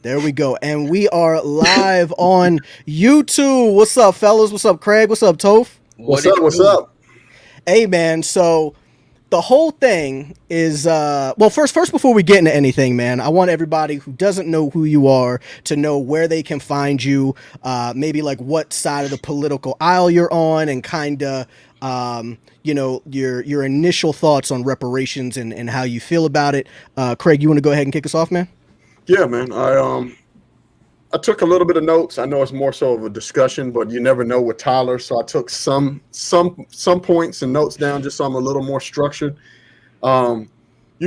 There we go. And we are live on YouTube. What's up, fellas? What's up, Craig? What's up, Toph? What What's it up? What's do? up? Hey, man. So the whole thing is, well, first, before we get into anything, man, I want everybody who doesn't know who you are to know where they can find you, maybe like what side of the political aisle you're on, and kind of, your initial thoughts on reparations and how you feel about it. Craig, you want to go ahead and kick us off, man? Yeah, man. I took a little bit of notes. I know it's more so of a discussion, but you never know with Tyler, so I took some points and notes down just so I'm a little more structured. You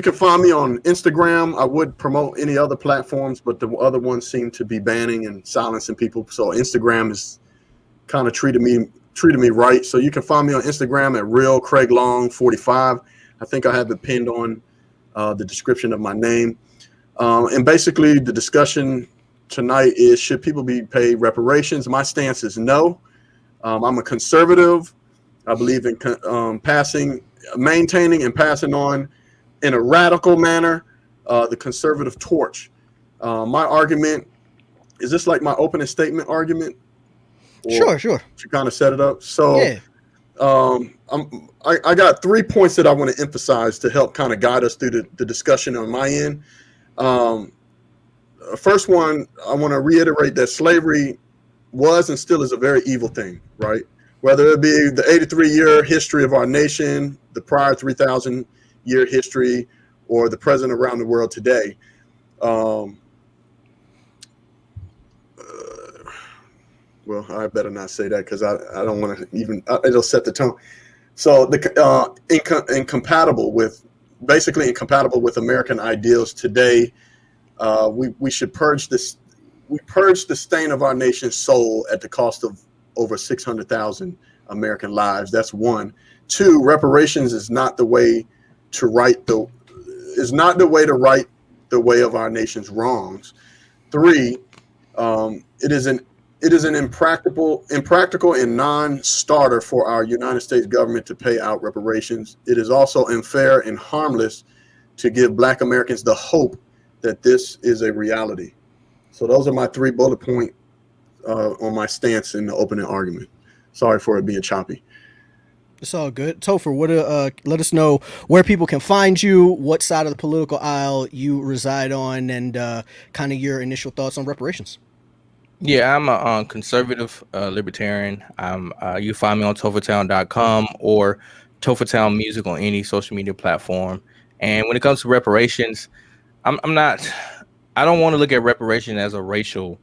can find me on Instagram. I would promote any other platforms, but the other ones seem to be banning and silencing people. So Instagram is kind of treated me right. So you can find me on Instagram at Real Craig Long 45. I think I have it pinned on the description of my name. And basically, the discussion tonight is, should people be paid reparations? My stance is no. I'm a conservative. I believe in maintaining and passing on in a radical manner the conservative torch. My argument is this, like my opening statement argument? Sure. To kind of set it up. So Yeah. I got 3 points that I want to emphasize to help kind of guide us through the discussion on my end. First one, I want to reiterate that slavery was and still is a very evil thing, right? Whether it be the 83-year history of our nation, the prior 3,000-year history, or the present around the world today. Well, I better not say that because I don't want to even, it'll set the tone. So incompatible with American ideals today. We should purge this. We purge the stain of our nation's soul at the cost of over 600,000 American lives. That's one. Two, reparations is not the way to right the way of our nation's wrongs. Three, it is an impractical and non-starter for our United States government to pay out reparations. It is also unfair and harmless to give Black Americans the hope that this is a reality. So those are my 3 bullet points on my stance in the opening argument. Sorry for it being choppy. It's all good. Topher, let us know where people can find you, what side of the political aisle you reside on, and kind of your initial thoughts on reparations. Yeah, I'm a conservative libertarian. You find me on tophertown.com or Tophertown Music on any social media platform. And when it comes to reparations, I don't want to look at reparation as a racial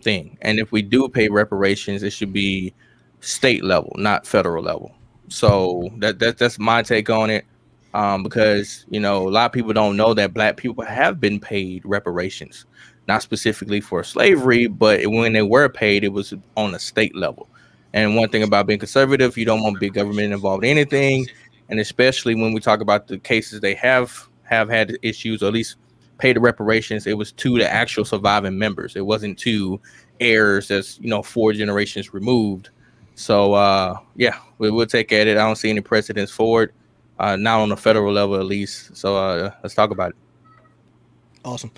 thing. And if we do pay reparations, it should be state level, not federal level. So that's my take on it. Because, a lot of people don't know that Black people have been paid reparations, not specifically for slavery, but when they were paid, it was on a state level. And one thing about being conservative, you don't want big government involved in anything. And especially when we talk about the cases they have had issues, or at least paid the reparations, it was to the actual surviving members. It wasn't to heirs that's 4 generations removed. So we'll take at it. I don't see any precedents for it, not on the federal level at least. So let's talk about it. Awesome.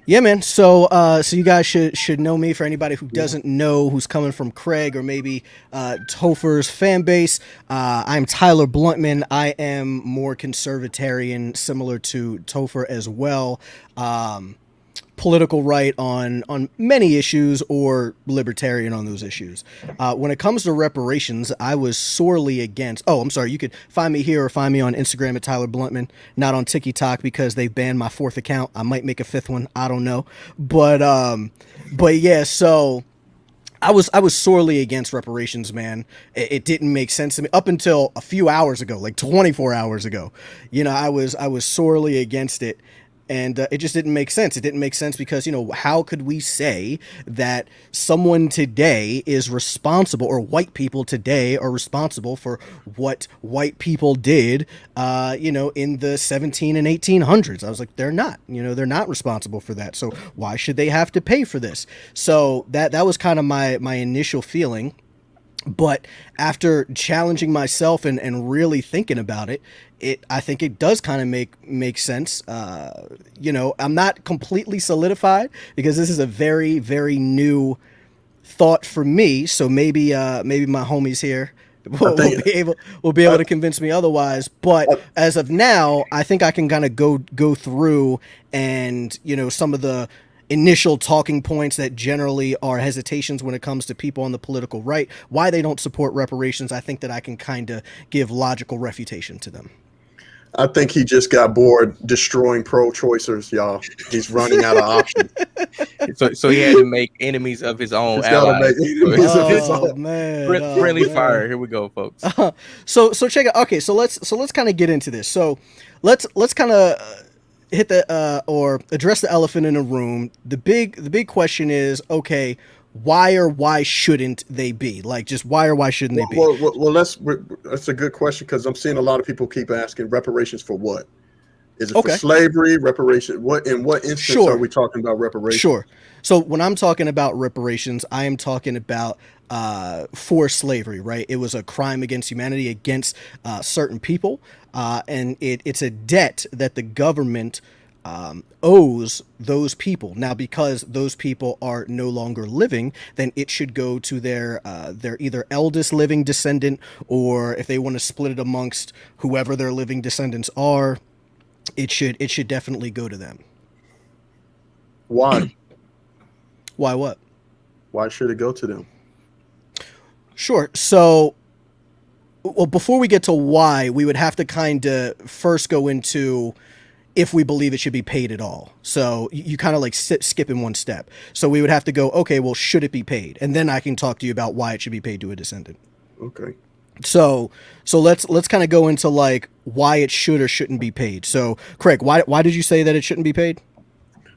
Yeah, man. So you guys should know me. For anybody who doesn't know, who's coming from Craig or maybe Topher's fan base, I'm Tyler Bluntman. I am more conservatarian, similar to Topher as well. Political right on many issues, or libertarian on those issues. When it comes to reparations, I was sorely against. Oh, I'm sorry. You could find me here or find me on Instagram at Tyler Bluntman, not on TikTok because they've banned my 4th account. I might make a 5th one. I don't know. But yeah, so I was sorely against reparations, man. It didn't make sense to me up until a few hours ago, like 24 hours ago. I was sorely against it. And it just didn't make sense. It didn't make sense because, how could we say that someone today is responsible, or white people today are responsible for what white people did, in the 17 and 1800s? I was like, they're not. They're not responsible for that. So why should they have to pay for this? So that was kind of my initial feeling. But after challenging myself and really thinking about it, I think it does kind of make sense. I'm not completely solidified because this is a very, very new thought for me. So maybe my homies here I will think be able I, to convince me otherwise. But I, as of now, I think I can kind of go through and some of the initial talking points that generally are hesitations when it comes to people on the political right, why they don't support reparations. I think that I can kind of give logical refutation to them. I think he just got bored destroying pro-choicers, y'all. He's running out of options. So he had to make enemies of his own He's got to make allies. enemies of his Oh own. man, oh Friendly man. fire. Here we go, folks. So check it. Okay, so let's kind of get into this. So let's kind of hit the or address the elephant in the room. The big question is, okay, why or why shouldn't they be? Like, just why or why shouldn't they be? Well, that's a good question because I'm seeing a lot of people keep asking reparations for what? Is it for Okay, slavery? Reparation? What in what instance are sure. we talking about reparations? Sure. So when I'm talking about reparations, I am talking about forced slavery, right? It was a crime against humanity, against certain people, and it's a debt that the government owes those people. Now, because those people are no longer living, then it should go to their either eldest living descendant, or if they want to split it amongst whoever their living descendants are, it should definitely go to them. Why? Why what? Why should it go to them? Sure. So, well, before we get to why, we would have to kind of first go into if we believe it should be paid at all. So you kind of like skipping one step. So we would have to go, okay, well, should it be paid? And then I can talk to you about why it should be paid to a descendant. Okay. So let's kind of go into like why it should or shouldn't be paid. So, Craig, why did you say that it shouldn't be paid?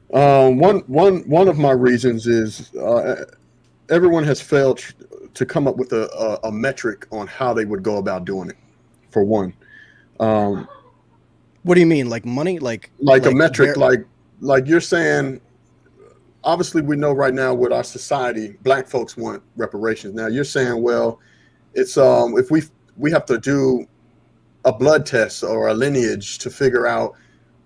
One of my reasons is everyone has failed to come up with a metric on how they would go about doing it. For one, um, What do you mean, like money, like a metric, like you're saying. Obviously, we know right now with our society, Black folks want reparations. Now you're saying, well, it's if we have to do a blood test or a lineage to figure out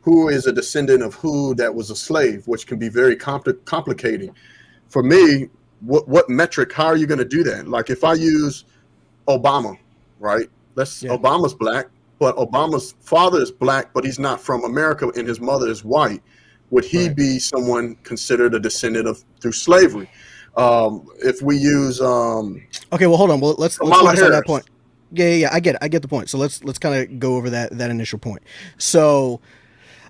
who is a descendant of who that was a slave, which can be very complicating. For me, what metric? How are you going to do that? Like if I use Obama, right? Yeah. Obama's black, but Obama's father is black, but he's not from America, and his mother is white. Would he Right. be someone considered a descendant of through slavery? If we use Okay, well, hold on. Well, let's Kamala focus on that Harris, point. Yeah. I get it. I get the point. So let's kind of go over that initial point. So,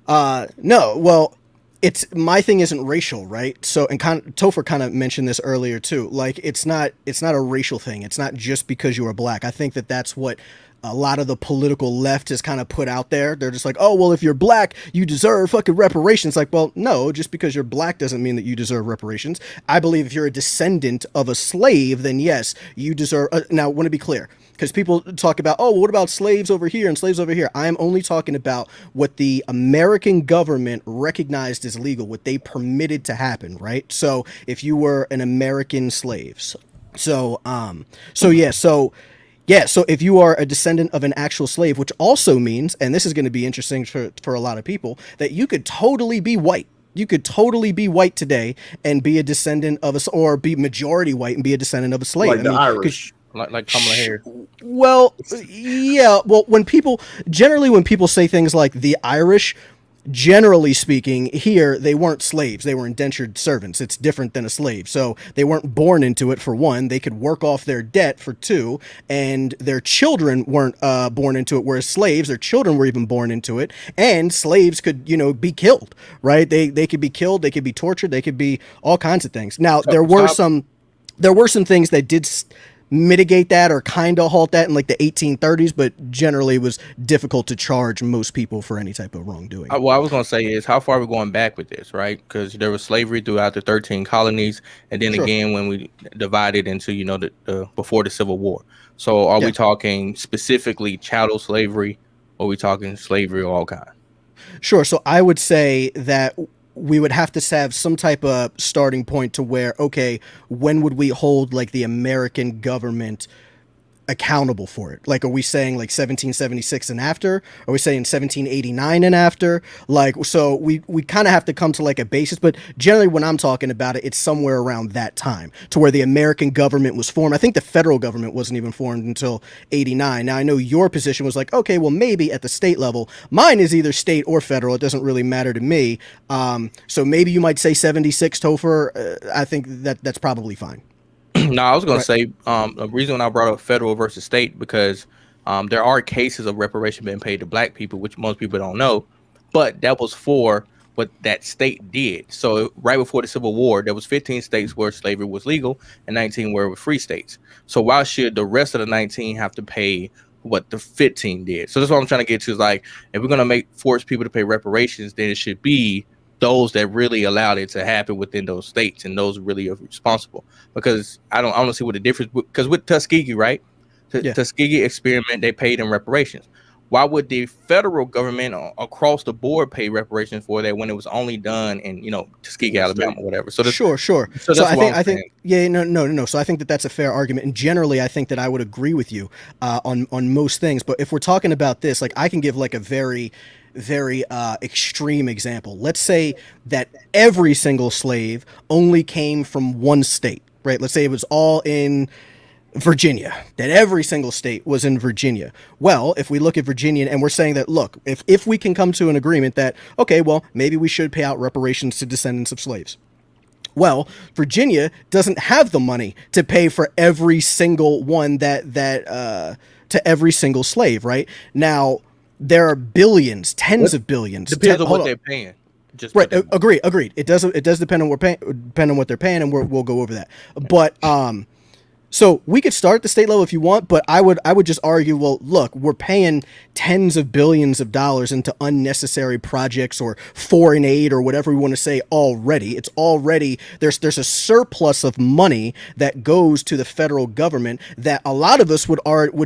no, well, it's my thing isn't racial, right? So, and Topher kind of mentioned this earlier too. Like, it's not a racial thing. It's not just because you are black. I think that that's what a lot of the political left is kind of put out there. They're just like, oh, well, if you're black, you deserve fucking reparations. Like, well, no, just because you're black doesn't mean that you deserve reparations. I believe if you're a descendant of a slave, then yes, you deserve. Now, I want to be clear because people talk about, oh, well, what about slaves over here and slaves over here? I'm only talking about what the American government recognized as legal, what they permitted to happen, right? So if you were an American slave, so if you are a descendant of an actual slave, which also means, and this is going to be interesting for a lot of people, that you could totally be white. You could totally be white today and be a descendant of or be majority white and be a descendant of a slave. like the Irish. Like Kamala Harris. Well, yeah. Well, when people say things like the Irish, generally speaking, here they weren't slaves, they were indentured servants. It's different than a slave. So they weren't born into it, for one. They could work off their debt, for two, and their children weren't born into it, whereas slaves, their children were even born into it, and slaves could be killed, right? They could be killed, they could be tortured, they could be all kinds of things. Now there were some things that did mitigate that or kind of halt that in like the 1830s, but generally it was difficult to charge most people for any type of wrongdoing. What I was going to say is, how far are we going back with this, right? Because there was slavery throughout the 13 colonies, and then Sure. again when we divided into, the before the Civil War. So are Yeah. we talking specifically chattel slavery, or are we talking slavery of all kind? Sure. So I would say that we would have to have some type of starting point to where, okay, when would we hold like the American government accountable for it? Like, are we saying like 1776 and after? Are we saying 1789 and after? Like, so we kind of have to come to like a basis, but generally when I'm talking about it, it's somewhere around that time to where the American government was formed. I think the federal government wasn't even formed until 89. Now I know your position was like, okay, well maybe at the state level. Mine is either state or federal. It doesn't really matter to me. So maybe you might say 76, Topher. I think that's probably fine. No, I was going to say the reason I brought up federal versus state because there are cases of reparation being paid to black people, which most people don't know, but that was for what that state did. So right before the Civil War, there was 15 states where slavery was legal and 19 where it was free states. So why should the rest of the 19 have to pay what the 15 did? So that's what I'm trying to get to is like, if we're going to force people to pay reparations, then it should be those that really allowed it to happen within those states and those really are responsible, because I don't see what the difference, because with Tuskegee, right? Tuskegee experiment, they paid in reparations. Why would the federal government across the board pay reparations for that when it was only done in, Tuskegee, Alabama, or whatever? So sure. So I think, no. So I think that's a fair argument, and generally, I think that I would agree with you on most things. But if we're talking about this, like I can give like a very extreme example. Let's say that every single slave only came from one state, right? Let's say it was all in Virginia, that every single state was in Virginia. Well, if we look at Virginia and we're saying that, look, if we can come to an agreement that, okay, well, maybe we should pay out reparations to descendants of slaves. Well, Virginia doesn't have the money to pay for every single one to every single slave, right? Now, there are billions, tens of billions. Depends on what they're paying. Right. Agreed. It does depend on what they're paying, and we'll go over that. But so we could start at the state level if you want, but I would just argue, well, look, we're paying tens of billions of dollars into unnecessary projects or foreign aid or whatever we want to say already. It's already, there's a surplus of money that goes to the federal government that a lot of us would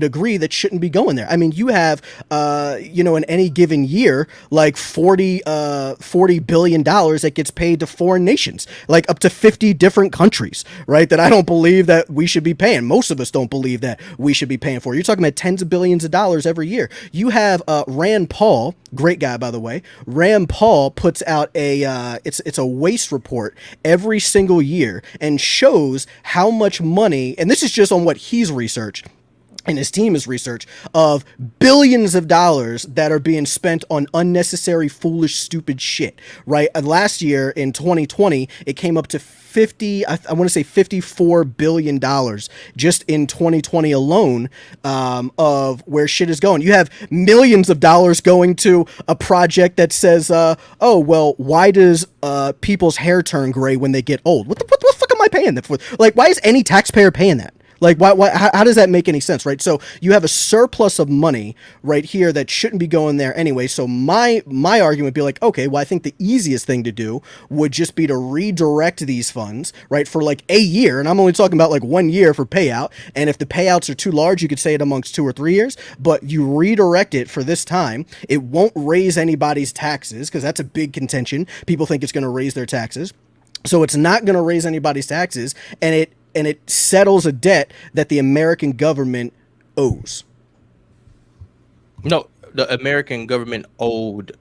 agree that shouldn't be going there. I mean, you have, in any given year, like $40 billion that gets paid to foreign nations, like up to 50 different countries, right? That I don't believe that we should be paying. Most of us don't believe that we should be paying for. You're talking about tens of billions of dollars every year. You have Rand Paul, great guy by the way. Rand Paul puts out it's a waste report every single year and shows how much money, and this is just on what he's researched and his team has researched, of billions of dollars that are being spent on unnecessary, foolish, stupid shit, right? Last year in 2020, it came up to I want to say $54 billion just in 2020 alone, of where shit is going. You have millions of dollars going to a project that says, oh, well, why does people's hair turn gray when they get old? What the fuck am I paying that for? Like, why is any taxpayer paying that? Like, how does that make any sense, right? So you have a surplus of money right here that shouldn't be going there anyway. So my argument would be like, okay, well, I think the easiest thing to do would just be to redirect these funds, right, for like a year. And I'm only talking about like 1 year for payout. And if the payouts are too large, you could say it amongst 2 or 3 years, but you redirect it for this time. It won't raise anybody's taxes because that's a big contention. People think it's going to raise their taxes. So it's not going to raise anybody's taxes, and it settles a debt that the American government owes. No, the American government owed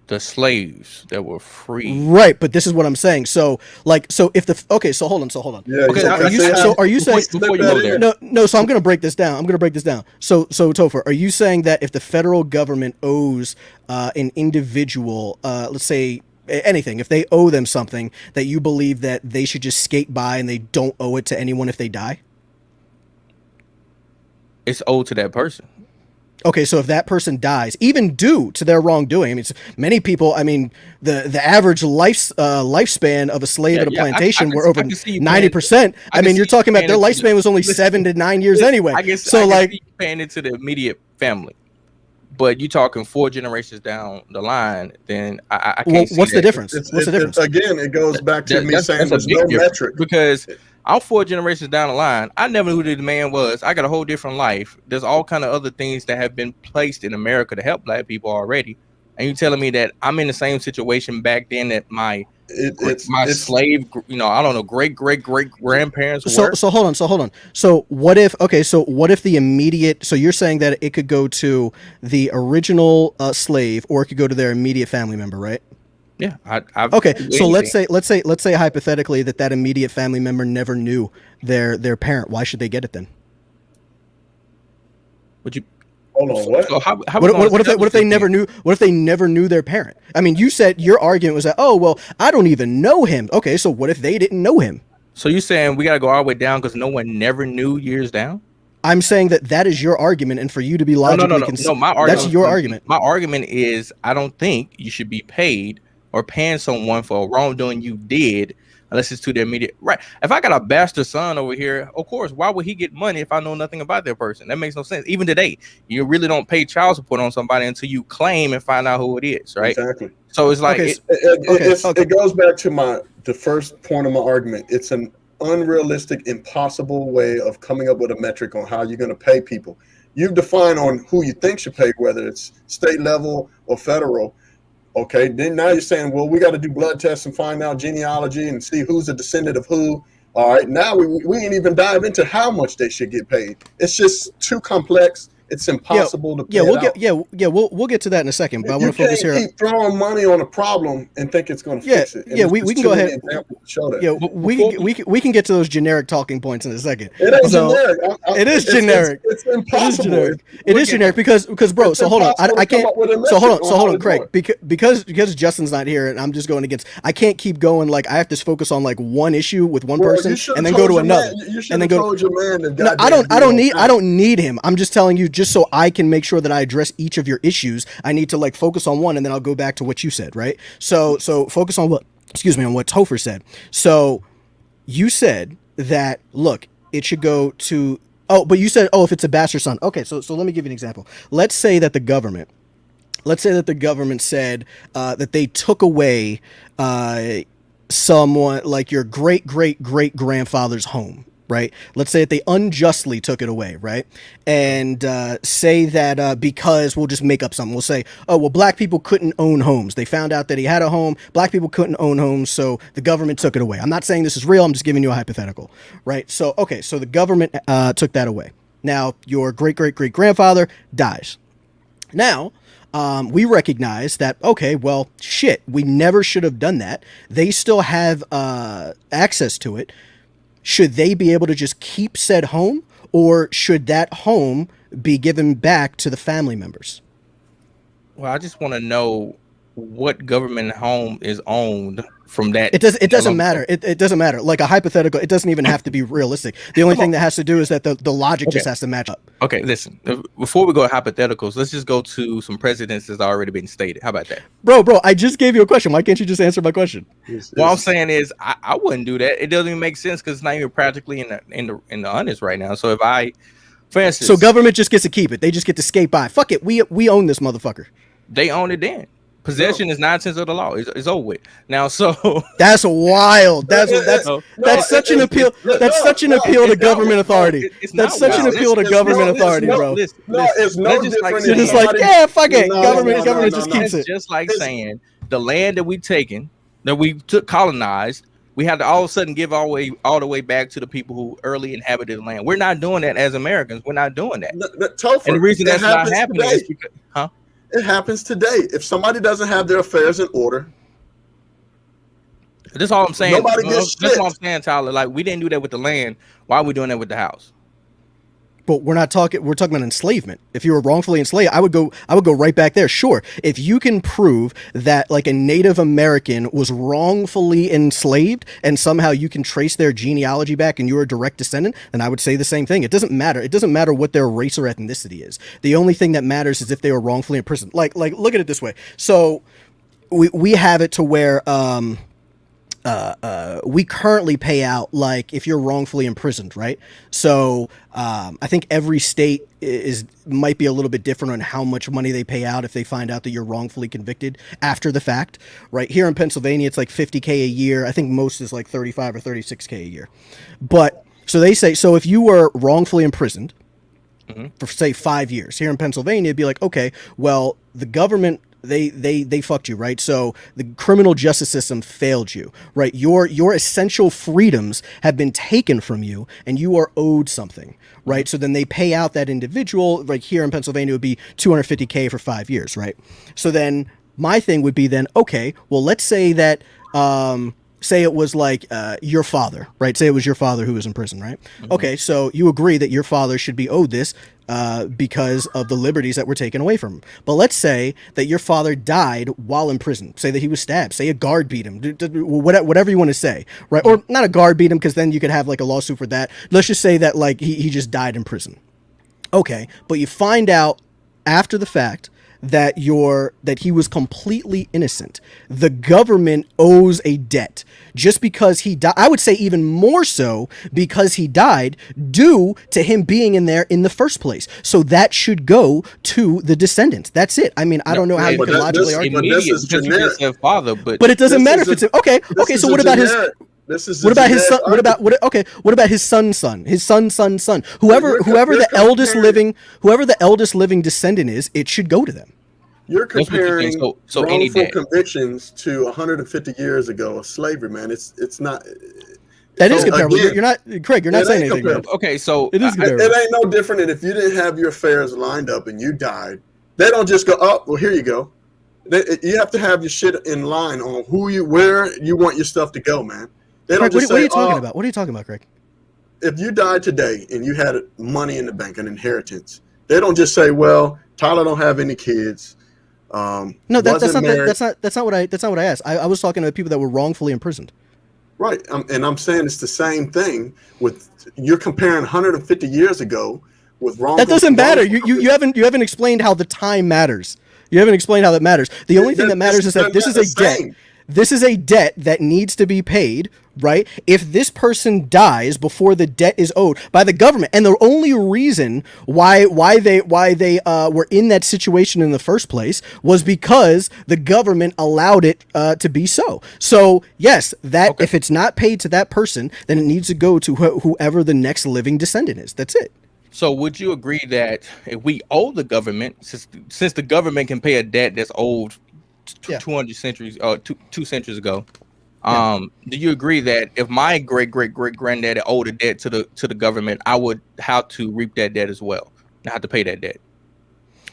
the slaves that were free. Right, but this is what I'm saying. So hold on. Yeah, okay, are you saying before you go there? No. So I'm going to break this down. So Topher, are you saying that if the federal government owes an individual, let's say, anything, if they owe them something, that you believe that they should just skate by and they don't owe it to anyone if they die? It's owed to that person. Okay, so if that person dies, even due to their wrongdoing, I mean, many people, I mean, the average lifespan of a slave at a plantation were over 90%. I mean, you're talking about their lifespan was only 7 to 9 years anyway. I can see paying it to the immediate family. But you talking 4 generations down the line, then I can't see what's the difference? What's the difference? Again, it goes back to me saying there's no metric. Because I'm 4 generations down the line. I never knew who the man was. I got a whole different life. There's all kind of other things that have been placed in America to help black people already. and you telling me that I'm in the same situation back then that my slave, I don't know, great grandparents were. So hold on. So what if the immediate, so you're saying that it could go to the original slave, or it could go to their immediate family member, right? Yeah. Okay. So let's say hypothetically that immediate family member never knew their parent. Why should they get it then? Would you? Hold on, what? So what if they never knew? What if they never knew their parent? I mean, you said your argument was that, oh well, I don't even know him. Okay, so what if they didn't know him? So you're saying we got to go all the way down because no one never knew years down? I'm saying that is your argument, and for you to be logically no. My argument. That's your argument. My argument is I don't think you should be paid or paying someone for a wrongdoing you did unless it's to their immediate right. If I got a bastard son over here, of course, why would he get money if I know nothing about that person? That makes no sense. Even today, you really don't pay child support on somebody until you claim and find out who it is, right? Exactly. So it's like it goes back to the first point of my argument. It's an unrealistic, impossible way of coming up with a metric on how you're going to pay people. You define on who you think should pay, whether it's state level or federal. Okay, then now you're saying, well, we got to do blood tests and find out genealogy and see who's a descendant of who. All right, now we ain't even dive into how much they should get paid. It's just too complex. It's impossible to pay we'll get to that in a second. But I want to focus here. Keep throwing money on a problem and think it's going to fix it. And we can go ahead. Show that. Yeah, we can get to those generic talking points in a second. It ain't generic. It is generic. It's impossible. It is generic because bro. So hold on. I can't. So hold on, Craig. Because Justin's not here and I'm just going against. I can't keep going. Like I have to focus on like one issue with one person and then go to another. And then go. No, I don't need him. I'm just telling you. Just so I can make sure that I address each of your issues, I need to like focus on one, and then I'll go back to what you said, right? So focus on what Topher said. So you said that look, it should go to but you said if it's a bastard son. Okay, so let me give you an example. Let's say that the government said that they took away someone like your great grandfather's home. Right. Let's say that they unjustly took it away. Right. And say that because we'll just make up something. We'll say, oh, well, black people couldn't own homes. They found out that he had a home. Black people couldn't own homes. So the government took it away. I'm not saying this is real. I'm just giving you a hypothetical. Right. So, OK, so the government took that away. Now, your great grandfather dies. Now, we recognize that, OK, well, shit, we never should have done that. They still have access to it. Should they be able to just keep said home, or should that home be given back to the family members? Well, I just want to know what government home is owned from that. It doesn't matter. It doesn't matter. Like a hypothetical, it doesn't even have to be realistic. The only thing that has to do is that the logic just has to match up. Okay, listen. Before we go to hypotheticals, let's just go to some precedents that's already been stated. How about that? Bro, I just gave you a question. Why can't you just answer my question? What I'm saying is I wouldn't do that. It doesn't even make sense because it's not even practically in the honest right now. So if for instance, so government just gets to keep it. They just get to skate by. Fuck it. We own this motherfucker. They own it then. Possession is 9 cents of the law. It's over with now. So that's wild. That's such an appeal. That's such an appeal to government authority. That's such an appeal to government authority, bro. No, it's no different. You're just like, yeah, fuck it. Government just keeps it. Just like saying the land that we've taken, that we took colonized, we had to all of a sudden give all the way back to the people who early inhabited the land. We're not doing that as Americans. We're not doing that. Topher, and the reason that's not happening is because, it happens today. If somebody doesn't have their affairs in order, that's all I'm saying. Nobody gets That's what I'm saying, Tyler. Like we didn't do that with the land. Why are we doing that with the house? But we're talking about enslavement. If you were wrongfully enslaved, I would go right back there. Sure. If you can prove that like a Native American was wrongfully enslaved and somehow you can trace their genealogy back and you're a direct descendant, then I would say the same thing. It doesn't matter. It doesn't matter what their race or ethnicity is. The only thing that matters is if they were wrongfully imprisoned. Like look at it this way. So we have it to where we currently pay out like if you're wrongfully imprisoned, right? So I think every state might be a little bit different on how much money they pay out if they find out that you're wrongfully convicted after the fact, right? Here in Pennsylvania, it's like $50K a year. I think most is like 35 or 36K a year. But so they say, so if you were wrongfully imprisoned for say 5 years here in Pennsylvania, it'd be like, okay, well, the government they fucked you, right? So the criminal justice system failed you, right? Your essential freedoms have been taken from you, and you are owed something, right? So then they pay out that individual. Like here in Pennsylvania, it would be $250K for 5 years, right? So then my thing would be then, okay, well, let's say that say it was like your father, right? Say it was your father who was in prison, right? Okay, so you agree that your father should be owed this because of the liberties that were taken away from him. But let's say that your father died while in prison. Say that he was stabbed. Say a guard beat him. Whatever you want to say, right? Or not a guard beat him, because then you could have like a lawsuit for that. Let's just say that like he just died in prison. Okay, but you find out after the fact that he was completely innocent. The government owes a debt just because he died. I would say even more so because he died due to him being in there in the first place. So that should go to the descendants. That's it. I mean, I don't know how you can logically argue. But this is generic. Father, but it doesn't matter if it's okay. So what about his? What about his son? What about his son's son? His son's son's son. Whoever the eldest living descendant is, it should go to them. You're comparing so any wrongful debt. convictions to 150 years ago of slavery, man. It's not. That is comparable. You're not, Craig. You're not saying anything. Okay, so it is comparable. It ain't no different than if you didn't have your affairs lined up and you died. They don't just go, oh, well, here you go. You have to have your shit in line on where you want your stuff to go, man. They don't Craig, just what are you talking about? What are you talking about, Craig? If you died today and you had money in the bank, an inheritance, they don't just say, well, Tyler don't have any kids. No, that's not what I asked. I was talking to people that were wrongfully imprisoned. Right, and I'm saying it's the same thing with you're comparing 150 years ago with wrongful. That doesn't matter. You haven't explained how the time matters. You haven't explained how that matters. The only thing that matters is that this is a debt. This is a debt that needs to be paid, right? If this person dies before the debt is owed by the government, and the only reason why they were in that situation in the first place was because the government allowed it to be so. So yes, if it's not paid to that person, then it needs to go to whoever the next living descendant is. That's it. So would you agree that if we owe the government, since the government can pay a debt that's owed 200 centuries, 2 centuries ago, do you agree that if my great granddaddy owed a debt to the government, I would have to reap that debt as well? I have to pay that debt.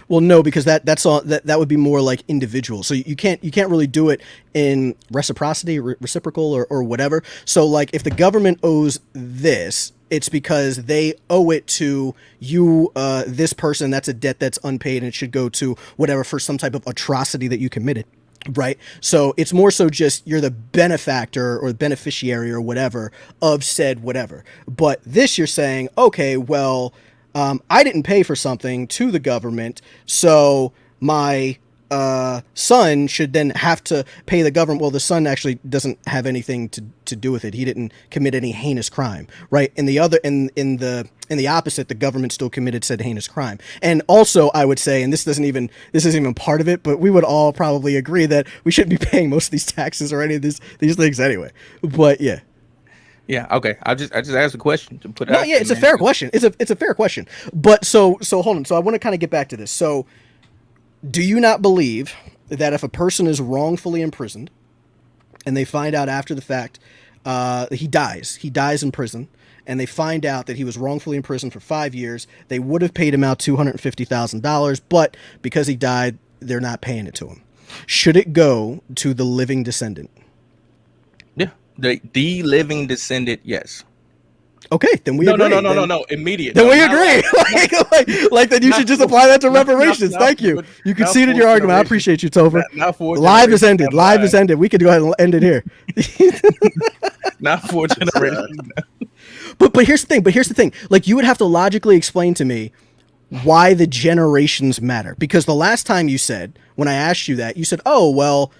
Well, no, because that's all that would be more like individual. So you can't really do it in reciprocity, reciprocal, or whatever. So like if the government owes this, it's because they owe it to you, this person. That's a debt that's unpaid, and it should go to whatever for some type of atrocity that you committed. Right. So it's more so just you're the benefactor or beneficiary or whatever of said whatever. But this you're saying, okay, well, I didn't pay for something to the government, so my son should then have to pay the government. Well, the son actually doesn't have anything to do with it. He didn't commit any heinous crime, right? In the opposite, the government still committed said heinous crime. And also, I would say, and this isn't even part of it, but we would all probably agree that we shouldn't be paying most of these taxes or any of these things anyway. But yeah. Yeah. Okay. I just asked a question to put. No, yeah, it's a fair question. It's a fair question. But so hold on. So I want to kind of get back to this. So, do you not believe that if a person is wrongfully imprisoned, and they find out after the fact he dies in prison, and they find out that he was wrongfully imprisoned for 5 years, they would have paid him out $250,000, but because he died, they're not paying it to him? Should it go to the living descendant? Yeah, the living descendant, yes. Okay, then we agree. No, immediate. Then we agree. like then you should just apply that to reparations. Thank you. You conceded your argument. I appreciate you, Topher. Live is ended. Live is ended. We could go ahead and end it here. Not 4 generations. But here's the thing. Like, you would have to logically explain to me why the generations matter. Because the last time you said, when I asked you that, you said, oh, well,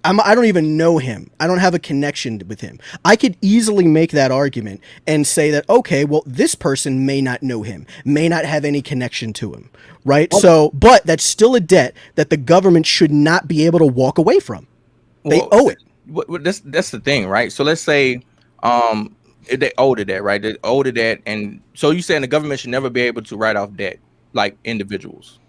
I don't even know him. I don't have a connection with him. I could easily make that argument and say that, okay, well, this person may not know him, may not have any connection to him, right? So, but that's still a debt that the government should not be able to walk away from. They owe it. That's the thing, right? So let's say they owed that, right? They owed that, and so you saying the government should never be able to write off debt like individuals?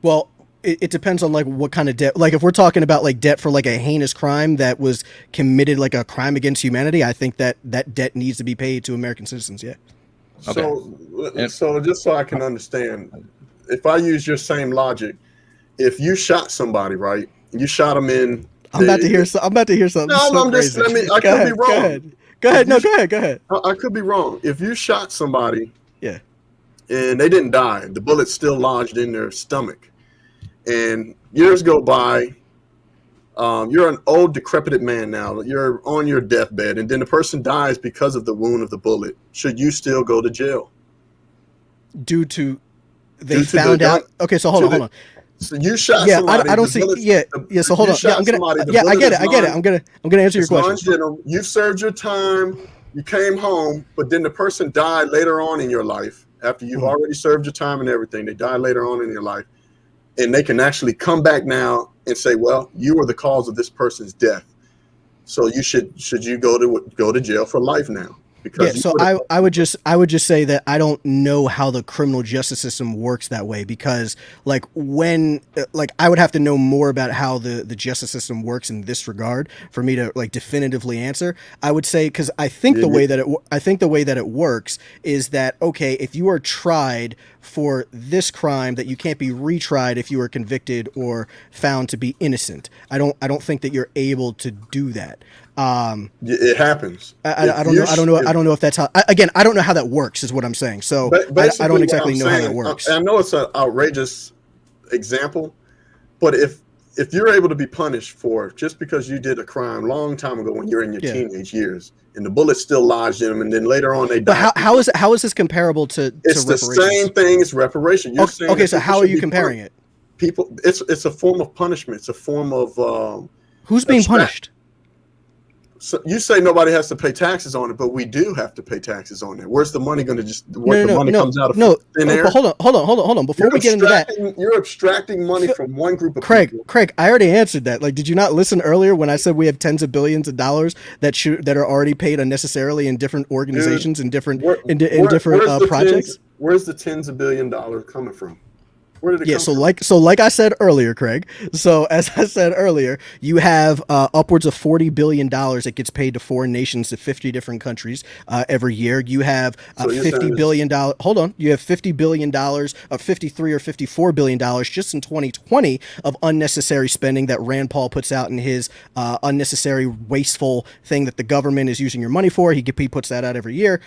Well, it depends on like what kind of debt. Like if we're talking about like debt for like a heinous crime that was committed, like a crime against humanity, I think that that debt needs to be paid to American citizens. Yeah. So, so just so I can understand, if I use your same logic, if you shot somebody, right? You shot them in. I'm about to hear something. No, so I'm just. crazy. I could be wrong. Go ahead. No, go ahead. I could be wrong. If you shot somebody, Yeah, and they didn't die, the bullet's still lodged in their stomach, and years go by. You're an old, decrepit man now. You're on your deathbed, and then the person dies because of the wound of the bullet. Should you still go to jail? Due to found out. Okay, so hold on. So you shot yeah, somebody. I don't see. So hold on. Yeah, I'm gonna. I get it. I'm gonna answer your question. You served your time. You came home, but then the person died later on in your life after you've already served your time and everything. They died later on in your life, and they can actually come back now and say, "Well, you were the cause of this person's death, so you should you go to jail for life now." Because so I would just say that I don't know how the criminal justice system works that way, because like when I would have to know more about how the justice system works in this regard for me to like definitively answer. I would say, because I think the way that it works is that, okay, if you are tried for this crime, that you can't be retried if you are convicted or found to be innocent. I don't think that you're able to do that. It happens. I don't know if that's how. I don't know how that works, is what I'm saying. So I don't exactly know how that works. I know it's an outrageous example, but if you're able to be punished for just because you did a crime long time ago when you're in your teenage years, and the bullet still lodged in them, and then later on they die. But how is this comparable to it's reparations? The same thing as reparation. You're saying okay, so how are you comparing it? People, it's a form of punishment. It's a form of who's being punished? So you say nobody has to pay taxes on it, but we do have to pay taxes on it. Where's the money going to comes out of thin air? Hold on. Before we get into that, you're abstracting money from one group of people. Craig, I already answered that. Like, did you not listen earlier when I said we have tens of billions of dollars that are already paid unnecessarily in different organizations and different projects? Where's the tens of billion dollars coming from? Where did it come from? So like I said earlier, Craig. So as I said earlier, you have upwards of $40 billion that gets paid to foreign nations to 50 different countries every year. You have $50 billion. Hold on. You have $50 billion of 53 or $54 billion just in 2020 of unnecessary spending that Rand Paul puts out in his unnecessary, wasteful thing that the government is using your money for. He puts that out every year.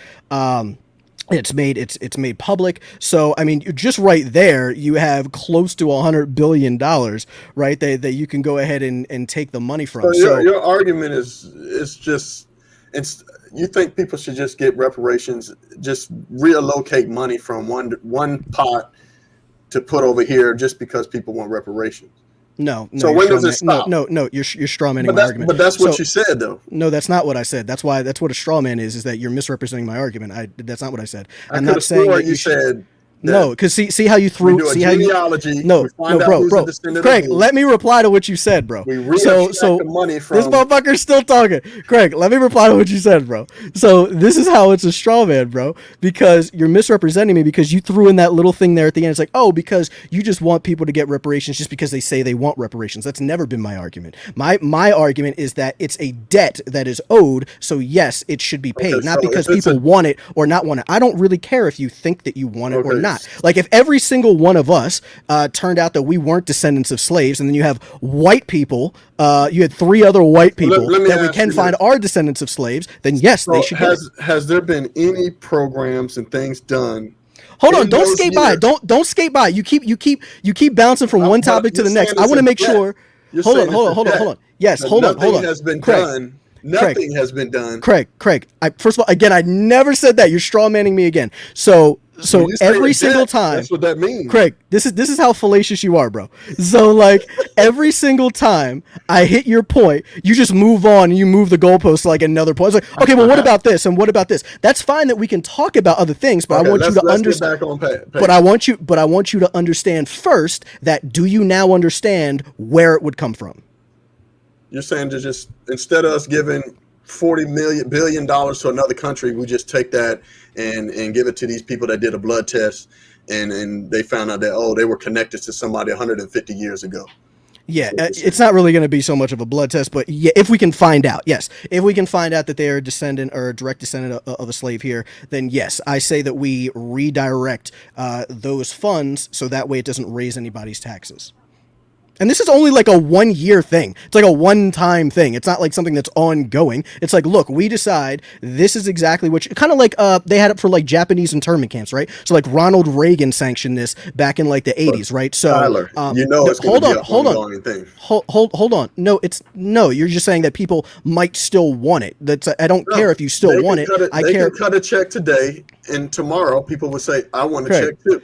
It's made public. So I mean, just right there, you have close to $100 billion, right? That you can go ahead and take the money from. So your argument is just, you think people should just get reparations, just reallocate money from one pot to put over here just because people want reparations. No. So when does it stop? No. You're strawmanning my argument. But that's what you said, though. No, that's not what I said. That's what a straw man is that you're misrepresenting my argument. That's not what I said. I'm not saying that you said. No, because see how you threw. See how genealogy. No, bro. Craig, let me reply to what you said, bro. So the money from this motherfucker's still talking. Craig, let me reply to what you said, bro. So this is how it's a straw man, bro, because you're misrepresenting me because you threw in that little thing there at the end. It's like, oh, because you just want people to get reparations just because they say they want reparations. That's never been my argument. My argument is that it's a debt that is owed, so yes, it should be paid, not because people want it or not want it. I don't really care if you think that you want it or not. Like if every single one of us turned out that we weren't descendants of slaves, and then you have white people, you had three other white people that we can find are descendants of slaves, then yes, they should get it. Has there been any programs and things done? Hold on, don't skate by. Don't skate by. You keep bouncing from one topic to the next. I want to make sure. Hold on. Yes, hold on. Nothing has been done. Nothing has been done. Craig. First of all, again, I never said that. You're straw manning me again. So every single time, that's what that means. Craig, this is how fallacious you are, bro. So like every single time I hit your point, you just move on and you move the goalpost to like another point. It's like, okay, well, what about this and what about this? That's fine that we can talk about other things, but I want you to understand. But I want you to understand first that do you now understand where it would come from? You're saying to just, instead of us giving $40 billion to another country, we just take that and give it to these people that did a blood test and they found out that they were connected to somebody 150 years ago. Yeah, it's not really going to be so much of a blood test, but yeah, if we can find out, yes, if we can find out that they are a descendant or a direct descendant of a slave here, then yes, I say that we redirect those funds so that way it doesn't raise anybody's taxes. And this is only like a 1-year thing. It's like a one-time thing. It's not like something that's ongoing. It's like, look, we decide this is exactly what kind of like they had it for like Japanese internment camps, right? So like Ronald Reagan sanctioned this back in like the 80s, right? So Tyler, it's hold on. thing. Hold on. No, you're just saying that people might still want it. I don't care if you still want it. They can cut a check today, and tomorrow people will say, I want a check too.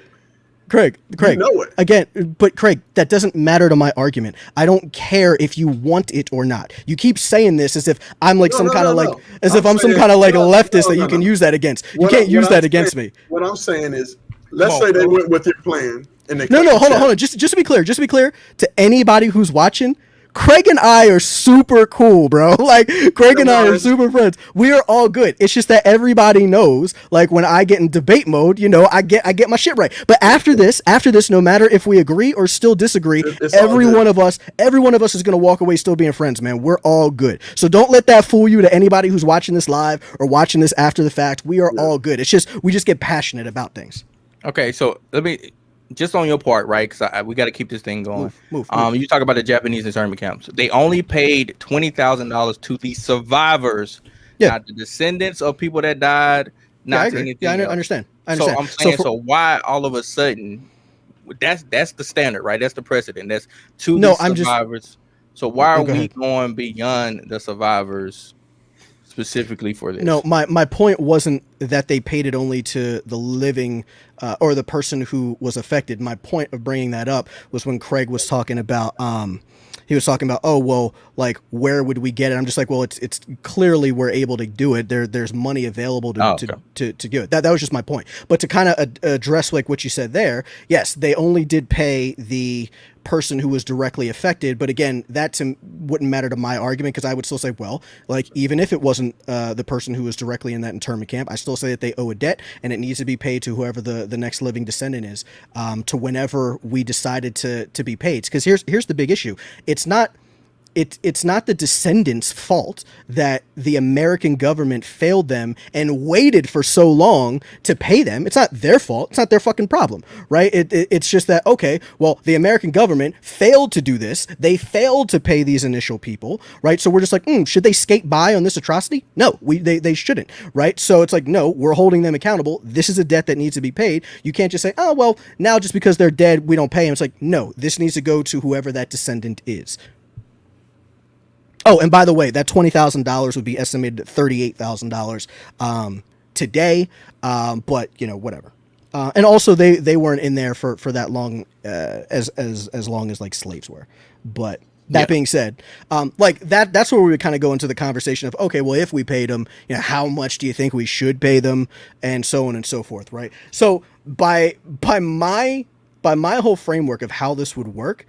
Craig, you know it. Again, but Craig, that doesn't matter to my argument. I don't care if you want it or not. You keep saying this as if I'm like some kind of leftist that you can use that against. You can't use that against me. What I'm saying is, let's say they went with your plan. And they hold on. Just to be clear, to anybody who's watching, Craig and I are super cool, bro. Like, Craig and I are super friends. We are all good. It's just that everybody knows, like, when I get in debate mode, I get my shit right. But after this, no matter if we agree or still disagree, every one of us is going to walk away still being friends, man. We're all good. So don't let that fool you to anybody who's watching this live or watching this after the fact. We are all good. It's just, we just get passionate about things. Okay, so let me... Just on your part, right? Because we got to keep this thing going. Move. You talk about the Japanese internment camps. They only paid $20,000 to the survivors, not the descendants of people that died. Not to anything. I understand. So I'm saying, so why all of a sudden? That's the standard, right? That's the precedent. That's to the survivors. So why are we going beyond the survivors? Specifically for this. No, my point wasn't that they paid it only to the living or the person who was affected. My point of bringing that up was when Craig was talking about oh, well, like, where would we get it? I'm just like, well, it's clearly we're able to do it. There's money available to give it. That was just my point. But to kind of address like what you said there, yes, they only did pay the person who was directly affected, but again, that wouldn't matter to my argument, because I would still say, well, like, even if it wasn't the person who was directly in that internment camp, I still say that they owe a debt and it needs to be paid to whoever the next living descendant is, to whenever we decided to be paid. Because here's the big issue. It's not the descendants' fault that the American government failed them and waited for so long to pay them. It's not their fault. It's not their fucking problem, right? It's just that, okay, well, the American government failed to do this. They failed to pay these initial people, right? So we're just like, should they skate by on this atrocity? No, they shouldn't, right? So it's like, no, we're holding them accountable. This is a debt that needs to be paid. You can't just say, oh, well, now just because they're dead, we don't pay them. It's like, no, this needs to go to whoever that descendant is. Oh, and by the way, that $20,000 would be estimated at $38,000 today, but whatever. And also, they weren't in there for that long, as long as like slaves were. But that being said, like that's where we would kind of go into the conversation of, okay, well, if we paid them, how much do you think we should pay them, and so on and so forth, right? So by my whole framework of how this would work,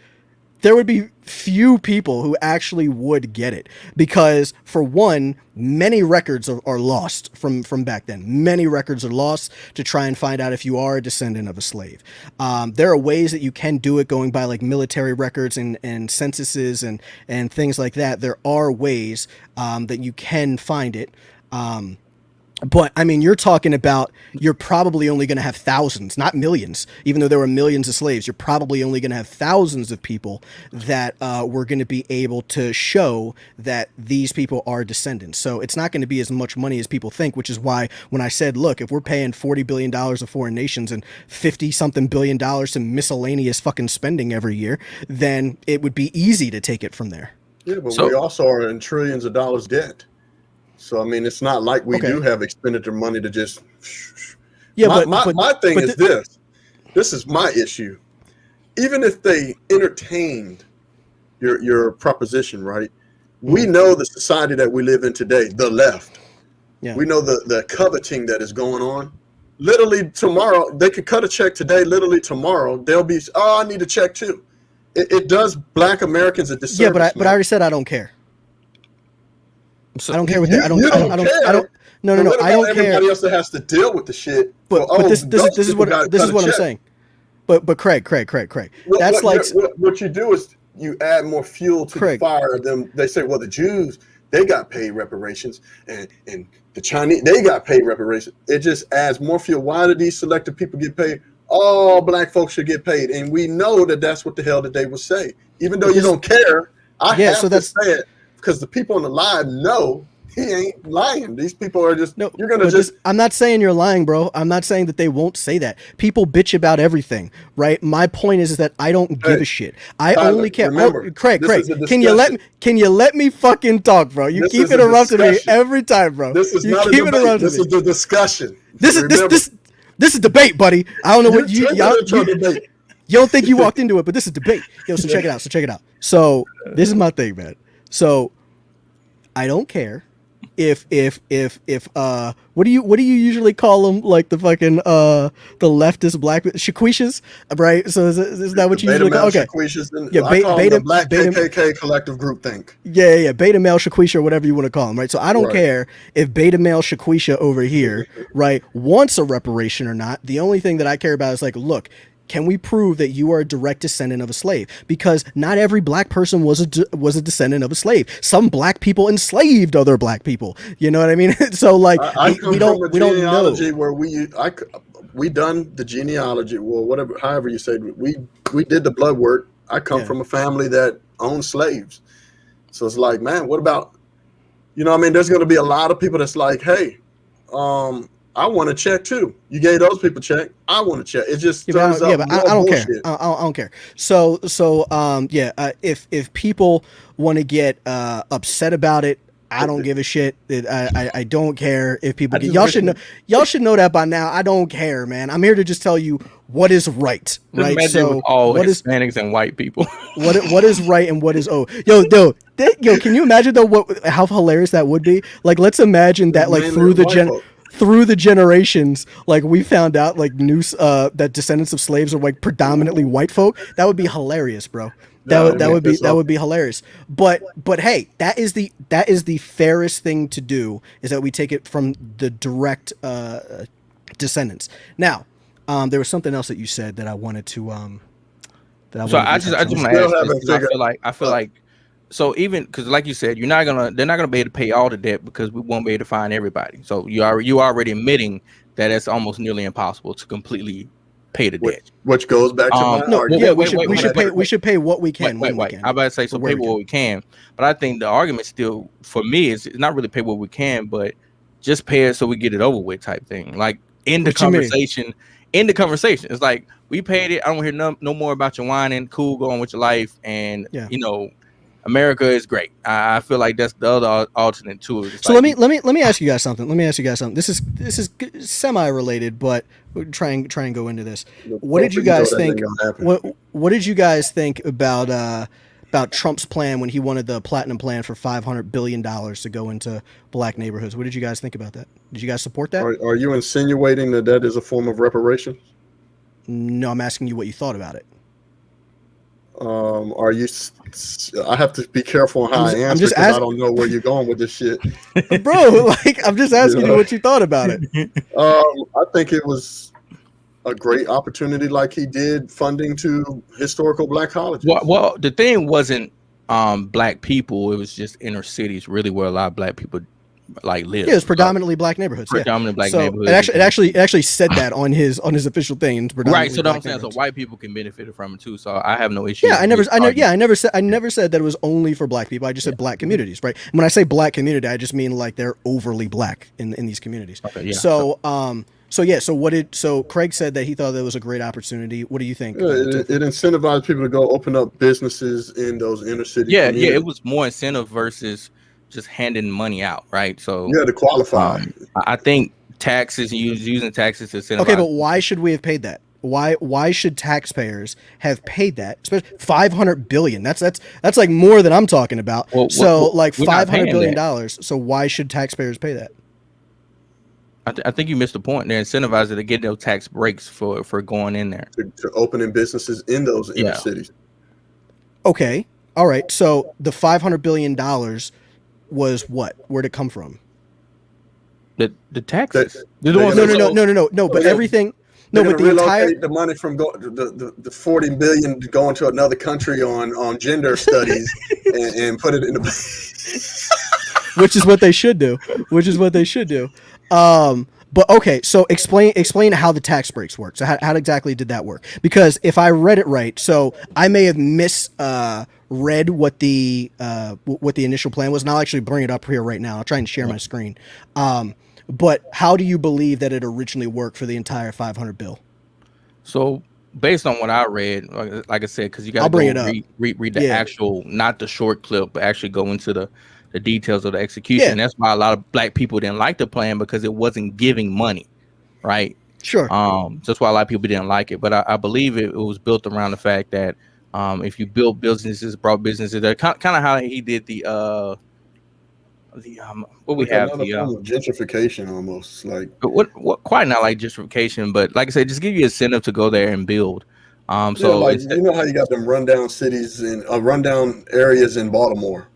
there would be few people who actually would get it, because for one, many records are lost from back then. Many records are lost to try and find out if you are a descendant of a slave. There are ways that you can do it going by like military records and censuses and things like that. There are ways that you can find it. But I mean, you're talking about, you're probably only going to have thousands, not millions. Even though there were millions of slaves, you're probably only going to have thousands of people that were going to be able to show that these people are descendants. So it's not going to be as much money as people think, which is why when I said, look, if we're paying $40 billion to foreign nations and 50 something billion dollars to miscellaneous fucking spending every year, then it would be easy to take it from there. Yeah, but we also are in trillions of dollars debt. So, I mean, it's not like we do have expenditure money to just... Yeah, my thing is this. This is my issue. Even if they entertained your proposition, right? We know the society that we live in today, the left. Yeah. We know the coveting that is going on. Literally tomorrow, they could cut a check today. Literally tomorrow, they'll be, oh, I need a check too. It does Black Americans a disservice. Yeah, but I already said I don't care. So I don't care what I don't. No. I don't care. Everybody else that has to deal with the shit. But this is what I'm saying. But Craig. That's what you do is you add more fuel to the fire. Them they say, well, the Jews they got paid reparations, and the Chinese they got paid reparations. It just adds more fuel. Why do these selected people get paid? All black folks should get paid, and we know that that's what the hell that they would say. Even though you don't care, I have to say it because the people on the live know. He ain't lying. These people are just. No, you're gonna just. I'm not saying you're lying, bro. I'm not saying that they won't say that. People bitch about everything, right? My point is that I don't give a shit. I only care. Remember, Craig, can you let me fucking talk, bro? You keep interrupting me every time, bro. This is not a debate. This is the discussion. This is debate, buddy. I don't know what you don't think you walked into it, but this is debate. Yo, so check it out. So this is my thing, man. So I don't care. If what do you usually call them, like the fucking the leftist black shaquishas, right? So is that what you usually call? Okay, beta black KKK collective group think. Yeah, beta male shaquisha or whatever you want to call them, right? So I don't care if beta male shaquisha over here, right, wants a reparation or not. The only thing that I care about is like, look, can we prove that you are a direct descendant of a slave? Because not every black person was a descendant of a slave. Some black people enslaved other black people. You know what I mean? So like we don't know. Where we done the genealogy, well, whatever, however you say it, we did the blood work. I come from a family that owned slaves, so it's like, man, what about, you know what I mean? There's going to be a lot of people that's like, hey, I want to check too. You gave those people check. I want to check. It just but I don't care. I don't care. So if people want to get upset about it, I don't give a shit. I don't care if people get. Y'all should know that by now. I don't care, man. I'm here to just tell you what is right. Right. So all Hispanics and white people. What is right and what is yo, can you imagine though how hilarious that would be? Like, let's imagine that like through the generations, like we found out like that descendants of slaves are like predominantly white folk. That would be hilarious, bro. That would be hilarious. But hey, that is the fairest thing to do, is that we take it from the direct descendants. Now, there was something else that you said that I wanted to I just want to ask. I feel like. So even because, like you said, they're not gonna be able to pay all the debt because we won't be able to find everybody. So you already admitting that it's almost nearly impossible to completely pay the debt. Which goes back to my argument. Yeah, we should pay what we can. Wait. I'm about to say pay what we can, but I think the argument still for me is not really pay what we can, but just pay it so we get it over with type thing. Like in the conversation, it's like we paid it. I don't hear no more about your whining. Cool, go on with your life, and you know. America is great. I feel like that's the other alternate too. So let me ask you guys something. This is semi-related, but we'll try and go into this. What did you guys think? What did you guys think about Trump's plan when he wanted the platinum plan for $500 billion to go into black neighborhoods? What did you guys think about that? Did you guys support that? Are you insinuating that is a form of reparation? No, I'm asking you what you thought about it. Are you? I have to be careful on how I answer because I don't know where you're going with this shit, bro. Like, I'm just asking you what you thought about it. I think it was a great opportunity, like he did funding to historical black colleges. Well, the thing wasn't black people; it was just inner cities, really, where a lot of black people like live. Yeah, it's predominantly black neighborhoods. Neighborhoods. It actually said that on his official thing. Right. So I'm saying, so white people can benefit from it too. So I have no issue. Yeah, I never said that it was only for black people. I just said black communities, right? And when I say black community, I just mean like they're overly black in these communities. Okay. Yeah. So Craig said that he thought that was a great opportunity. What do you think? Yeah, it incentivized people to go open up businesses in those inner city communities. Yeah, it was more incentive versus just handing money out, right? So to qualify. I think taxes, using taxes to incentivize. Okay, but why should we have paid that? Why should taxpayers have paid that? Especially $500 billion. That's like more than I'm talking about. Well, like $500 billion. So why should taxpayers pay that? I think you missed the point. They're incentivized to get those tax breaks for going in there to opening businesses in those inner cities. Okay, all right. So the $500 billion was what? Where'd it come from? The taxes. No. But everything. They're No, going but to the entire relocate the money from the 40 billion going to another country on gender studies and put it in the. which is what they should do. Which is what they should do. But okay, so explain how the tax breaks work. So how exactly did that work? Because if I read it right, so I may have read what the initial plan was, and I'll actually bring it up here right now. I'll try and share my screen. But how do you believe that it originally worked for the entire 500 bill? So based on what I read, like I said, because you got to bring it up. read the actual, not the short clip, but actually go into the details of the execution. Yeah. That's why a lot of black people didn't like the plan, because it wasn't giving money, right? Sure. That's why a lot of people didn't like it. But I believe it was built around the fact that if you build businesses, brought businesses, there, kind of how he did what we have another form of gentrification, almost like what quite not like gentrification, but like I said, just give you incentive to go there and build. So like you know how you got them rundown cities and rundown areas in Baltimore,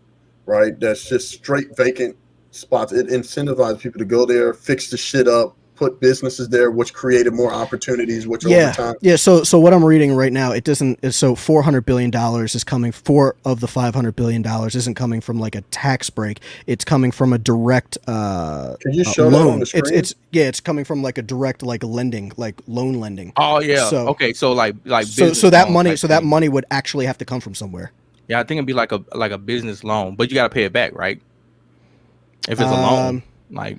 right? That's just straight vacant spots. It incentivizes people to go there, fix the shit up, put businesses there, which created more opportunities, which over time. Yeah. So what I'm reading right now, it doesn't. So $400 billion is coming. 4 of the $500 billion isn't coming from like a tax break. It's coming from a direct. Can you show loan. that on the screen? It's coming from like a direct like lending, like loan lending. Oh yeah. So, okay. So like so that money would actually have to come from somewhere. Yeah, I think it'd be like a business loan, but you got to pay it back, right? If it's a loan, like.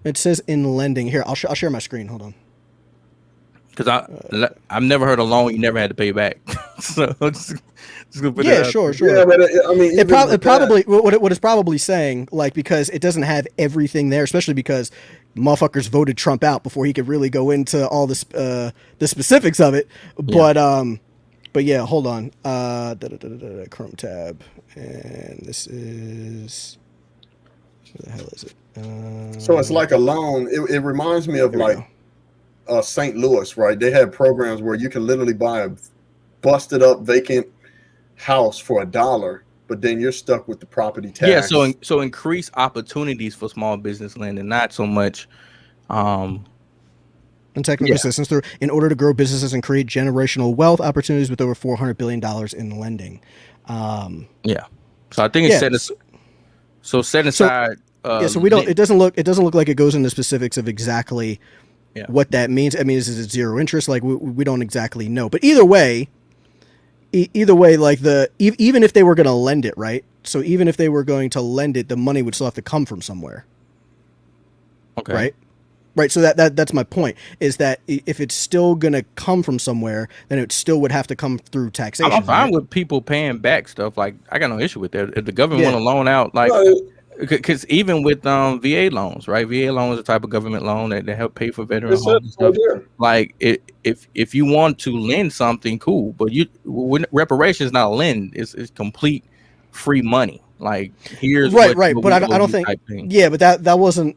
It says in lending here. I'll share my screen. Hold on. Because I've never heard a loan you never had to pay back. So just gonna put sure. Yeah, but I mean, it probably what it's probably saying, like, because it doesn't have everything there, especially because motherfuckers voted Trump out before he could really go into all the specifics of it. But yeah, hold on. Chrome tab, and this is where the hell is it? So it's like a loan. It reminds me of like St. Louis, right? They have programs where you can literally buy a busted up vacant house for $1, but then you're stuck with the property tax. Yeah, so increase opportunities for small business lending, not so much and technical assistance in order to grow businesses and create generational wealth opportunities with over $400 billion in lending. So I think it's set aside. So we don't. It doesn't look like it goes into specifics of exactly what that means. I mean, is it zero interest? Like we don't exactly know. But either way, like even if they were going to lend it, right? So even if they were going to lend it, the money would still have to come from somewhere. Okay. Right. So that's my point. Is that if it's still going to come from somewhere, then it still would have to come through taxation. I'm fine with people paying back stuff. Like I got no issue with that. If the government want to loan out, like. Because even with VA loans, right? VA loan is a type of government loan that help pay for veteran homes and stuff. Like if you want to lend something, cool. But reparations is not a lend; it's complete free money. Like here's right. But I don't think. Yeah, but that wasn't.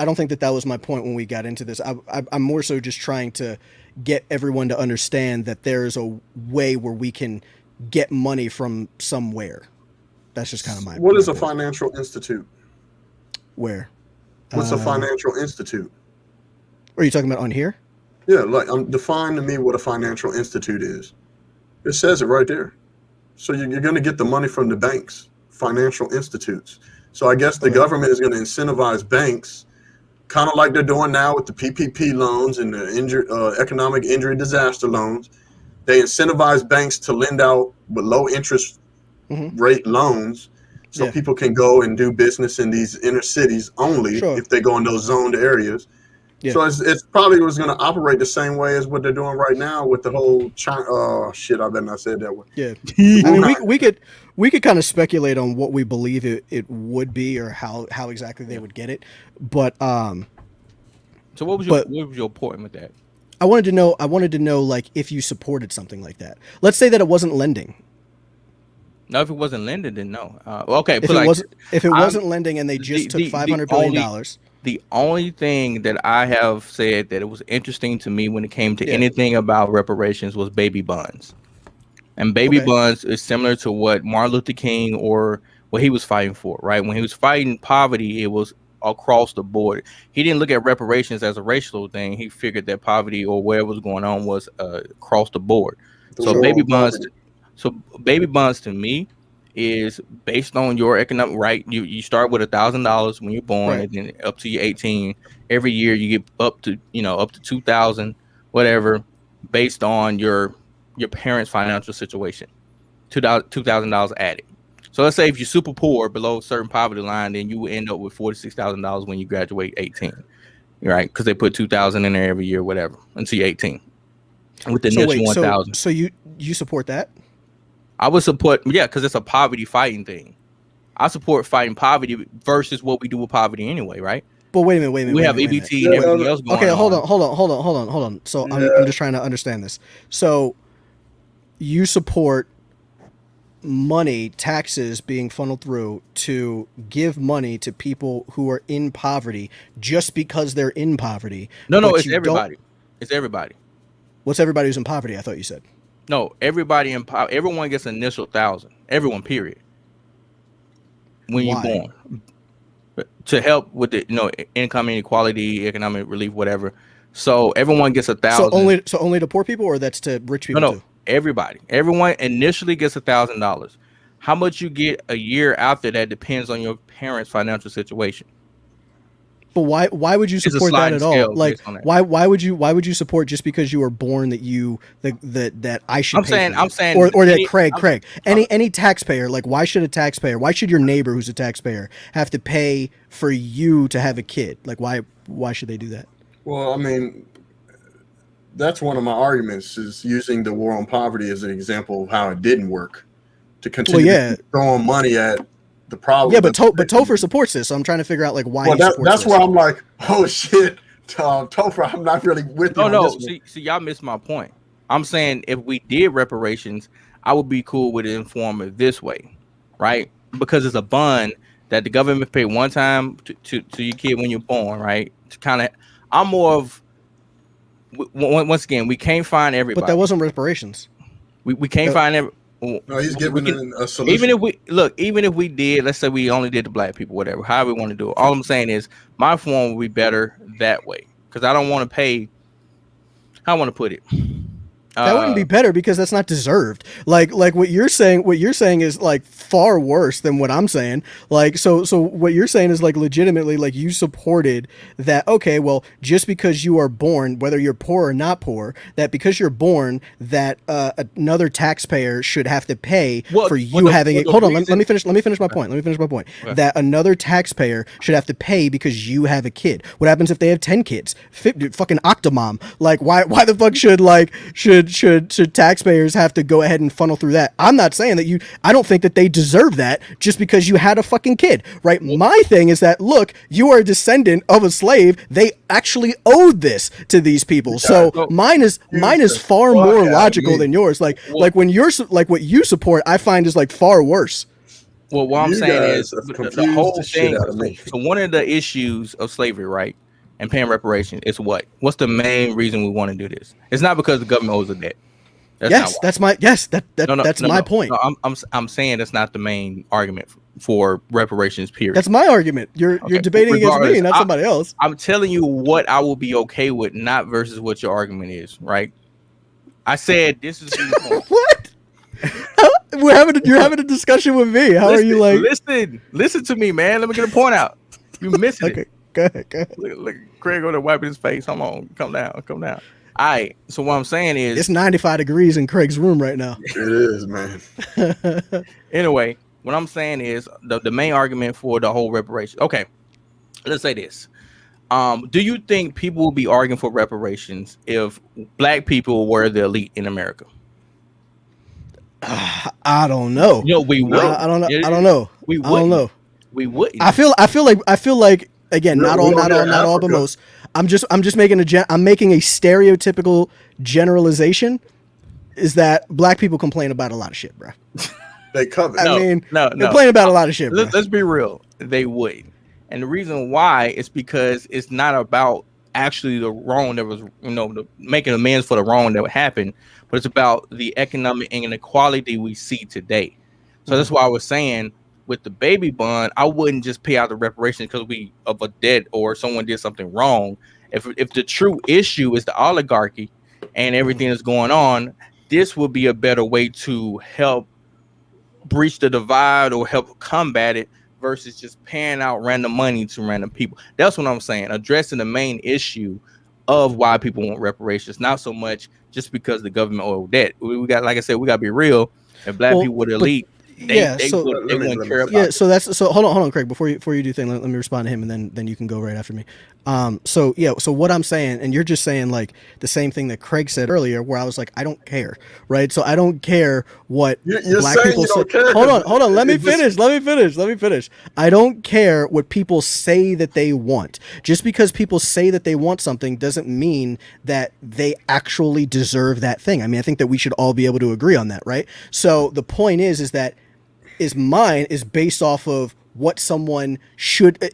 I don't think that was my point when we got into this. I'm more so just trying to get everyone to understand that there is a way where we can get money from somewhere. That's just kind of my. What is a financial institute? Where? What's a financial institute? Are you talking about on here? Yeah, like define to me what a financial institute is. It says it right there. So you're going to get the money from the banks, financial institutes. So I guess the government is going to incentivize banks, kind of like they're doing now with the PPP loans and the economic injury disaster loans. They incentivize banks to lend out with low interest rate loans, so people can go and do business in these inner cities only if they go in those zoned areas. So it's probably was going to operate the same way as what they're doing right now with the whole China. Oh shit! I better not say it that way. Yeah, I mean we could kind of speculate on what we believe it would be or how exactly they would get it, but So what was your point with that? I wanted to know like if you supported something like that. Let's say that it wasn't lending. No, if it wasn't lending, then no. Okay, if it wasn't lending and they just took $500 billion. The only thing that I have said that it was interesting to me when it came to anything about reparations was baby bonds. And baby bonds is similar to what Martin Luther King or what he was fighting for, right? When he was fighting poverty, it was across the board. He didn't look at reparations as a racial thing. He figured that poverty or whatever was going on was across the board. So baby bonds to me is based on your economic right. You start with $1,000 when you're born, and then up to you're 18. Every year you get up to 2,000, whatever, based on your parents' financial situation. $2,000 added. So let's say if you're super poor, below a certain poverty line, then you will end up with $46,000 when you graduate 18, right? Because they put 2,000 in there every year, whatever, until you're 18. With the initial 1,000. So you support that? I would support, because it's a poverty fighting thing. I support fighting poverty versus what we do with poverty anyway, right? But wait a minute. We have EBT and everything else going on. Okay, hold on. So I'm just trying to understand this. So you support money, taxes being funneled through to give money to people who are in poverty just because they're in poverty. No, it's everybody. It's everybody. What's everybody who's in poverty? I thought you said. No, everybody in poverty. Everyone gets an initial 1,000. Everyone, period. When you're born, to help with the income inequality, economic relief, whatever. So everyone gets 1,000. So only to poor people, or that's to rich people too? Everybody. Everyone initially gets $1,000. How much you get a year after that depends on your parents' financial situation. But why would you support that at all? Like why would you support just because you were born that I should? I'm saying or that Craig any taxpayer, like why should your neighbor who's a taxpayer have to pay for you to have a kid? Like why should they do that? Well, I mean, that's one of my arguments, is using the war on poverty as an example of how it didn't work, to continue throwing money at the problem. Yeah, but Topher supports this, so I'm trying to figure out like why. Well, that's where I'm like, oh shit, Topher, I'm not really with you. No. See, y'all missed my point. I'm saying if we did reparations, I would be cool with it in form of this way, right? Because it's a bond that the government paid one time to your kid when you're born, right? To kind of, I'm more of, once again, we can't find everybody. But that wasn't reparations. We can't find every. No, he's giving a solution. Even if we did, let's say we only did the black people, whatever, however we want to do it. All I'm saying is my form would be better that way, because I don't want to pay. How I want to put it. That wouldn't be better because that's not deserved. Like what you're saying is like far worse than what I'm saying. Like so what you're saying is like legitimately like you supported that. Okay, well, just because you are born, whether you're poor or not poor, that because you're born, that another taxpayer should have to pay for you having it. Hold on, let me finish my point. Okay. That another taxpayer should have to pay because you have a kid. What happens if they have 10 kids? Fucking Octomom. Like why the fuck should taxpayers have to go ahead and funnel through that? I'm not saying that I don't think that they deserve that just because you had a fucking kid, right? My thing is that, look, you are a descendant of a slave. They actually owed this to these people. So mine is far more logical than yours. Like what you support, I find is like far worse. Well, what I'm saying is the whole thing. So one of the issues of slavery, right, and paying reparation is what? What's the main reason we want to do this? It's not because the government owes a debt. That's my point. No, I'm saying that's not the main argument for reparations. Period. That's my argument. You're debating against me, not somebody else. I'm telling you what I will be okay with, not versus what your argument is. Right? I said this is what. You're having a discussion with me. How are you like? Listen to me, man. Let me get a point out. You missing it. Go ahead. Look, Craig over there wiping his face. Come on, come down. All right. So what I'm saying is, it's 95 degrees in Craig's room right now. It is, man. Anyway, what I'm saying is the main argument for the whole reparation. Okay, let's say this. Do you think people will be arguing for reparations if black people were the elite in America? I don't know. We would. I don't know. We would. I don't know. We wouldn't. I feel like again, not all, but most. I'm making I'm making a stereotypical generalization. Is that black people complain about a lot of shit, bro? They cover. They complain about a lot of shit. Let's be real. They would, and the reason why is because it's not about actually the wrong that was, making amends for the wrong that happened, but it's about the economic inequality we see today. So that's why I was saying with the baby bond, I wouldn't just pay out the reparations because we of a debt or someone did something wrong. If the true issue is the oligarchy and everything that's going on, this would be a better way to help breach the divide or help combat it versus just paying out random money to random people. That's what I'm saying. Addressing the main issue of why people want reparations, not so much just because the government owed debt. We got, like I said, we got to be real. If black people were the elite, yeah, they so wouldn't care about yeah, so that's so hold on, Craig, before you do thing, let me respond to him, and then you can go right after me. So yeah, so what I'm saying, and you're just saying like the same thing that Craig said earlier, where I was like, I don't care, right? So I don't care what You're black saying people you say. don't care. Hold on, let me It just- finish. I don't care what people say that they want. Just because people say that they want something doesn't mean that they actually deserve that thing. I mean, I think that we should all be able to agree on that, right? So the point is that mine is based off of what someone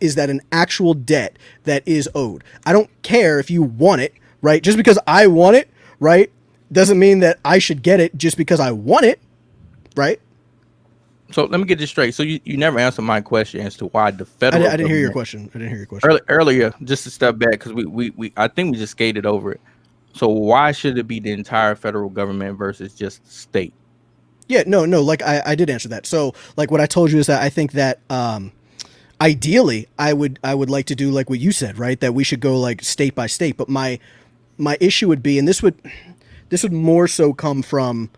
is that an actual debt that is owed. I don't care if you want it, right? Just because I want it, right, doesn't mean that I should get it just because I want it, right? So let me get this straight. So you never answered my question as to why the federal I didn't hear your government- question. Earlier, just to step back, because we I think we just skated over it. So why should it be the entire federal government versus just the state? Yeah, no, like I did answer that. So like what I told you is that I think that ideally I would like to do like what you said, right? That we should go like state by state. But my issue would be, and this would more so come from,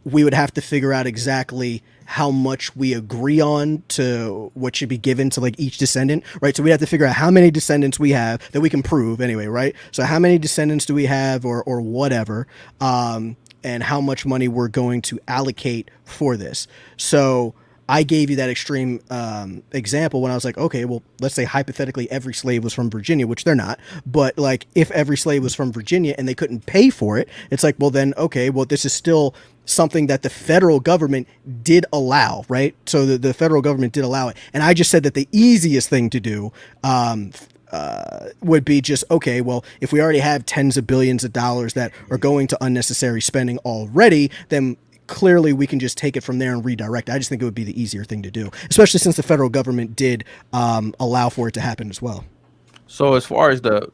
we would have to figure out exactly how much we agree on to what should be given to like each descendant, right? So we have to figure out how many descendants we have that we can prove anyway, right? So how many descendants do we have or whatever, and how much money we're going to allocate for this. So I gave you that extreme example when I was like, okay, well, let's say hypothetically every slave was from Virginia, which they're not. But like if every slave was from Virginia and they couldn't pay for it, it's like, well, then, okay, well, this is still something that the federal government did allow, right? So the federal government did allow it. And I just said that the easiest thing to do would be just, okay, well, if we already have tens of billions of dollars that are going to unnecessary spending already, then clearly we can just take it from there and redirect. I just think it would be the easier thing to do, especially since the federal government did allow for it to happen as well. So as far as the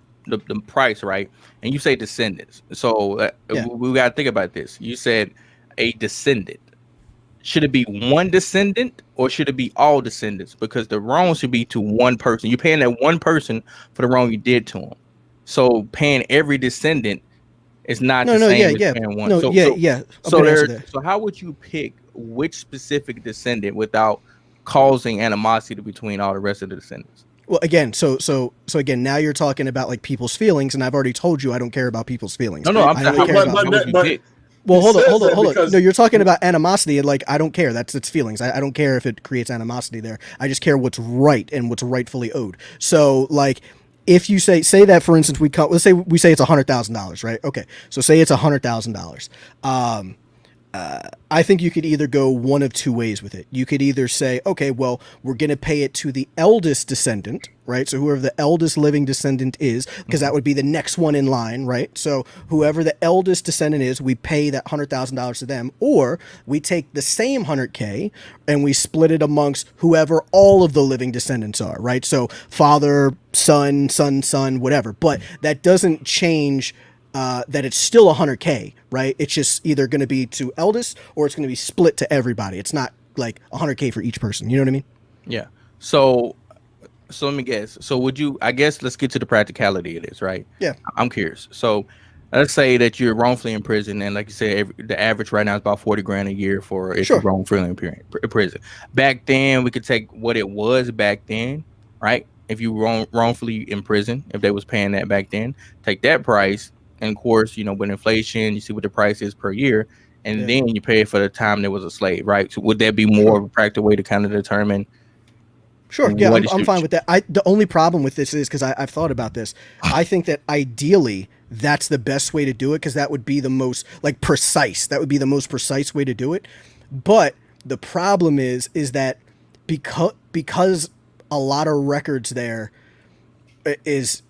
price, right? And you say descendants. So we got to think about this. You said a descendant. Should it be one descendant or should it be all descendants? Because the wrong should be to one person. You're paying that one person for the wrong you did to him. So paying every descendant is not the same as paying one. So how would you pick which specific descendant without causing animosity between all the rest of the descendants? Well, again, so again, now you're talking about like people's feelings, and I've already told you I don't care about people's feelings. No, I'm I only care about. Well, hold on. No, you're talking about animosity, and like I don't care. That's its feelings. I don't care if it creates animosity there. I just care what's right and what's rightfully owed. So, like, if you say that, for instance, let's say we say it's $100,000, right? Okay, so say it's $100,000. I think you could either go one of two ways with it. You could either say, okay, well, we're going to pay it to the eldest descendant, right? So whoever the eldest living descendant is, because that would be the next one in line, right? So whoever the eldest descendant is, we pay that $100,000 to them, or we take the same 100K and we split it amongst whoever all of the living descendants are, right? So father, son, whatever. But that doesn't change that it's still 100K, right? It's just either going to be to eldest or it's going to be split to everybody. It's not like 100K for each person. You know what I mean? Yeah. So let me guess. So would you, I guess let's get to the practicality of this, right? Yeah. I'm curious. So let's say that you're wrongfully in prison, and like you said, the average right now is about 40 grand a year for if you're wrongfully in prison. Back then, we could take what it was back then, right? If you were wrongfully in prison, if they was paying that back then, take that price. And of course, you know, with inflation, you see what the price is per year, and then you pay for the time there was a slave, right? So would that be more of a practical way to kind of determine? Sure. Yeah, I'm fine with that. The only problem with this is because I've thought about this. I think that ideally that's the best way to do it because that would be the most like precise. That would be the most precise way to do it. But the problem is that because a lot of records there is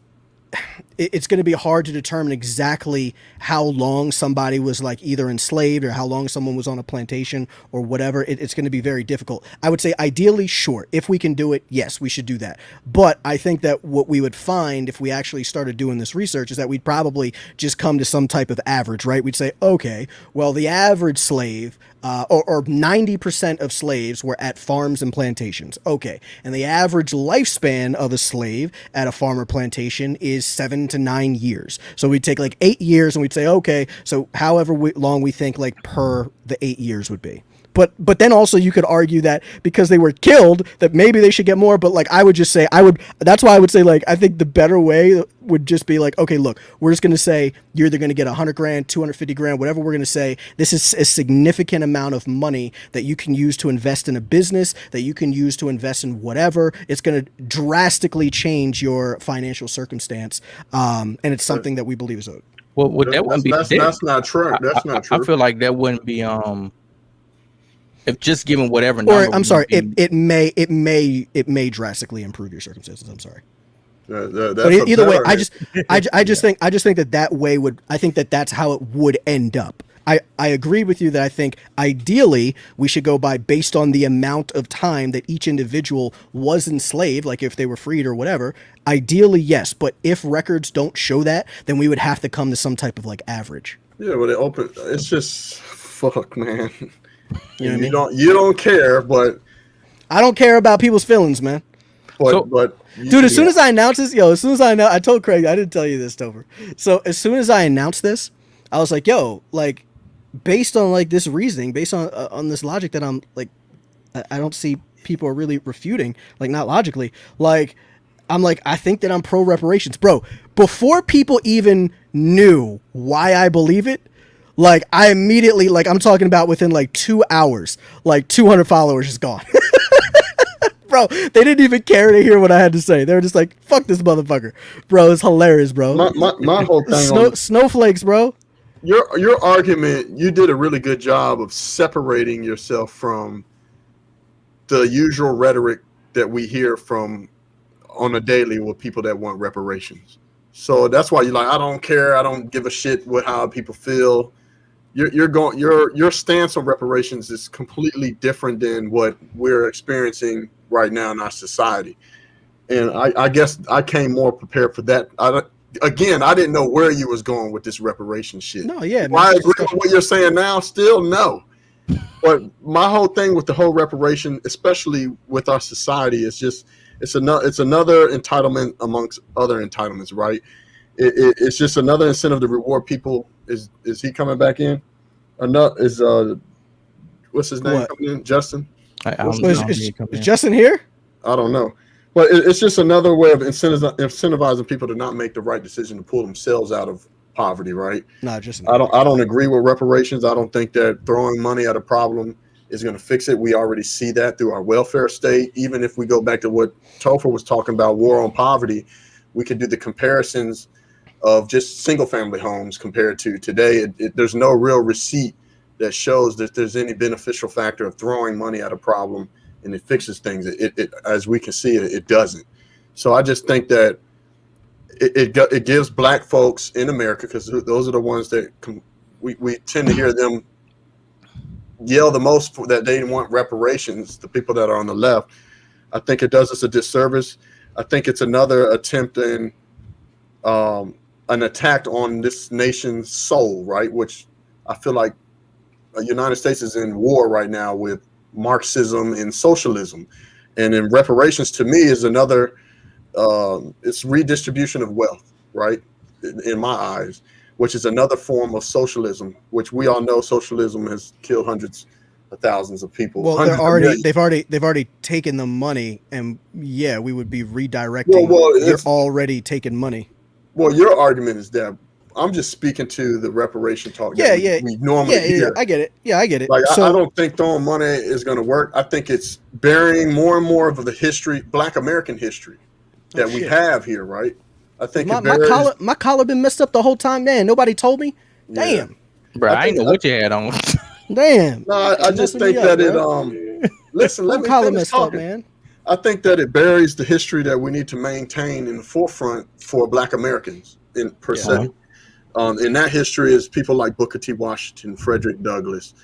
it's going to be hard to determine exactly how long somebody was like either enslaved or how long someone was on a plantation or whatever. It's going to be very difficult. I would say ideally, sure, if we can do it, yes, we should do that. But I think that what we would find if we actually started doing this research is that we'd probably just come to some type of average, right? We'd say, okay, well, the average slave or 90% of slaves were at farms and plantations. Okay. And the average lifespan of a slave at a farm or plantation is 7 to 9 years. So we'd take like 8 years and we'd say, okay, so however long we think like per the 8 years would be. But then also you could argue that because they were killed that maybe they should get more. But like I would just say that's why I would say like I think the better way would just be like, okay, look, we're just going to say you're either going to get 100 grand, 250 grand, whatever we're going to say. This is a significant amount of money that you can use to invest in a business, that you can use to invest in whatever. It's going to drastically change your financial circumstance. And it's something that we believe is owed. Well, that wouldn't be. That's not true. That's not true. I feel like that wouldn't be. If just given whatever number, or I'm sorry, it may drastically improve your circumstances. I'm sorry. But either way, I just think that way would, I think that's how it would end up. I agree with you that I think ideally we should go by based on the amount of time that each individual was enslaved, like if they were freed or whatever. Ideally, yes, but if records don't show that, then we would have to come to some type of like average. Yeah, but it's just fuck, man. You know what I mean? You don't care, but I don't care about people's feelings, man. But dude, as soon as I announced this, I told Craig, I didn't tell you this, Topher. So as soon as I announced this, I was like, yo, like based on like this reasoning, based on this logic that I'm like, I don't see people are really refuting, like not logically, like I'm like, I think that I'm pro reparations, bro. Before people even knew why I believe it, like I immediately, like I'm talking about within like 2 hours, like 200 followers is gone. Bro, they didn't even care to hear what I had to say. They were just like, fuck this motherfucker. Bro, it's hilarious, bro. My whole thing snowflakes, bro. Your argument, you did a really good job of separating yourself from the usual rhetoric that we hear from on a daily with people that want reparations. So that's why you're like, I don't care, I don't give a shit with how people feel. Your stance on reparations is completely different than what we're experiencing right now in our society. And I guess I came more prepared for that. I didn't know where you was going with this reparation shit. No, yeah. Man, I agree with what you're saying now. Still, no. But my whole thing with the whole reparation, especially with our society, is just it's another entitlement amongst other entitlements, right? It's just another incentive to reward people. Is he coming back in? What's his name coming in? Justin? Is Justin here? I don't know. But it's just another way of incentivizing people to not make the right decision to pull themselves out of poverty, right? I don't agree with reparations. I don't think that throwing money at a problem is going to fix it. We already see that through our welfare state. Even if we go back to what Topher was talking about, war on poverty, we could do the comparisons of just single family homes compared to today. There's no real receipt that shows that there's any beneficial factor of throwing money at a problem and it fixes things. It as we can see, it doesn't. So I just think that it gives black folks in America, because those are the ones that we tend to hear them yell the most for, that they want reparations, the people that are on the left. I think it does us a disservice. I think it's another attempt in an attack on this nation's soul, right? Which I feel like the United States is in war right now with Marxism and socialism. And in reparations, to me, is another, it's redistribution of wealth, right? In my eyes, which is another form of socialism, which we all know socialism has killed hundreds of thousands of people. Well, they've already taken the money, and yeah, we would be redirecting. They're already taking money. Well, your argument is that I'm just speaking to the reparation talk. We normally hear. I get it. Yeah, I get it. Like, I don't think throwing money is going to work. I think it's burying more and more of the history, Black American history, that we have here, right? I think my collar been messed up the whole time, man. Nobody told me. Damn. Bro, I didn't know what you had on. Damn. No, I just think that it listen, let me finish talking. Man. I think that it buries the history that we need to maintain in the forefront for Black Americans, in per se. And that history is people like Booker T. Washington, Frederick Douglass,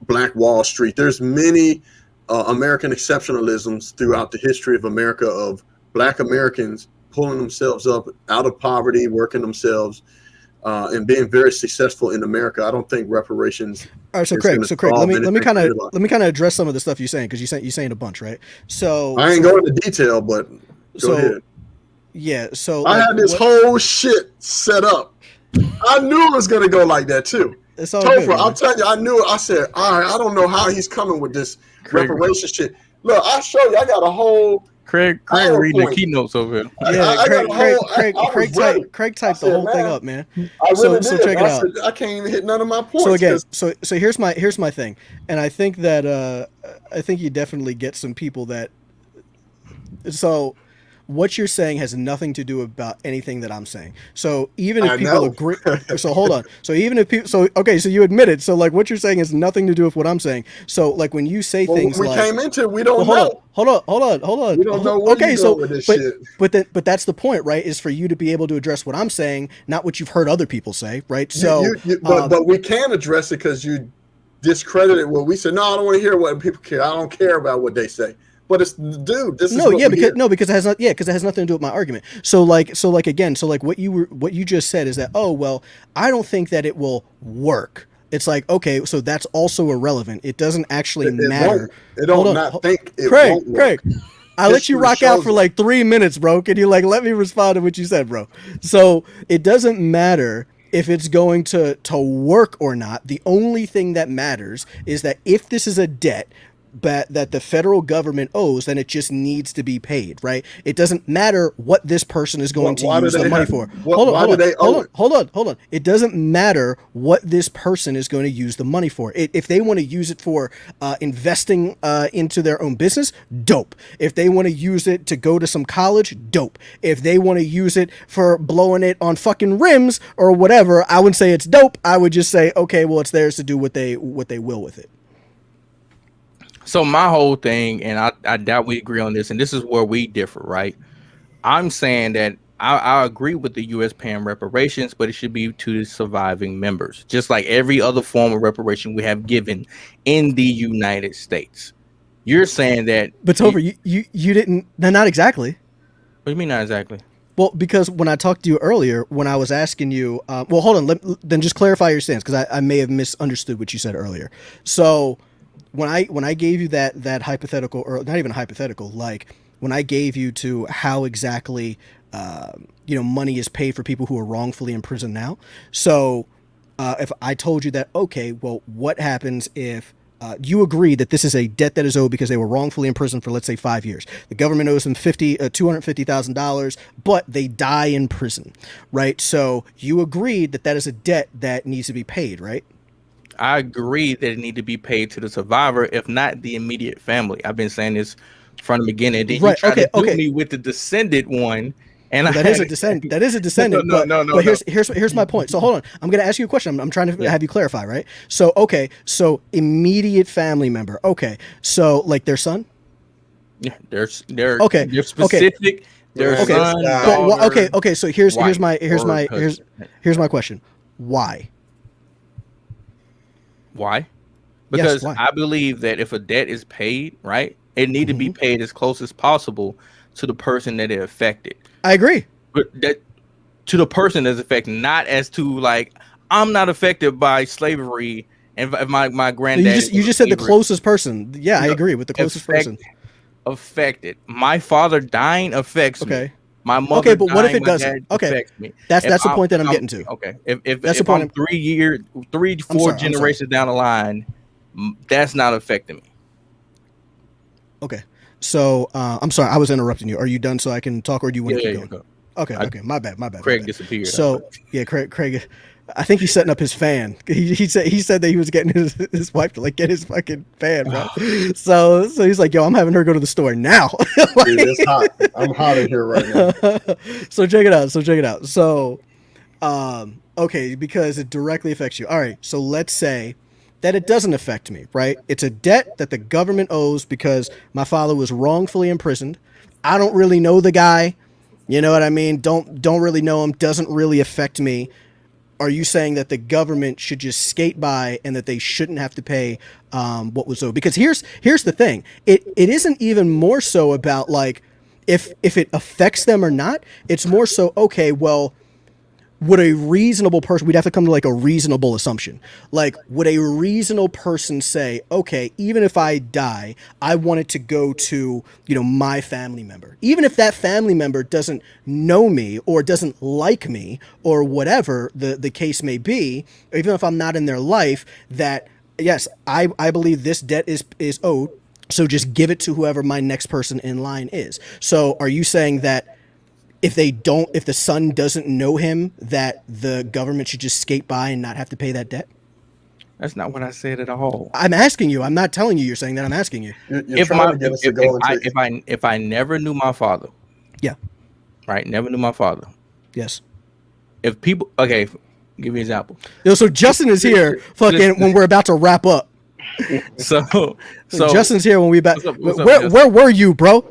Black Wall Street. There's many American exceptionalisms throughout the history of America of Black Americans pulling themselves up out of poverty, working themselves, and being very successful in America. I don't think reparations. All right, so Craig, let me kind of address some of the stuff you're saying, because you're saying a bunch, right? So I ain't going into detail, but go ahead. Yeah, so I had this whole shit set up. I knew it was gonna go like that too. It's all Topher, good, I'm telling you, I knew it. I said, all right, I don't know how he's coming with this reparation shit. Look, I'll show you. I got a whole Craig reading the keynotes over here. Yeah, Craig typed the whole thing up, man. I really did. So check it out. I can't even hit none of my points. So again, so here's my thing, and I think that I think you definitely get some people that. So, what you're saying has nothing to do about anything that I'm saying. So even if people agree, so hold on. So even if people, so okay, so you admit it. So like what you're saying has nothing to do with what I'm saying. So like when you say things we like came into, we don't know. Hold on. We don't know where okay, you so go with this shit. But that's the point, right? Is for you to be able to address what I'm saying, not what you've heard other people say, right? So but we can address it because you discredited what we said. No, I don't want to hear what people care. I don't care about what they say. But it's, dude, this is because it has not, because it has nothing to do with my argument. So like what you just said is that, oh well, I don't think that it will work. It's like, okay, so that's also irrelevant. It doesn't actually matter. Craig, I let you rock out for like 3 minutes, bro. Can you like let me respond to what you said, bro? So it doesn't matter if it's going to work or not. The only thing that matters is that if this is a debt that the federal government owes, then it just needs to be paid, right? It doesn't matter what this person is going to use the money for. Hold on. It doesn't matter what this person is going to use the money for. If they want to use it for investing into their own business, dope. If they want to use it to go to some college, dope. If they want to use it for blowing it on fucking rims or whatever, I wouldn't say it's dope. I would just say, okay, well, it's theirs to do what they will with it. So my whole thing, and I doubt we agree on this, and this is where we differ, right? I'm saying that I agree with the U.S. paying reparations, but it should be to the surviving members, just like every other form of reparation we have given in the United States. You're saying that, but Topher, you didn't. No, not exactly. What do you mean, not exactly? Well, because when I talked to you earlier, when I was asking you, well, hold on, then just clarify your stance, because I may have misunderstood what you said earlier. So. When I gave you that hypothetical, or not even hypothetical, like when I gave you to how exactly money is paid for people who are wrongfully imprisoned now. So if I told you that, okay, well, what happens if you agree that this is a debt that is owed because they were wrongfully imprisoned for, let's say, 5 years. The government owes them $250,000, but they die in prison, right? So you agreed that is a debt that needs to be paid, right? I agree that it need to be paid to the survivor, if not the immediate family. I've been saying this from the beginning. Then you try to do me with the descendant one, and that is a descendant. No. But here's my point. So hold on. I'm going to ask you a question. I'm trying to have you clarify, right? So so immediate family member. Okay, so like their son. Yeah, they're specific. Their son. Okay. So here's my question. Why? Why? Because why? I believe that if a debt is paid, right, it need to be paid as close as possible to the person that it affected. I agree. But that to the person that's affected, not as to like I'm not affected by slavery, and my granddad. You just said the closest person. Yeah, I agree with the closest person. Affected. My father dying affects me. My mother. Okay, but what if it doesn't? Okay, that's the point that I'm getting to. Okay, if I'm 4 generations down the line, that's not affecting me. Okay, so I'm sorry, I was interrupting you. Are you done so I can talk, or do you want to keep going? Go. Okay, my bad. Craig disappeared. So yeah, Craig. I think he's setting up his fan. He said that he was getting his wife to like get his fucking fan, bro. So he's like, yo, I'm having her go to the store now. Like, dude, it's hot. I'm hot in here right now. So check it out. So, okay, because it directly affects you. All right. So let's say that it doesn't affect me, right? It's a debt that the government owes because my father was wrongfully imprisoned. I don't really know the guy. You know what I mean? Don't really know him. Doesn't really affect me. Are you saying that the government should just skate by and that they shouldn't have to pay what was owed? Because here's the thing. It isn't even more so about like if it affects them or not. It's more so, okay, well, would a reasonable person, we'd have to come to like a reasonable assumption. Like, would a reasonable person say, okay, even if I die, I want it to go to, my family member. Even if that family member doesn't know me or doesn't like me or whatever the case may be, or even if I'm not in their life, that, yes, I believe this debt is owed, so just give it to whoever my next person in line is. So are you saying that if the son doesn't know him, that the government should just skate by and not have to pay that debt? That's not what I said at all. I'm asking you. I'm not telling you. You're saying that. I'm asking you. If I never knew my father, yeah, right, never knew my father. Yes. If people, okay, give me an example. So Justin is here, fucking when we're about to wrap up. So Justin's here when we about. What's up, where were you, bro?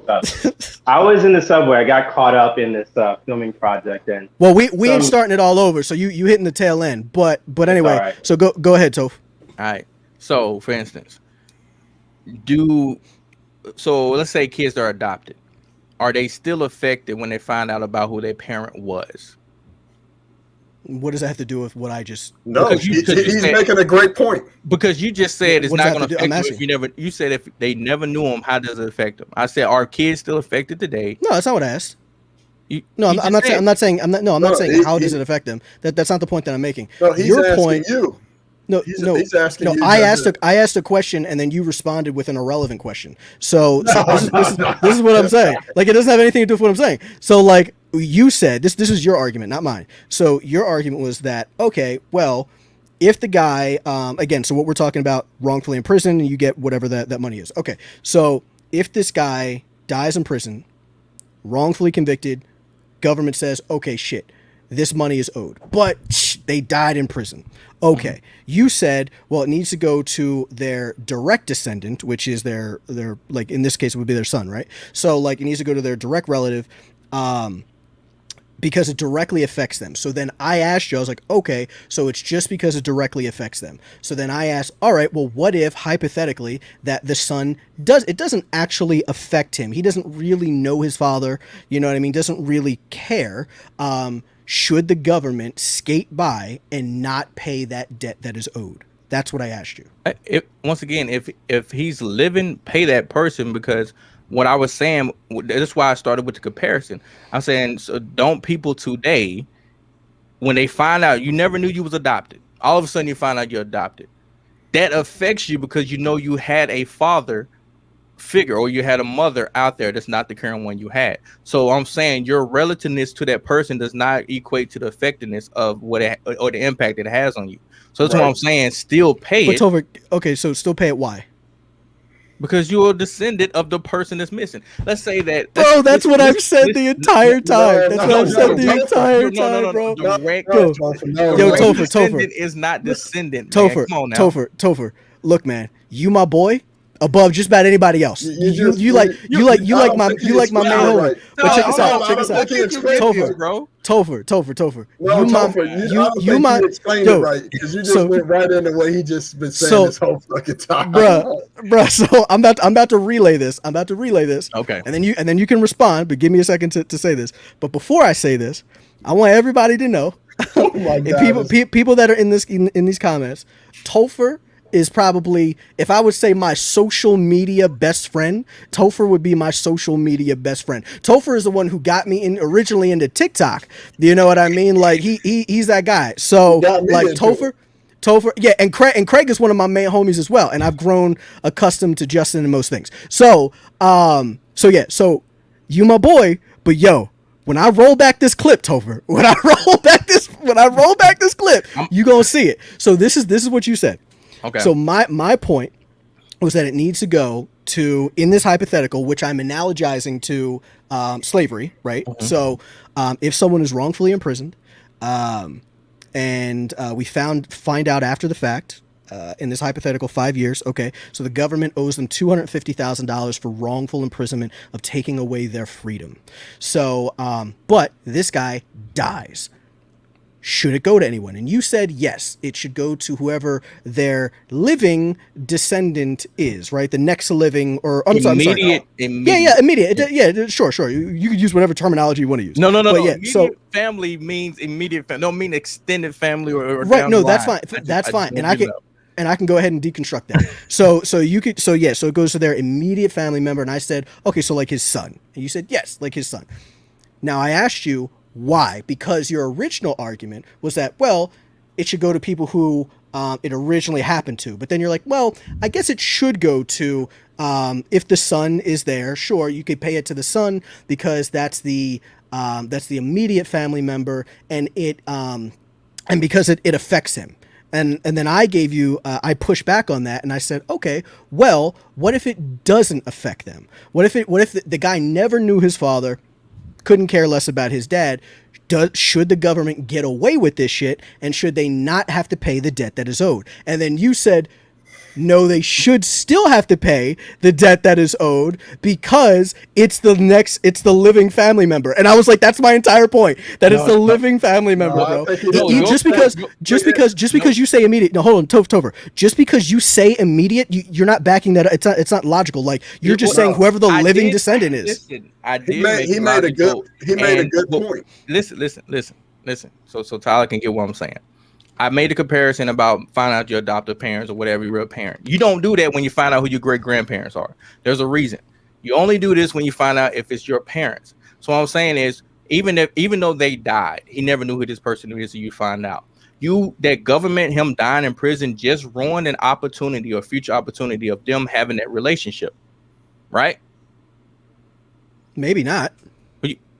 I was in the subway. I got caught up in this filming project, and well, we ain't starting it all over. So you hitting the tail end, but anyway. Right. So go ahead, Toph. All right. So for instance, let's say kids are adopted. Are they still affected when they find out about who their parent was? What does that have to do with what I just? No, he's making a great point. Because you just said it's not going to affect you if you never. You said if they never knew him, how does it affect them? I said, are kids still affected today? No, that's not what I asked. I'm not saying how does it affect them. That's not the point that I'm making. No, he's asking you. No, he's asking you. I asked a question and then you responded with an irrelevant question. So this is what I'm saying. Like, it doesn't have anything to do with what I'm saying. So like you said, this is your argument, not mine. So your argument was that, okay, well, if the guy, again, so what we're talking about, wrongfully in prison, and you get whatever that money is. Okay, so if this guy dies in prison, wrongfully convicted, government says, okay, shit, this money is owed, but they died in prison. Okay, you said, well, it needs to go to their direct descendant, which is their like, in this case, it would be their son, right? So like, it needs to go to their direct relative, because it directly affects them. So then I asked you, I was like, okay, so it's just because it directly affects them. So then I asked, all right, well, what if hypothetically that the son doesn't actually affect him? He doesn't really know his father, you know what I mean? Doesn't really care. Should the government skate by and not pay that debt that is owed? That's what I asked you. Once again, if he's living, pay that person, because what I was saying, that's why I started with the comparison. I'm saying, so don't people today, when they find out you never knew you was adopted, all of a sudden you find out you're adopted, that affects you because you know you had a father figure or you had a mother out there that's not the current one you had. So I'm saying your relativeness to that person does not equate to the effectiveness of or the impact it has on you. So that's what I'm saying. Still pay it. Okay, so still pay it. Why? Because you're a descendant of the person that's missing. Let's say that. Bro, that's what I've said the entire time. That's what I've said the entire time, bro. Yo, Topher is not descendant. Topher, come on now. Topher. Look, man, you my boy. Above just about anybody else. You like my main homie. But check this out. Topher. You my right, because you just went right into what he just been saying this whole fucking time. Bruh. So I'm about to relay this. Okay. And then you can respond, but give me a second to say this. But before I say this, I want everybody to know, oh my God, people that are in these comments, Topher is probably, if I would say my social media best friend, Topher would be my social media best friend. Topher is the one who got me originally into TikTok. Do you know what I mean? Like he's that guy. So like Topher, yeah, and Craig is one of my main homies as well, and I've grown accustomed to Justin and most things. So so you my boy, but yo, when I roll back this clip, Topher, when I roll back this clip, you gonna see it. So this is what you said. Okay. So my point was that it needs to go to, in this hypothetical, which I'm analogizing to slavery, right? Mm-hmm. So if someone is wrongfully imprisoned, and we find out after the fact in this hypothetical 5 years. Okay, so the government owes them $250,000 for wrongful imprisonment of taking away their freedom. So, but this guy dies. Should it go to anyone? And you said yes, it should go to whoever their living descendant is, right? The next living, or immediate. Immediate. Sure. You could use whatever terminology you want to use. No. But yeah, immediate family means immediate family. Don't mean extended family or right. No, that's line. fine. That's fine. And I can go ahead and deconstruct that. So it goes to their immediate family member. And I said, okay, so like his son. And you said yes, like his son. Now I asked you, why? Because your original argument was that, well, it should go to people who it originally happened to. But then you're like, well, I guess it should go to, if the son is there, sure, you could pay it to the son because that's the immediate family member, and because it affects him. And then I gave you, I pushed back on that, and I said, okay, well, what if it doesn't affect them? What if the guy never knew his father, couldn't care less about his dad? Should the government get away with this shit, and should they not have to pay the debt that is owed? And then you said, no, they should still have to pay the debt that is owed because it's the living family member. And I was like, that's my entire point. It's the living family member, bro. Just because you say immediate. No, hold on, Topher. Just because you say immediate, you're not backing that up. It's not logical. Like, you're just saying whoever the living descendant is. Listen, I did. He made a good point. Listen. So Tyler can get what I'm saying. I made a comparison about finding out your adoptive parents or whatever your real parent. You don't do that when you find out who your great grandparents are. There's a reason. You only do this when you find out if it's your parents. So what I'm saying is, even though they died, he never knew who this person is, so you find out. That government, him dying in prison, just ruined an opportunity or future opportunity of them having that relationship, right? Maybe not.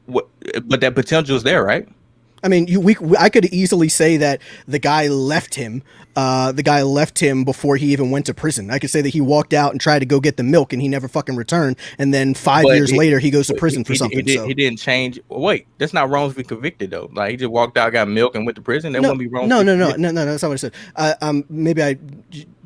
But that potential is there, right? I mean, I could easily say that the guy left him. The guy left him before he even went to prison. I could say that he walked out and tried to go get the milk, and he never fucking returned. And then 5 years later, he goes to prison for something. He didn't change. Wait, that's not wrongfully convicted though. Like, he just walked out, got milk, and went to prison. That wouldn't be wrong. No. That's not what I said. Maybe I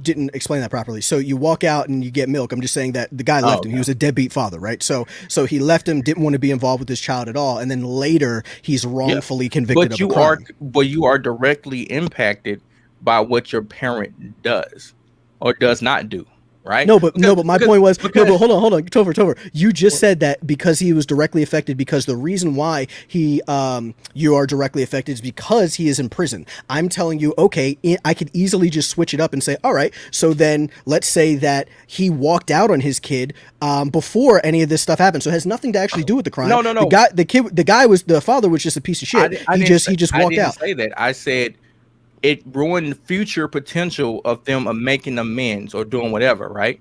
didn't explain that properly. So you walk out and you get milk. I'm just saying that the guy left him. He was a deadbeat father, right? So he left him, didn't want to be involved with this child at all, and then later he's wrongfully convicted of a crime. But you are directly impacted by what your parent does or does not do, right? But my point was, hold on, Topher. You just said that because he was directly affected, because the reason why you are directly affected is because he is in prison. I'm telling you, okay, I could easily just switch it up and say, all right, so then let's say that he walked out on his kid before any of this stuff happened, so it has nothing to actually do with the crime. No. The father was just a piece of shit. He just walked out. I didn't say that. I said it ruined future potential of them making amends or doing whatever, right?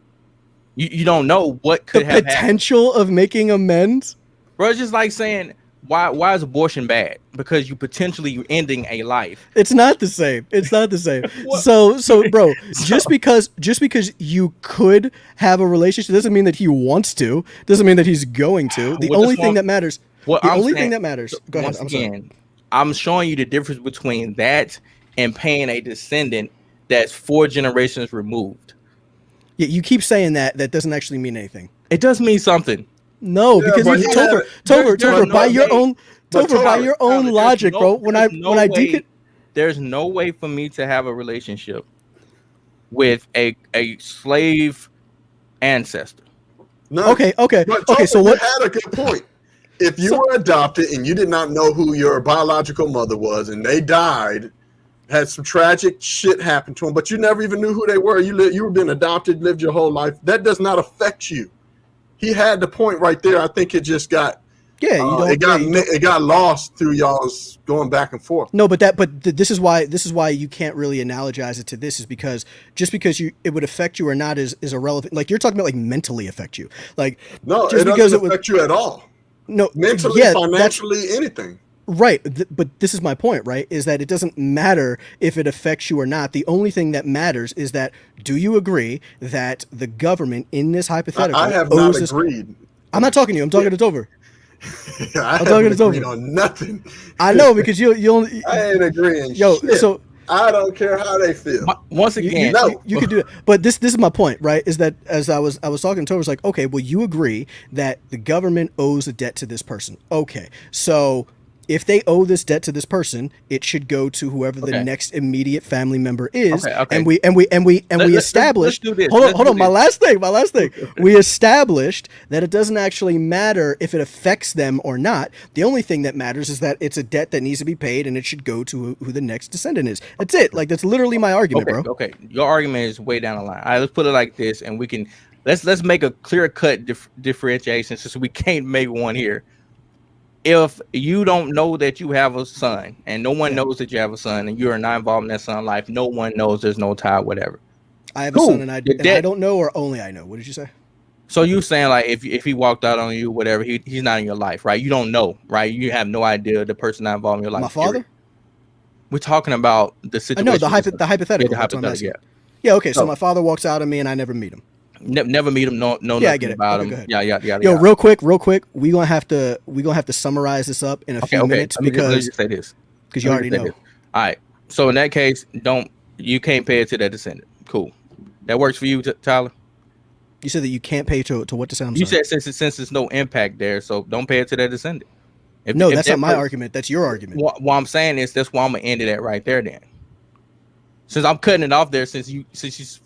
You don't know what could have potential of making amends. Bro, it's just like saying, why is abortion bad? Because you potentially ending a life. It's not the same. So bro, just because you could have a relationship doesn't mean that he wants to. Doesn't mean that he's going to. The only thing that matters. Go ahead. I'm showing you the difference between that and paying a descendant that's 4 generations removed. Yeah, you keep saying that. That doesn't actually mean anything. It does mean something. No, because Topher, by your own logic, bro. There's no way for me to have a relationship with a slave ancestor. No. Okay. So what? You had a good point. If you were adopted and you did not know who your biological mother was, and they died, had some tragic shit happen to them, but you never even knew who they were. You were being adopted, lived your whole life. That does not affect you. He had the point right there. I think it just got it got lost through y'all's going back and forth. No, but this is why you can't really analogize it to this, is because just because it would affect you or not is irrelevant. Like, you're talking about like mentally affect you. Like, no, just it doesn't affect you at all. No, mentally, financially, anything. Right, but this is my point, right? Is that it doesn't matter if it affects you or not. The only thing that matters is that, do you agree that the government in this hypothetical I have not agreed. I'm not talking to you. I'm talking to Topher. I'm talking to Topher on nothing. I know, because you only. I ain't agreeing. Yo, shit. so I don't care how they feel. Once again, you could do it, but this is my point, right? Is that as I was talking to her, was like, okay, well, you agree that the government owes a debt to this person. Okay, so if they owe this debt to this person, it should go to whoever the next immediate family member is. Okay. And we established. Let's do this. Hold on. My last thing. We established that it doesn't actually matter if it affects them or not. The only thing that matters is that it's a debt that needs to be paid, and it should go to who the next descendant is. That's it. Like, that's literally my argument, bro. Okay. Your argument is way down the line. All right, let's put it like this, and we can let's make a clear cut differentiation, since we can't make one here. If you don't know that you have a son, and no one knows that you have a son, and you are not involved in that son's life, no one knows, there's no tie, whatever. I have a son, and I don't know, or only I know. What did you say? So you saying, like, if he walked out on you, whatever, he's not in your life, right? You don't know, right? You have no idea the person not involved in your life. My father? We're talking about the situation. No, the hypothetical. Yeah, the hypothetical. Yeah. Okay. So my father walks out on me, and I never meet him. Never meet him. No, nothing about him. Yeah. Yo, real quick. We gonna have to summarize this up in a few minutes, let me because just say this, because you already know. All right. So in that case, you can't pay it to that descendant. Cool. That works for you, Tyler. You said that you can't pay to what descendant? You said since there's no impact there, so don't pay it to that descendant. If that's not my argument. That's your argument. What I'm saying is, that's why I'm gonna end it at right there. Then, since I'm cutting it off there, since you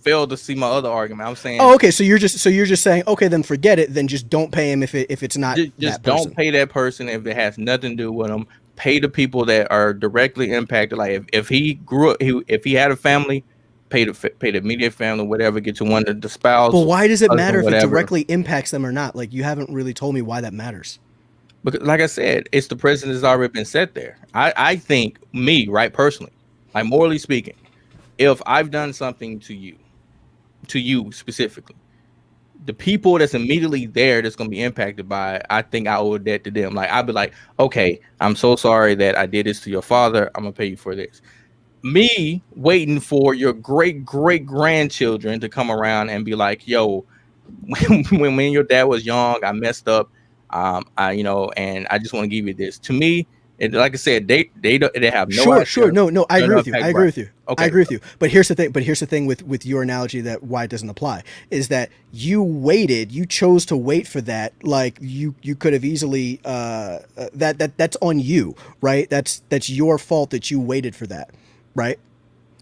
failed to see my other argument, I'm saying. Oh, okay. So you're just saying, okay, then forget it. Then just don't pay him if it's not. Just don't pay that person if it has nothing to do with him. Pay the people that are directly impacted. Like if he grew up, if he had a family, pay the immediate family, whatever. Get to one of the spouse. But why does it matter if it directly impacts them or not? Like, you haven't really told me why that matters. Because, like I said, it's the precedent that's already been set there. I think, me, right, personally, like, morally speaking, if I've done something to you specifically, the people that's immediately there that's going to be impacted by it, I think I owe a debt to them. Like, I'd be like, okay, I'm so sorry that I did this to your father. I'm going to pay you for this. Me waiting for your great grandchildren to come around and be like, yo, when your dad was young, I messed up. And I just want to give you this. To me, and like I said, they have no idea. Sure. No, I agree with you. I agree with you. Okay. I agree with you. But here's the thing with your analogy, that why it doesn't apply, is that you chose to wait for that. Like, you could have easily that's on you, right? That's your fault that you waited for that, right?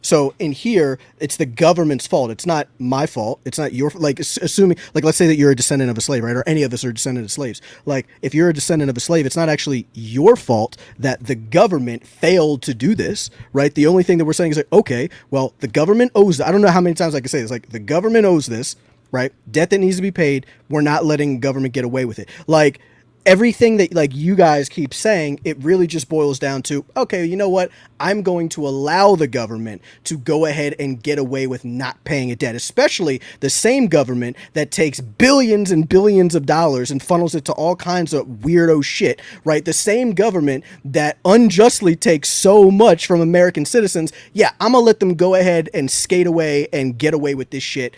So in here, it's the government's fault. It's not my fault. It's not your, like, assuming, like, let's say that you're a descendant of a slave, right? Or any of us are a descendant of slaves. Like, if you're a descendant of a slave, it's not actually your fault that the government failed to do this, right? The only thing that we're saying is like, okay, well, the government owes, I don't know how many times I can say this, like, the government owes this, right? Debt that needs to be paid. We're not letting government get away with it. Like, everything that, like, you guys keep saying, it really just boils down to, okay, you know what? I'm going to allow the government to go ahead and get away with not paying a debt, especially the same government that takes billions and billions of dollars and funnels it to all kinds of weirdo shit, right? The same government that unjustly takes so much from American citizens. Yeah, I'm gonna let them go ahead and skate away and get away with this shit,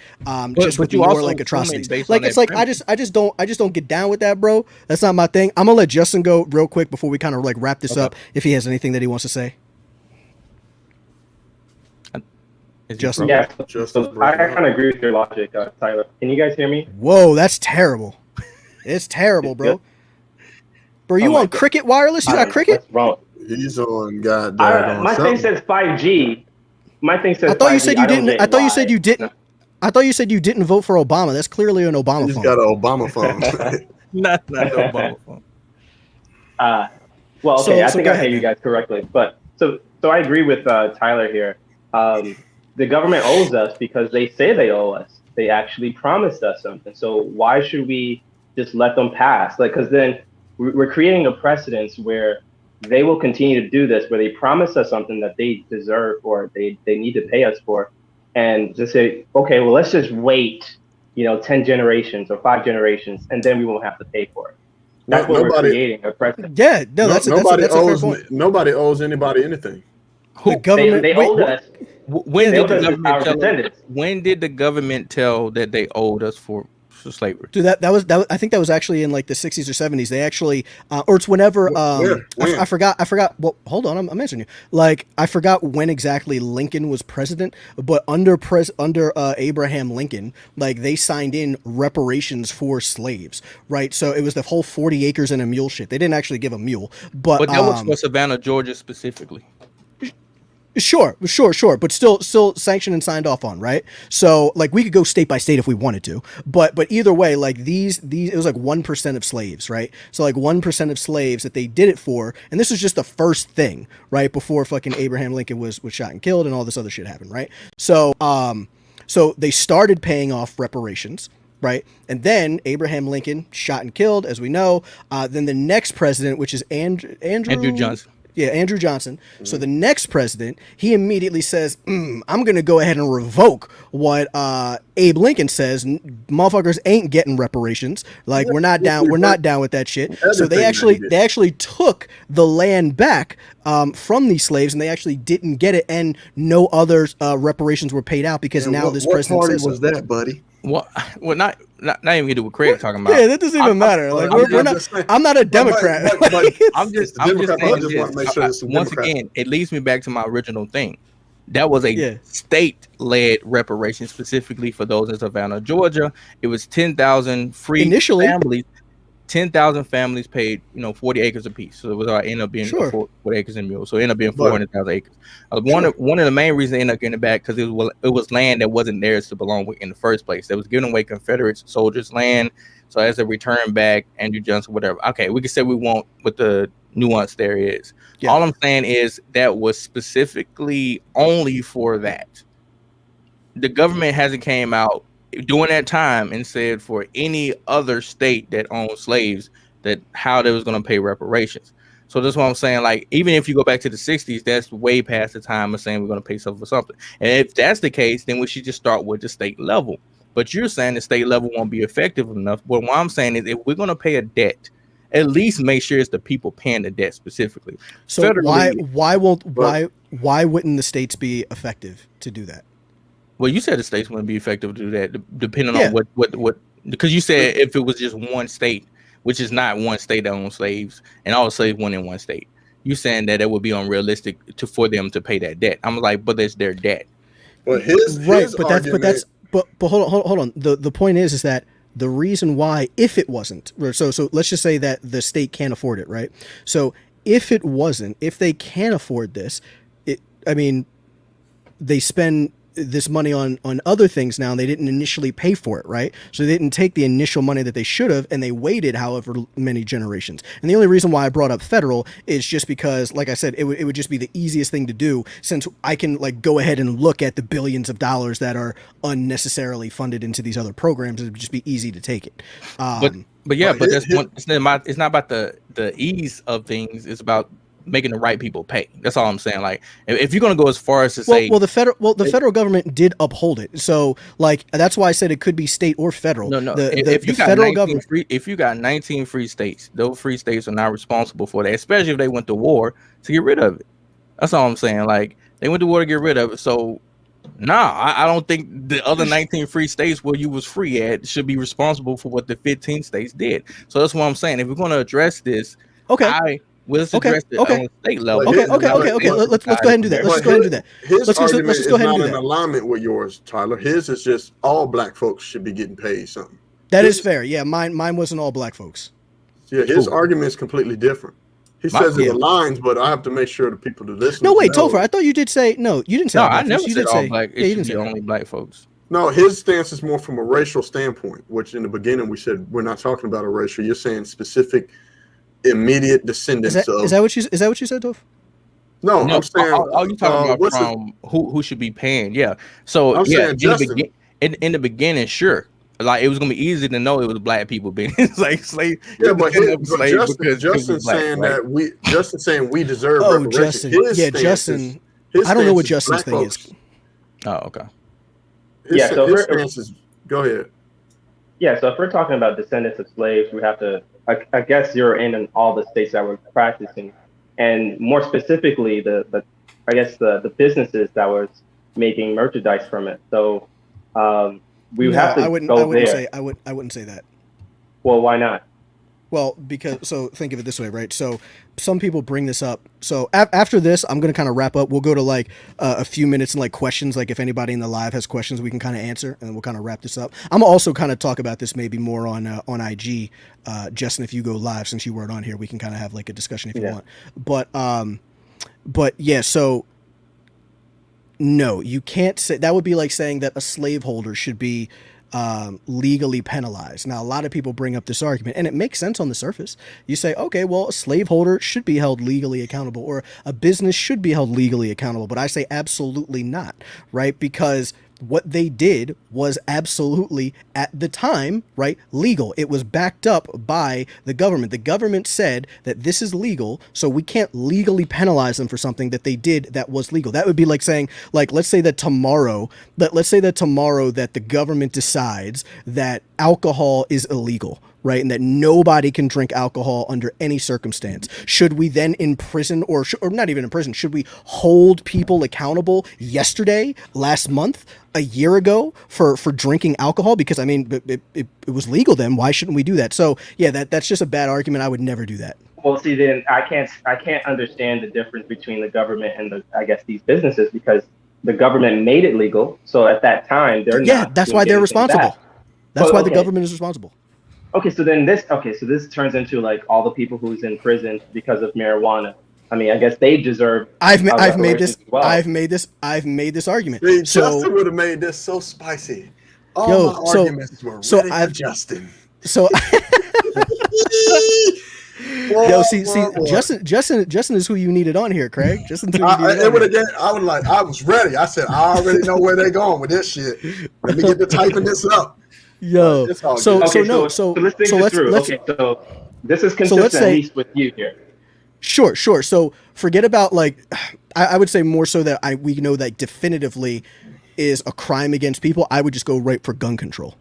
just with more, like, atrocities. Like, it's like, I just don't get down with that, bro. That's not my thing. I'm gonna let Justin go real quick before we kind of, like, wrap this up, if he has anything that he wants to say. Justin? Yeah, so I kind of agree with your logic, Tyler. Can you guys hear me? Whoa, that's terrible. It's terrible, bro. Bro, you on Cricket Wireless? You got Cricket? What's wrong? He's on goddamn. My thing says 5G. My thing says. I thought 5G. you said you didn't. I thought you said you didn't. I thought you said you didn't vote for Obama. That's clearly an Obama phone. He's got an Obama phone. not an Obama phone. Well, okay, I think I hear you guys correctly, but so I agree with Tyler here. The government owes us because they say they owe us. They actually promised us something. So why should we just let them pass? Like, because then we're creating a precedence where they will continue to do this, where they promise us something that they deserve or they need to pay us for, and just say, okay, well, let's just wait, 10 generations or 5 generations, and then we won't have to pay for it. That's what we're creating, a precedent. Yeah, no, that's a fair point. Nobody owes anybody anything. The government, they owed us. When did the government tell that they owed us for for slavery. Dude, that was I think that was actually in like the 60s or 70s. They actually, or it's whenever. When? I forgot. Well, hold on, I'm answering you. Like, I forgot when exactly Lincoln was president, but under Abraham Lincoln, like, they signed in reparations for slaves, right? So it was the whole 40 acres and a mule shit. They didn't actually give a mule, but But that was for Savannah, Georgia specifically. Sure, but still sanctioned and signed off on, right? So like we could go state by state if we wanted to, but either way, like these it was like 1% of slaves, right? So like 1% of slaves that they did it for, and this was just the first thing, right? Before fucking Abraham Lincoln was shot and killed and all this other shit happened, right? So so they started paying off reparations, right? And then Abraham Lincoln shot and killed, as we know. Then the next president, which is Andrew Johnson. Yeah, Andrew Johnson. So the next president, he immediately says, I'm going to go ahead and revoke what Abe Lincoln says. Motherfuckers ain't getting reparations. Like, we're not down with that shit. So they actually took the land back from these slaves, and they actually didn't get it, and no other reparations were paid out because now this president party says so. was that, buddy? Well, not even get to what Craig talking about. Yeah, that doesn't even matter. Like, we're not. I'm not a Democrat. I'm just saying this. Once again, it leads me back to my original thing. That was a state-led reparation specifically for those in Savannah, Georgia. It was 10,000 free families. 10,000 families paid, 40 acres apiece. So it was ended up being 40 acres and mules. So it ended up being 400,000 acres. One of the main reasons they ended up getting it back because it was land that wasn't theirs to belong with in the first place. They was giving away Confederate soldiers' land. So as a return back, Andrew Johnson, whatever. Okay, we can say we won't, but the nuance there is. Yeah. All I'm saying is that was specifically only for that. The government hasn't came out during that time and said for any other state that owned slaves that how they was going to pay reparations. So that's what I'm saying. Like, even if you go back to the 60s, that's way past the time of saying we're going to pay something for something. And if that's the case, then we should just start with the state level. But you're saying the state level won't be effective enough. But what I'm saying is if we're going to pay a debt, at least make sure it's the people paying the debt specifically. So why wouldn't the states be effective to do that? Well, you said the states wouldn't be effective to do that, depending on what because you said if it was just one state, which is not one state that owns slaves, and all the slaves went in one state. You saying that it would be unrealistic for them to pay that debt. I'm like, but it's their debt. But but hold on. The point is that the reason why, if it wasn't, so let's just say that the state can't afford it, right? So if they can't afford this, they spend this money on other things now, and they didn't initially pay for it, right? So they didn't take the initial money that they should have, and they waited however many generations. And the only reason why I brought up federal is just because, like I said, it would just be the easiest thing to do, since I can like go ahead and look at the billions of dollars that are unnecessarily funded into these other programs. It would just be easy to take it. But it's not about the ease of things. It's about making the right people pay. That's all I'm saying. Like, if you're going to go as far as to say, the federal government did uphold it. So, like, that's why I said it could be state or federal. No. If you got 19 free states, those free states are not responsible for that, especially if they went to war to get rid of it. That's all I'm saying. Like, they went to war to get rid of it. So, I don't think the other 19 free states where you was free at should be responsible for what the 15 states did. So that's what I'm saying. If we're going to address this, let's address it on the state level. Okay. Let's go ahead and do that. Let's just go ahead and do that. His argument is not in alignment with yours, Tyler. His is just all black folks should be getting paid something. That is fair. Yeah, mine wasn't all black folks. Yeah, his argument is completely different. He says it aligns, but I have to make sure the people to listen. No, wait, Topher, I thought you did say no. You didn't say. No, I never said all black. It should be only black folks. No, his stance is more from a racial standpoint, which in the beginning we said we're not talking about a racial. You're saying specific, immediate descendants. Is that what you said, Topher? No, I'm saying. All you talking about from who should be paying? Yeah. So in the beginning, sure. Like, it was gonna be easy to know it was black people being like slave. Yeah, but Justin's saying that we deserve reparations. Justin. I don't know what Justin's thing is. Oh, okay. His stance is. Go ahead. Yeah, so if we're talking about descendants of slaves, we have to, I guess, zero in on all the states that were practicing, and more specifically, the businesses that was making merchandise from it. So, We No, have to I wouldn't. go I wouldn't there. say. I wouldn't say that. Well, why not? Well, because so think of it this way, right? So some people bring this up. So after this, I'm gonna kind of wrap up. We'll go to like a few minutes and like questions. Like if anybody in the live has questions, we can kind of answer, and then we'll kind of wrap this up. I'm also kind of talk about this maybe more on IG. Justin, if you go live, since you weren't on here, we can kind of have like a discussion if you want. But yeah, so no, you can't say that would be like saying that a slaveholder should be legally penalized. Now, a lot of people bring up this argument, and it makes sense on the surface. You say, okay, well, a slaveholder should be held legally accountable, or a business should be held legally accountable. But I say absolutely not, right? Because what they did was absolutely, at the time, right, legal. It was backed up by the government. The government said that this is legal, so we can't legally penalize them for something that they did that was legal. That would be like saying, like, let's say that tomorrow that the government decides that alcohol is illegal, right? And that nobody can drink alcohol under any circumstance. Should we then imprison, or not even imprison, should we hold people accountable yesterday, last month, a year ago for drinking alcohol? Because I mean, it was legal then. Why shouldn't we do that? So yeah, that's just a bad argument. I would never do that. Well, see, then I can't understand the difference between the government and I guess these businesses, because the government made it legal. So at that time, they're not. That's why they're responsible. That's why the government is responsible. Okay, so this turns into like all the people who's in prison because of marijuana. I mean, I guess they deserve. I've made this argument. See, so, Justin would have made this so spicy. All my arguments were ready for Justin. So. Whoa, see, Justin is who you needed on here, Craig. I was ready. I said, I already know where they're going with this shit. Let me get to typing this up. Yo, so let's think this through. Okay, so this is consistent, at least with you here. Sure. So forget about like, I would say more so that we know that definitively is a crime against people. I would just go right for gun control.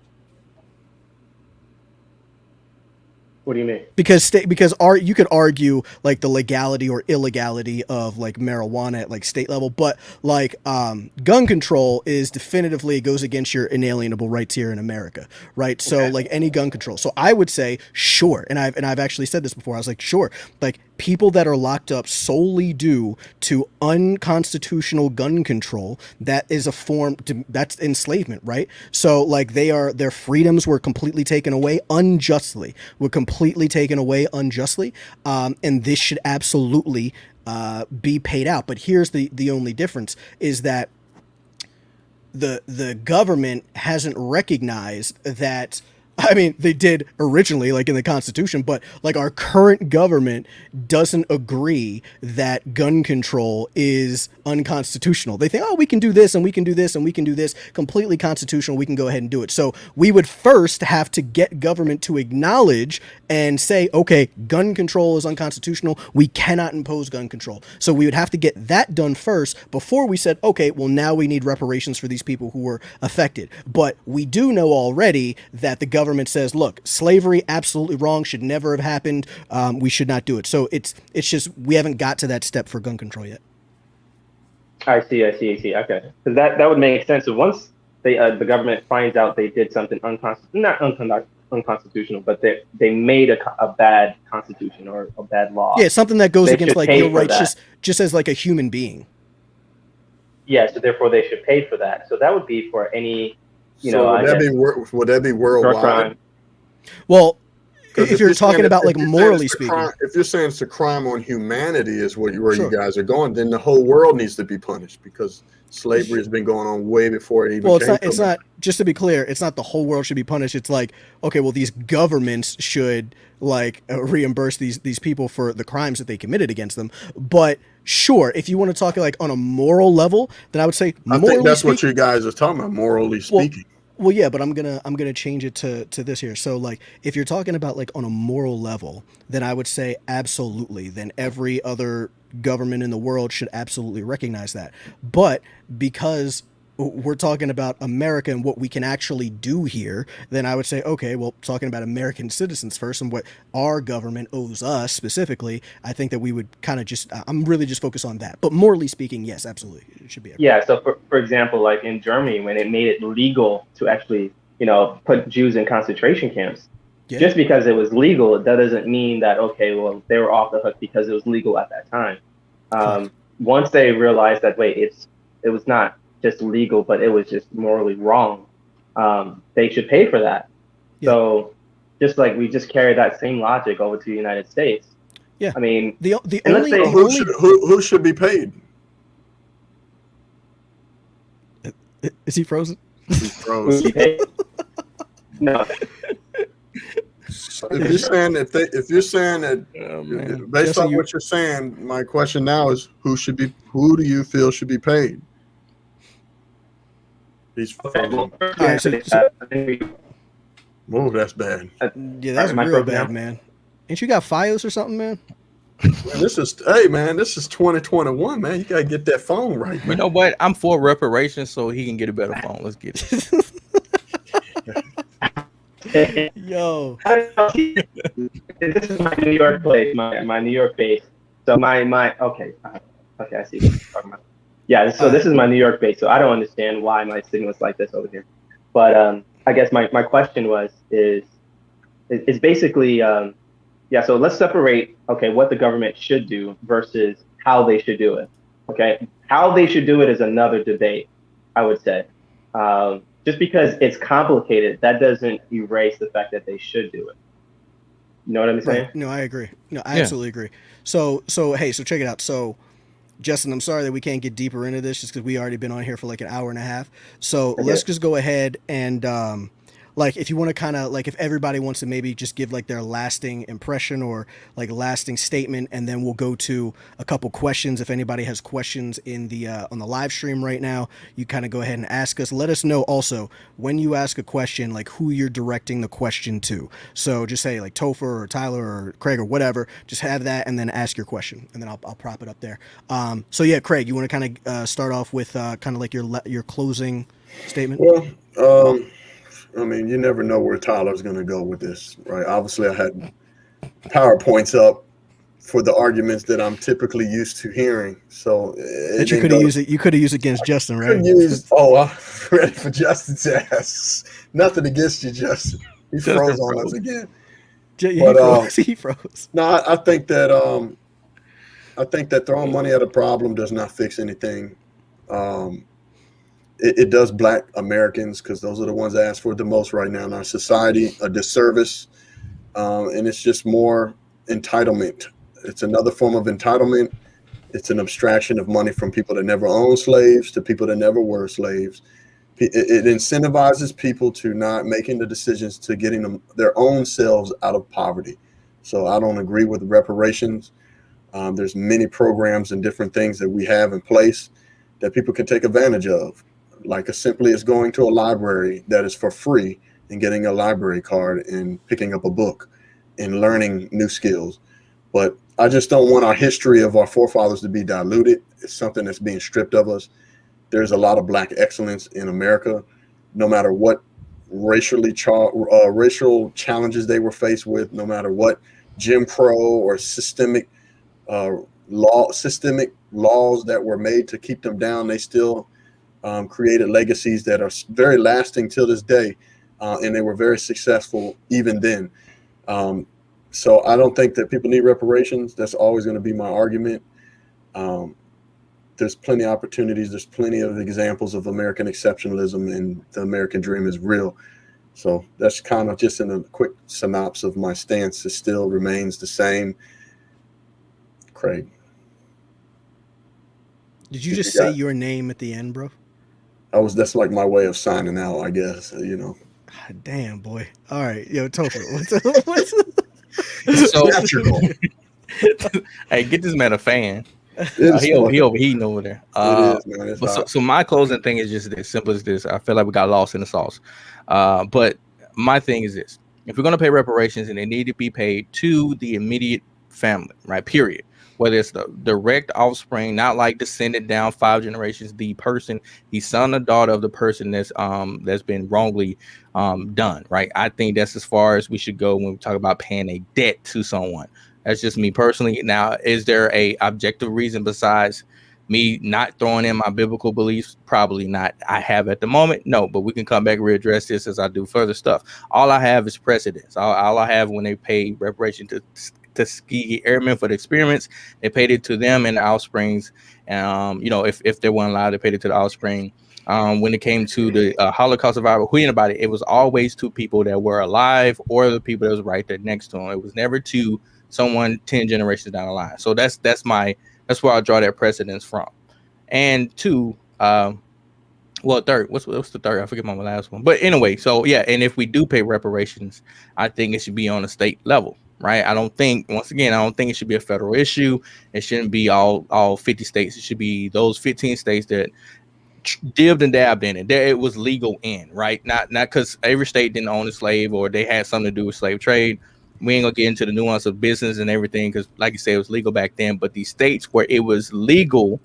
What do you mean? Because you could argue like the legality or illegality of like marijuana at like state level, but like gun control is definitively goes against your inalienable rights here in America, right? So okay. Like any gun control. So I would say sure, and I've actually said this before. I was like sure, like people that are locked up solely due to unconstitutional gun control, that is a form that's enslavement, right? So like their freedoms were completely taken away unjustly. And this should absolutely be paid out. But here's the only difference is that the government hasn't recognized that. I mean, they did originally, like in the Constitution, but like our current government doesn't agree that gun control is unconstitutional. They think, oh, we can do this and we can do this and we can do this completely constitutional. We can go ahead and do it. So we would first have to get government to acknowledge and say, okay, gun control is unconstitutional. We cannot impose gun control. So we would have to get that done first before we said, okay, well, now we need reparations for these people who were affected. But we do know already that the government says, look, slavery, absolutely wrong, should never have happened. We should not do it. So it's just we haven't got to that step for gun control yet. I see. Okay, because that would make sense. So once the government finds out they did something unconstitutional, but they made a bad constitution or a bad law. Yeah, something that goes against like your rights, just as like a human being. Yeah, so therefore they should pay for that. So that would be for any. Would that be worldwide? Well, if you're talking about like morally speaking, if you're saying it's a crime on humanity is where you guys are going, then the whole world needs to be punished because slavery has been going on way before it even. Well, it's not. Just to be clear, it's not the whole world should be punished. It's like, okay, well, these governments should like reimburse these people for the crimes that they committed against them. But sure, if you want to talk like on a moral level, then I would say I think that's what you guys are talking about, morally speaking. Well, yeah, but I'm gonna change it to this here. So like, if you're talking about like on a moral level, then I would say absolutely. Then every other government in the world should absolutely recognize that. But because we're talking about America and what we can actually do here, then I would say, okay, well, talking about American citizens first and what our government owes us specifically, I think that we would kind of just, I'm really just focused on that. But morally speaking, yes, absolutely, it should be. Yeah. So for example, like in Germany, when it made it legal to actually, put Jews in concentration camps, Yeah. just because it was legal, that doesn't mean that, okay, well, they were off the hook because it was legal at that time. Once they realized that, wait, it was not just legal, but it was just morally wrong, they should pay for that. Yeah. So just like we just carry that same logic over to the United States. Yeah. I mean, the and only, let's say- who should be paid? is he frozen? He froze. No. So if you're saying that based Jesse, on what you're saying, my question now is who do you feel should be paid? He's frozen. Well, All right, so- Whoa, that's bad. Yeah, that's Am I real frozen bad, now? man. Ain't you got FiOS or something, man? This is 2021, man. You gotta get that phone right, You man. know what? I'm for reparations so he can get a better phone. Let's get it. Yo, This is my New York place, my New York base. So okay, I see what you're talking about. Yeah, so this is my New York base. So I don't understand why my signal is like this over here. But I guess my question is basically yeah. So let's separate what the government should do versus how they should do it. Okay, how they should do it is another debate, I would say. Just because it's complicated, that doesn't erase the fact that they should do it. You know what I'm saying? right. No, I agree. No, I absolutely agree. So hey, so check it out. So, Justin, I'm sorry that we can't get deeper into this just because we already been on here for like an hour and a half. So let's just go ahead and like if you want to kind of like if everybody wants to maybe just give like their lasting impression or like lasting statement, and then we'll go to a couple questions. If anybody has questions in the on the live stream right now, you kind of go ahead and ask us. Let us know also when you ask a question, like who you're directing the question to. So just say like Topher or Tyler or Craig or whatever. Just have that and then ask your question, and then I'll prop it up there. So yeah, Craig, you want to kind of start off with kind of like your closing statement? Well, I mean, you never know where Tyler's going to go with this, right? Obviously, I had PowerPoints up for the arguments that I'm typically used to hearing. So That you could have used it. You could have used it against Justin, right? I'm ready for Justin's ass. Nothing against you, Justin. He froze on us again. He froze. No, I think that throwing money at a problem does not fix anything. It does Black Americans, because those are the ones asked for the most right now in our society, a disservice. And it's just more entitlement. It's another form of entitlement. It's an abstraction of money from people that never owned slaves to people that never were slaves. It incentivizes people to not making the decisions to getting them their own selves out of poverty. So I don't agree with reparations. There's many programs and different things that we have in place that people can take advantage of, like as simply as going to a library that is for free and getting a library card and picking up a book and learning new skills. But I just don't want our history of our forefathers to be diluted. It's something that's being stripped of us. There's a lot of Black excellence in America, no matter what racial challenges they were faced with, no matter what Jim Crow or systemic laws that were made to keep them down. They still created legacies that are very lasting till this day, and they were very successful even then. So I don't think that people need reparations. That's always going to be my argument. There's plenty of opportunities. There's plenty of examples of American exceptionalism, and the American dream is real. So that's kind of just in a quick synopsis of my stance. It still remains the same. Craig. Did you just say your name at the end, bro? That's like my way of signing out, I guess, God damn, boy. All right. Yo, Topher, what's So, theatrical. hey, get this man a fan. It He overheating over there. is, man. It's hot. So my closing thing is just as simple as this. I feel like we got lost in the sauce. But my thing is this: if we're going to pay reparations, and they need to be paid to the immediate family, right? Period. whether it's the direct offspring, not like descended down 5 generations, the person, the son or daughter of the person that's been wrongly done, right? I think that's as far as we should go when we talk about paying a debt to someone. That's just me personally. Now, is there a objective reason besides me not throwing in my biblical beliefs? Probably not. I have at the moment, no, but we can come back and readdress this as I do further stuff. All I have is precedence. All I have when they pay reparation to Tuskegee Airmen for the experiments, they paid it to them and the offsprings. If they weren't allowed, they paid it to the offspring. When it came to the Holocaust survivor, who anybody, it was always 2 people that were alive or the people that was right there next to them. It was never to someone 10 generations down the line. So that's where I draw that precedence from. And 2, third, what's the third? I forget my last one. But anyway, so yeah, and if we do pay reparations, I think it should be on a state level, right? I don't think it should be a federal issue. It shouldn't be all 50 states. It should be those 15 states that dibbed and dabbed in it. There it was legal in, right? Not because every state didn't own a slave or they had something to do with slave trade. We ain't gonna get into the nuance of business and everything because, like you said, it was legal back then. But these states where it was legal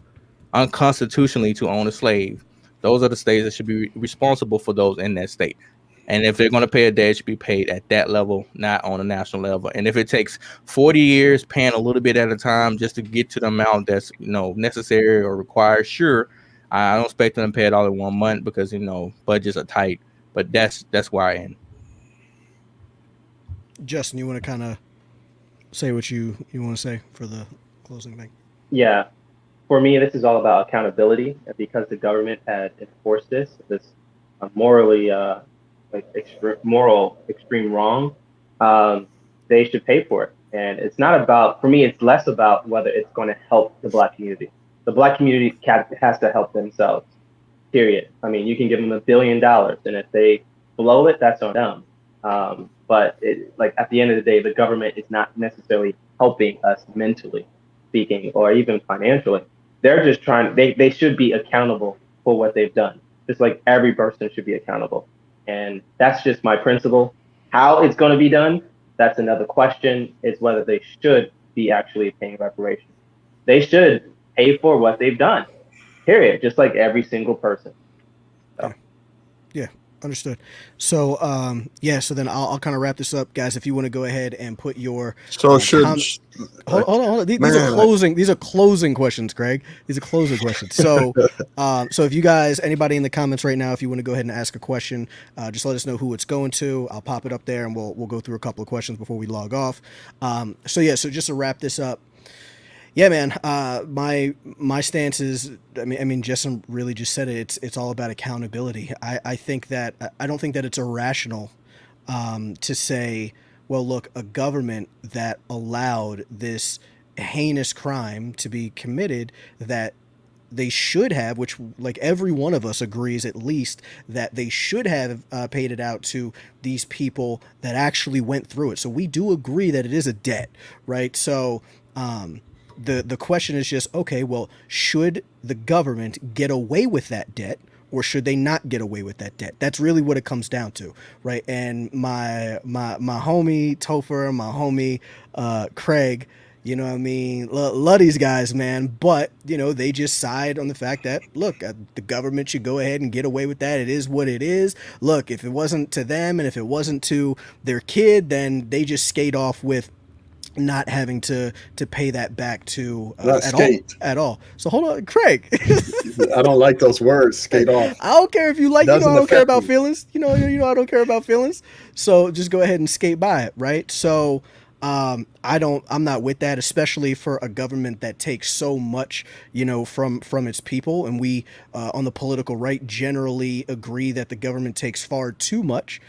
unconstitutionally to own a slave, those are the states that should be responsible for those in that state. And if they're going to pay a debt, it should be paid at that level, not on a national level. And if it takes 40 years paying a little bit at a time just to get to the amount that's necessary or required, sure, I don't expect them to pay it all in 1 month because budgets are tight. But that's where I am. Justin, you want to kind of say what you want to say for the closing thing? Yeah. For me, this is all about accountability. And because the government had enforced this morally, extreme wrong, they should pay for it. And it's not about, for me, it's less about whether it's going to help the Black community. The Black community has to help themselves, period. I mean, you can give them $1 billion, and if they blow it, that's on them. But at the end of the day, the government is not necessarily helping us mentally speaking or even financially. They're just they should be accountable for what they've done, just like every person should be accountable. And that's just my principle. How it's going to be done, that's another question, is whether they should be actually paying reparations. They should pay for what they've done, period, just like every single person. So. Yeah. Understood. So, so then I'll kind of wrap this up, guys. If you want to go ahead and put your hold on. These are closing questions, Craig. These are closing questions. So, so if you guys, anybody in the comments right now, if you want to go ahead and ask a question, just let us know who it's going to. I'll pop it up there, and we'll go through a couple of questions before we log off. So just to wrap this up. Yeah, man. My stance is, I mean, Justin really just said it. It's all about accountability. I think that I don't think that it's irrational to say, well, look, a government that allowed this heinous crime to be committed, that they should have, which like every one of us agrees at least, that they should have paid it out to these people that actually went through it. So we do agree that it is a debt, right? So the question is just, okay, well, should the government get away with that debt, or should they not get away with that debt? That's really what it comes down to, right? And my homie Topher, my homie Craig, you know what I mean, love these guys, man, but they just side on the fact that, look, the government should go ahead and get away with that. It is what it is. Look, if it wasn't to them and if it wasn't to their kid, then they just skate off with not having to pay that back to at all. So hold on, Craig. I don't like those words, skate off. I don't care if you like, I don't care about feelings. I don't care about feelings. So just go ahead and skate by it, right? So I'm not with that, especially for a government that takes so much, from its people. And we on the political right generally agree that the government takes far too much.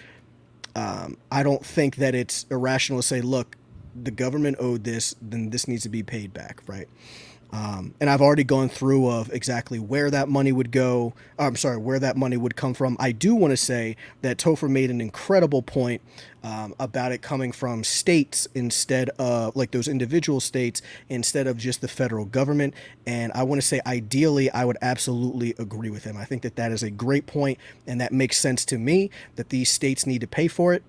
I don't think that it's irrational to say, look, the government owed this, then this needs to be paid back, right? And I've already gone through of exactly where that money would go. Where that money would come from. I do want to say that Topher made an incredible point about it coming from states instead of, like, those individual states instead of just the federal government. And I want to say, ideally, I would absolutely agree with him. I think that is a great point, and that makes sense to me that these states need to pay for it.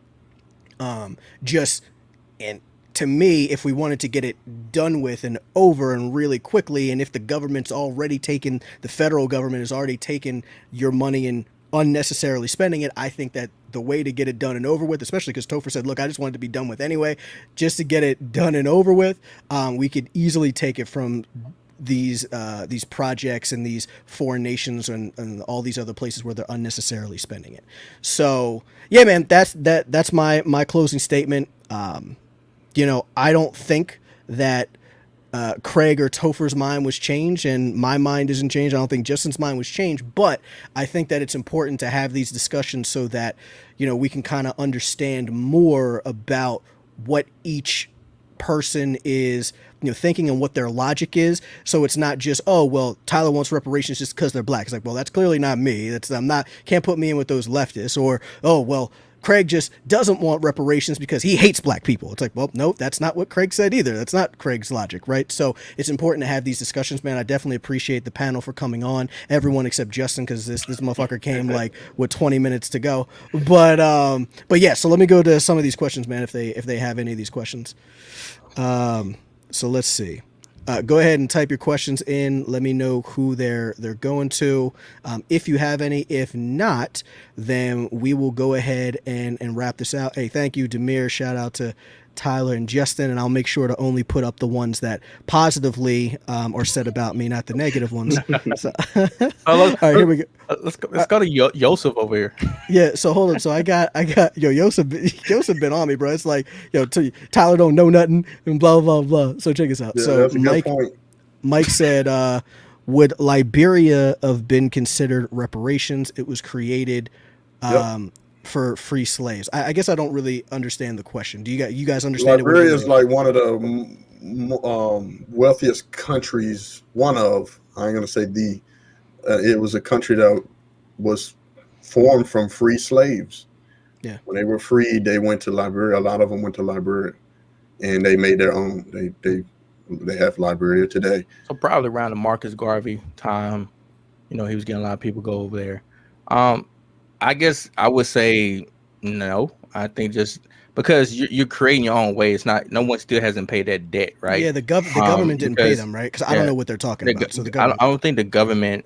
to me, if we wanted to get it done with and over and really quickly, and if the government's already taken, the federal government has already taken your money and unnecessarily spending it, I think that the way to get it done and over with, especially because Topher said, look, I just wanted to be done with anyway, just to get it done and over with, we could easily take it from these projects and these foreign nations and all these other places where they're unnecessarily spending it. So yeah, man, that's my closing statement. I don't think that Craig or Topher's mind was changed, and my mind isn't changed. I don't think Justin's mind was changed, but I think that it's important to have these discussions so that, we can kind of understand more about what each person is, thinking and what their logic is. So it's not just, oh, well, Tyler wants reparations just because they're black. It's like, well, that's clearly not me. Can't put me in with those leftists. Or, oh, well, Craig just doesn't want reparations because he hates black people. It's like, well, no, that's not what Craig said either. That's not Craig's logic, right? So it's important to have these discussions, man. I definitely appreciate the panel for coming on. Everyone except Justin, because this motherfucker came like with 20 minutes to go. But yeah. So let me go to some of these questions, man. If they have any of these questions. So let's see. Go ahead and type your questions in. Let me know who they're going to. If you have any, if not, then we will go ahead and wrap this out. Hey, thank you, Demir. Shout out to Tyler and Justin, and I'll make sure to only put up the ones that positively are said about me, not the negative ones. So, all right, here we go. Let's go to Yosef over here. Yeah, so hold on. So I got Yosef been on me, bro. It's like, Tyler don't know nothing and blah blah blah. So check us out. Yeah, so that's a good point. Mike said, would Liberia have been considered reparations? It was created for free slaves. I guess I don't really understand the question. Do you guys understand Liberia it? is like one of the wealthiest countries. I ain't gonna say the. It was a country that was formed from free slaves. Yeah. When they were freed, they went to Liberia. A lot of them went to Liberia, and they made their own. They have Liberia today. So probably around the Marcus Garvey time, he was getting a lot of people go over there. I guess I would say no. I think just because you're creating your own way. It's not. No one still hasn't paid that debt, right? Yeah, the government didn't pay them, right? Because I don't know what they're talking about. So I don't think the government.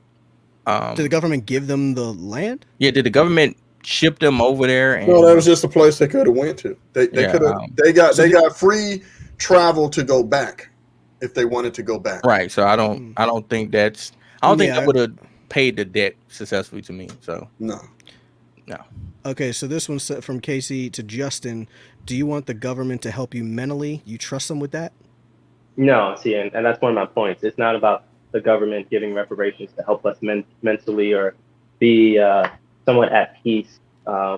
Did the government give them the land? Yeah, did the government ship them over there? And, no, that was just a place they could have went to. They could have. They got free travel to go back if they wanted to go back. Right. So I don't think that's. I don't think that would have paid the debt successfully to me. So no. Okay, so this one's from Casey to Justin. Do you want the government to help you mentally? You trust them with that? No, see, and that's one of my points. It's not about the government giving reparations to help us mentally or be somewhat at peace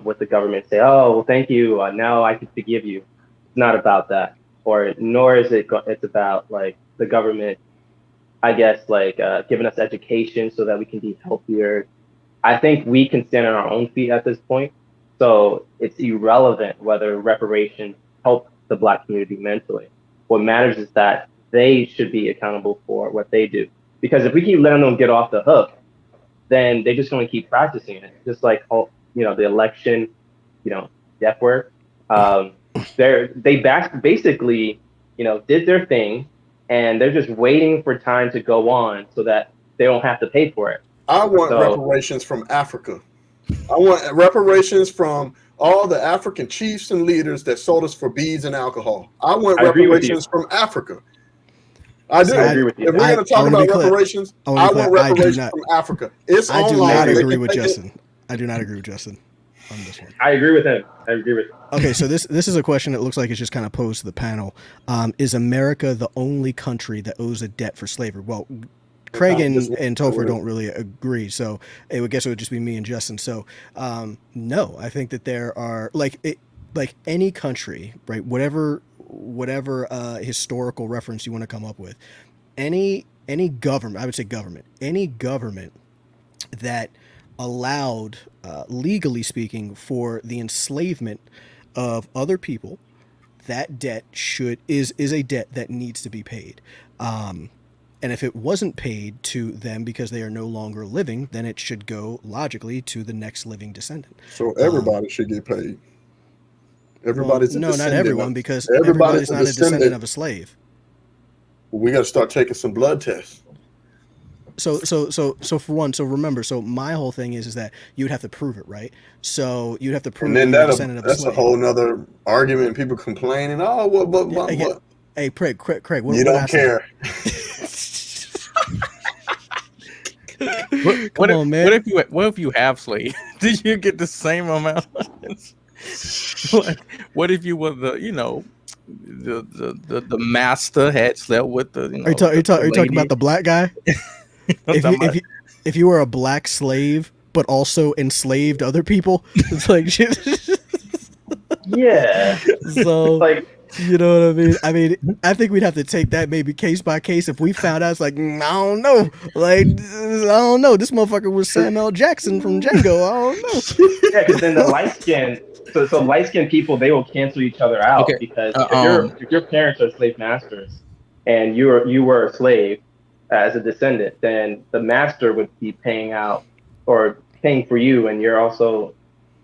with the government. Say, oh, well, thank you. Now I can forgive you. It's not about that. Nor is it. It's about like the government, I guess, like giving us education so that we can be healthier. I think we can stand on our own feet at this point. So it's irrelevant whether reparations help the Black community mentally. What matters is that they should be accountable for what they do. Because if we keep letting them get off the hook, then they're just going to keep practicing it. Just like, the election, death work. They basically, did their thing, and they're just waiting for time to go on so that they don't have to pay for it. I want reparations from Africa. I want reparations from all the African chiefs and leaders that sold us for beads and alcohol. I want reparations from Africa. I do. I agree with you. If we're going to talk about reparations, I want reparations from Africa. It's I do online. not agree with Justin. I do not agree with Justin on this one. I agree with him. Okay, so this is a question that looks like it's just kind of posed to the panel. Is America the only country that owes a debt for slavery? Well, Craig and Topher don't really agree, so I would guess it would just be me and Justin. So no, I think that there are like any country, right? Whatever historical reference you want to come up with, any government, I would say government, any government that allowed, legally speaking, for the enslavement of other people, that debt is a debt that needs to be paid. And if it wasn't paid to them because they are no longer living, then it should go logically to the next living descendant. So everybody should get paid. Everybody's a no, descendant. not everyone, because Everybody's everybody's not a descendant of a slave. We got to start taking some blood tests. So for one, so remember, so my whole thing is that you would have to prove it, right? So you'd have to prove And then you're a descendant of a that's a slave. whole nother argument. People complaining, oh, what? Hey, Craig, what, You don't care. Come on, man. What if you have slaves? Did you get the same amount? What if you were the master had slept with the Are you talking about the black guy? if you were a black slave but also enslaved other people, it's like shit. Yeah. So Like, you know what I mean? I mean, I think we'd have to take that maybe case by case. If we found out, it's like, I don't know. Like, I don't know. This motherfucker was Samuel L. Jackson from Django. I don't know. yeah, because then the light skin, so light skinned people, they will cancel each other out Okay. because if your parents are slave masters and you were a slave as a descendant, then the master would be paying out or paying for you, and you're also,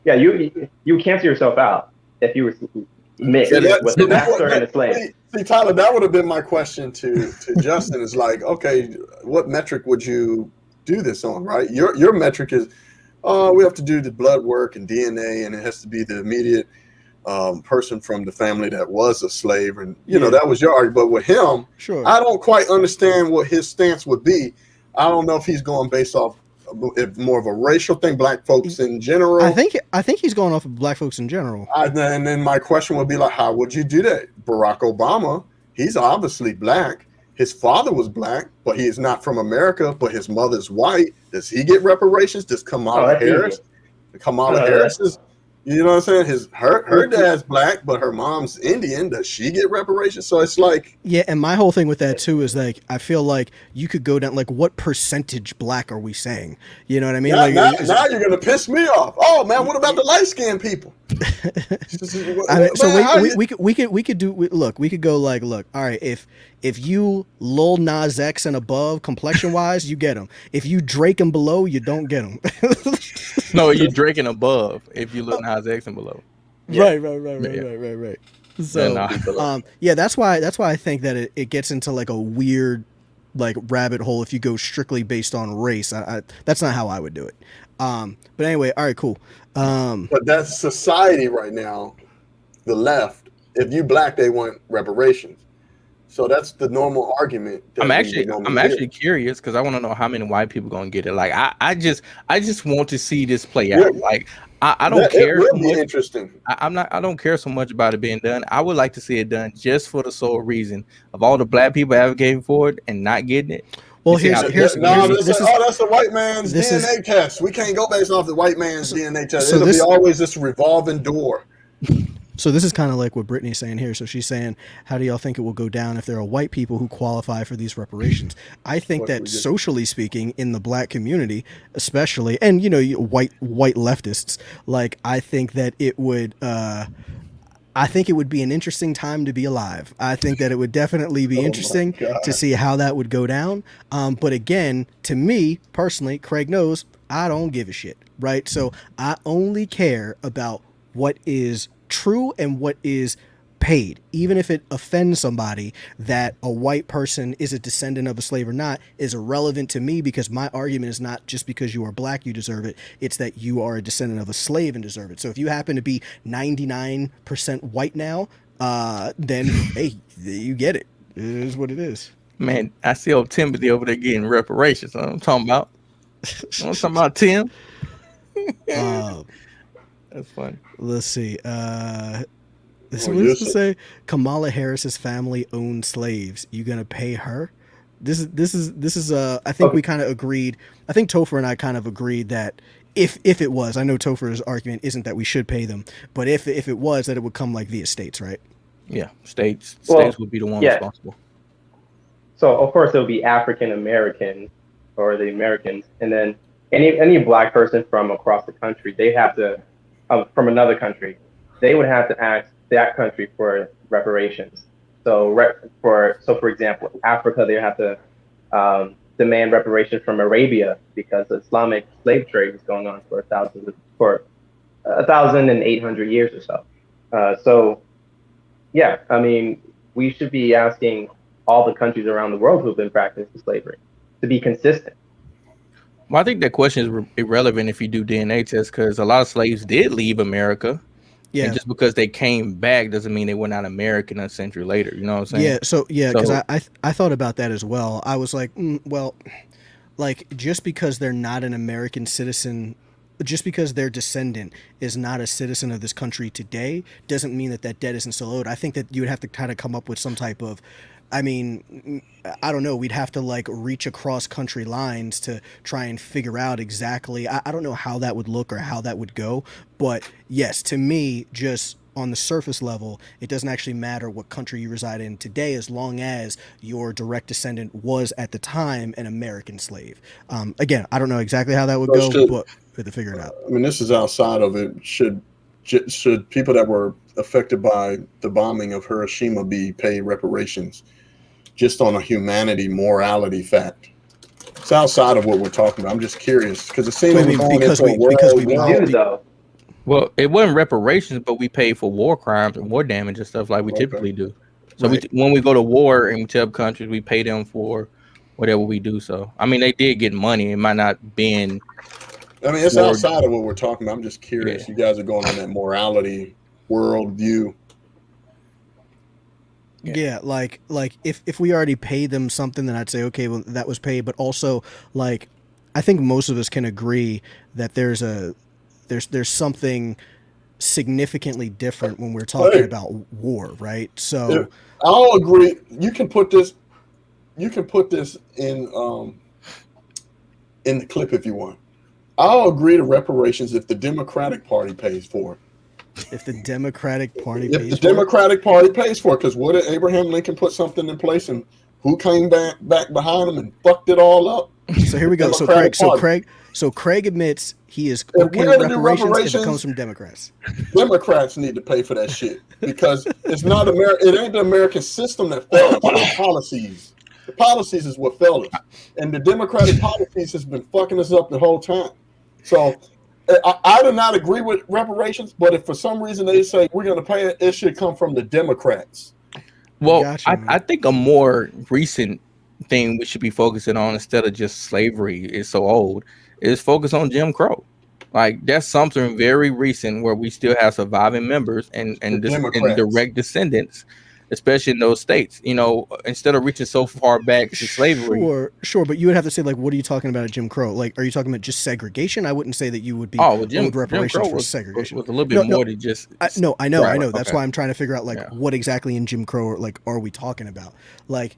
yeah, you cancel yourself out if you were mixed with the master and the slave. See, Tyler, that would have been my question to Justin. Is like, okay, what metric would you do this on, right? Your metric is, we have to do the blood work and DNA, and it has to be the immediate person from the family that was a slave, and you know that was your argument. But with him, Sure, I don't quite understand what his stance would be. I don't know if he's going based off if more of a racial thing, black folks in general. I think he's going off of black folks in general. And then my question would be like, how would you do that? Barack Obama, he's obviously black. His father was black, but he is not from America, but his mother's white. Does he get reparations? Does Kamala Harris? Kamala Harris is, you know what I'm saying? Her dad's black, but her mom's Indian. Does she get reparations? So it's like, yeah, and my whole thing with that too is like I feel like you could go down like what percentage black are we saying? You know what I mean? Now you're gonna piss me off. Oh man, what about the light skinned people? I mean, so we could do look, we could go like, look, all right, if you Lil Nas X and above complexion wise, you get them. If you Drake and below, you don't get them. No, you're Drake and above if you look Nas X and below. Yeah. Right. So yeah, that's why I think that it gets into like a weird like rabbit hole if you go strictly based on race. That's not how I would do it. But anyway, all right, cool. But that's society right now. The left, if you black, they want reparations. So that's the normal argument. I'm actually curious because I want to know how many white people gonna get it. Like I just want to see this play out. Yeah. Like I don't care. It will so be much. interesting. I don't care so much about it being done. I would like to see it done just for the sole reason of all the black people advocating for it and not getting it. Well, that's a white man's DNA test. We can't go based off the white man's DNA test. It'll be always this revolving door. So this is kind of like what Brittany's saying here. So she's saying, how do y'all think it will go down if there are white people who qualify for these reparations? I think that socially speaking, in the black community, especially, and you know, white leftists, like I think that it would. I think it would be an interesting time to be alive. I think that it would definitely be interesting to see how that would go down. But again, to me personally, Craig knows I don't give a shit, right? So I only care about what is true and what is paid, even if it offends somebody. That a white person is a descendant of a slave or not is irrelevant to me, because my argument is not just because you are black you deserve it, it's that you are a descendant of a slave and deserve it. So if you happen to be 99% white now, then hey, you get it. It is what it is. Man, I see old Timothy over there getting reparations. That's what I'm talking about. I'm talking about Tim. That's funny. Let's see. This was to say Kamala Harris's family owned slaves. You gonna pay her? This is I think we kind of agreed. I think Topher and I kind of agreed that if it was, I know Topher's argument isn't that we should pay them, but if it was, that it would come like via states, right? Yeah, states would be the one responsible. So of course it would be African American or the Americans, and then any black person from across the country, they have to from another country, they would have to ask that country for reparations. So for example, Africa, they have to demand reparations from Arabia because the Islamic slave trade was going on for 1,800 years or so. So, yeah, I mean, we should be asking all the countries around the world who've been practicing slavery to be consistent. Well, I think that question is irrelevant if you do DNA tests, because a lot of slaves did leave America. Yeah. And just because they came back doesn't mean they were not American a century later. You know what I'm saying? Yeah. So yeah, because I thought about that as well. I was like, well, like just because they're not an American citizen, just because their descendant is not a citizen of this country today, doesn't mean that that debt isn't still owed. I think that you would have to kind of come up with some type of, I mean, I don't know. We'd have to like reach across country lines to try and figure out exactly. I don't know how that would look or how that would go. But yes, to me, just on the surface level, it doesn't actually matter what country you reside in today, as long as your direct descendant was at the time an American slave. Again, I don't know exactly how that would go, but we have to figure it out. I mean, this is outside of it. Should people that were affected by the bombing of Hiroshima be paid reparations just on a humanity, morality fact? It's outside of what we're talking about. I'm just curious because it seems like because we do though. Well, it wasn't reparations, but we paid for war crimes and war damage and stuff like we typically do. So when we go to war and we tell countries, we pay them for whatever we do. So I mean, they did get money. It might not been. I mean, it's outside of what we're talking about. I'm just curious. Yeah. You guys are going on that morality worldview. Yeah, like if we already paid them something, then I'd say okay, well that was paid. But also, like, I think most of us can agree that there's something significantly different when we're talking about war, right? So I'll agree. You can put this in the clip if you want. I'll agree to reparations if the Democratic Party pays for it. If the Democratic Party pays for it? If the Democratic Party pays for it, because what did Abraham Lincoln put something in place and who came back behind him and fucked it all up? So here we go. So Craig admits he is okay with reparations if it comes from Democrats. Democrats need to pay for that shit because it's not it ain't the American system that fails, it's the policies. The policies is what failed us. And the Democratic policies has been fucking us up the whole time. So I do not agree with reparations, but if for some reason they say we're going to pay it, it should come from the Democrats. Well, I think a more recent thing we should be focusing on instead of just slavery is so old is focus on Jim Crow. Like that's something very recent where we still have surviving members and direct descendants, especially in those states. You know, instead of reaching so far back to slavery. Sure, but you would have to say like, what are you talking about at Jim Crow? Like, are you talking about just segregation? I wouldn't say that you would be reparations for segregation. Was a little bit more than just. I know. That's why I'm trying to figure out like what exactly in Jim Crow like are we talking about? Like,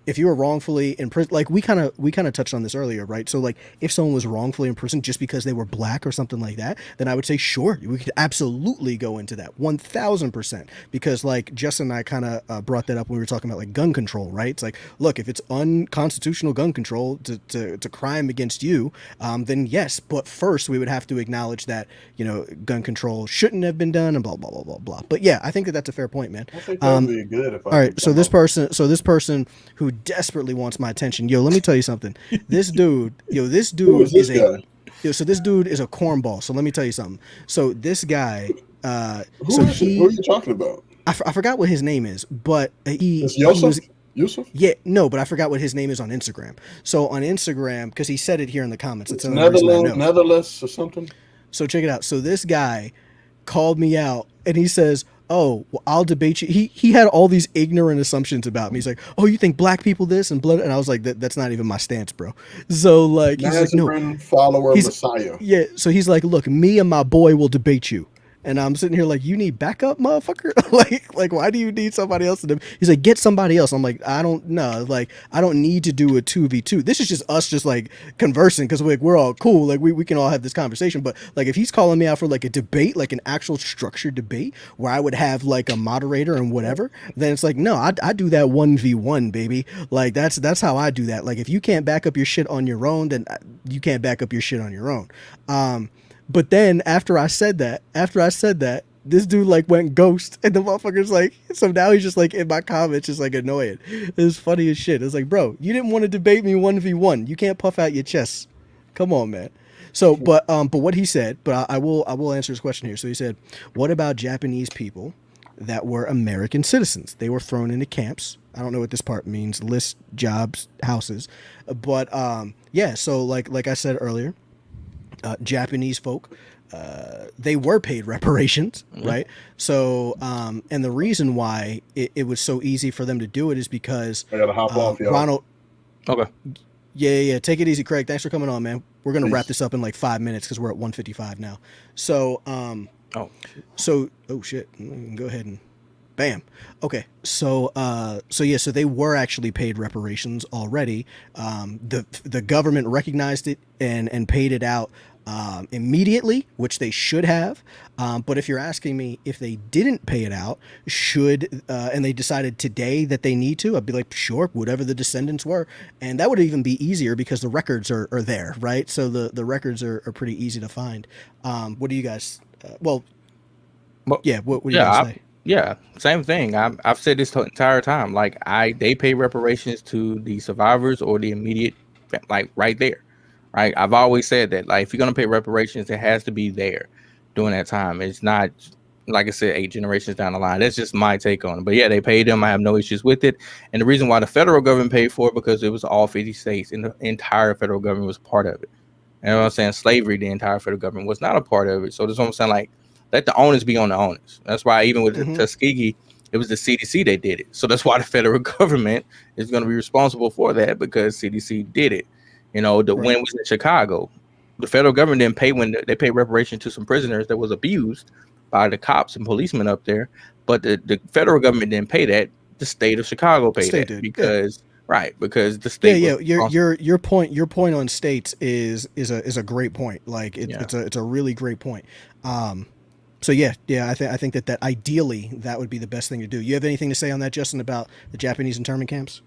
if you were wrongfully in prison, like we kind of touched on this earlier, right? So like if someone was wrongfully in prison just because they were black or something like that, then I would say, sure, we could absolutely go into that 1000%, because like Justin and I kind of brought that up when we were talking about like gun control, right? It's like, look, if it's unconstitutional gun control to crime against you, then yes, but first we would have to acknowledge that, you know, gun control shouldn't have been done and blah, blah, blah, blah, blah. But yeah, I think that's a fair point, man. I think that would be good if I all right, so this person who desperately wants my attention. Yo, let me tell you something. This dude so this dude is a cornball. So let me tell you something. So this guy, who are you talking about? I forgot what his name is, but Yusuf? Yeah, no, but I forgot what his name is on Instagram. So on Instagram, because he said it here in the comments. It's Netherlands or something. So check it out. So this guy called me out and he says, oh, well, I'll debate you. He had all these ignorant assumptions about me. He's like, oh, you think black people this and blood? And I was like, that's not even my stance, bro. So like, he's like, no, follower of Messiah. Yeah. So he's like, look, me and my boy will debate you. And I'm sitting here like, you need backup, motherfucker? like, why do you need somebody else to do? He's like, get somebody else. I'm like, I don't know. Like, I don't need to do a 2v2. This is just us just like conversing because we're all cool. Like we can all have this conversation. But like, if he's calling me out for like a debate, like an actual structured debate where I would have like a moderator and whatever, then it's like, no, I do that 1v1, baby. Like that's how I do that. Like if you can't back up your shit on your own, then you can't back up your shit on your own. But then after I said that, this dude like went ghost, and the motherfucker's like, so now he's just like in my comments, just like annoyed. It was funny as shit. It's like, bro, you didn't want to debate me 1v1. You can't puff out your chest. Come on, man. So, but what he said, but I will answer his question here. So he said, what about Japanese people that were American citizens? They were thrown into camps. I don't know what this part means. List jobs, houses, but yeah. So like I said earlier, Japanese folk, they were paid reparations, right? So, and the reason why it was so easy for them to do it is because I gotta hop off, y'all. Ronald. Okay. Yeah. Take it easy, Craig. Thanks for coming on, man. We're gonna wrap Peace. this up in like 5 minutes because we're at 1:55 now. So, Oh, oh shit. Go ahead and bam. Okay. So yeah, so they were actually paid reparations already. The government recognized it and paid it out immediately, which they should have. But if you're asking me if they didn't pay it out, and they decided today that they need to, I'd be like, sure, whatever the descendants were. And that would even be easier because the records are there, right? So the records are pretty easy to find. What do you guys, Well, yeah, what do you guys say? Yeah, same thing. I've said this the entire time. Like they pay reparations to the survivors or the immediate, like right there, right. I've always said that. Like if you're gonna pay reparations, it has to be there during that time. It's not like I said 8 generations down the line. That's just my take on it. But yeah, they paid them. I have no issues with it. And the reason why the federal government paid for it because it was all 50 states and the entire federal government was part of it. You know what I'm saying? Slavery, the entire federal government was not a part of it. So that's what I'm saying. Like, let the owners be on the owners. That's why even with the Tuskegee, it was the CDC that did it. So that's why the federal government is going to be responsible for that because CDC did it. You know, when it was in Chicago, the federal government didn't pay when they paid reparation to some prisoners that was abused by the cops and policemen up there. But the federal government didn't pay that. The state of Chicago paid that because because the state. Your point on states is a great point. Like it's a really great point. So yeah, I think that ideally that would be the best thing to do. You have anything to say on that, Justin, about the Japanese internment camps?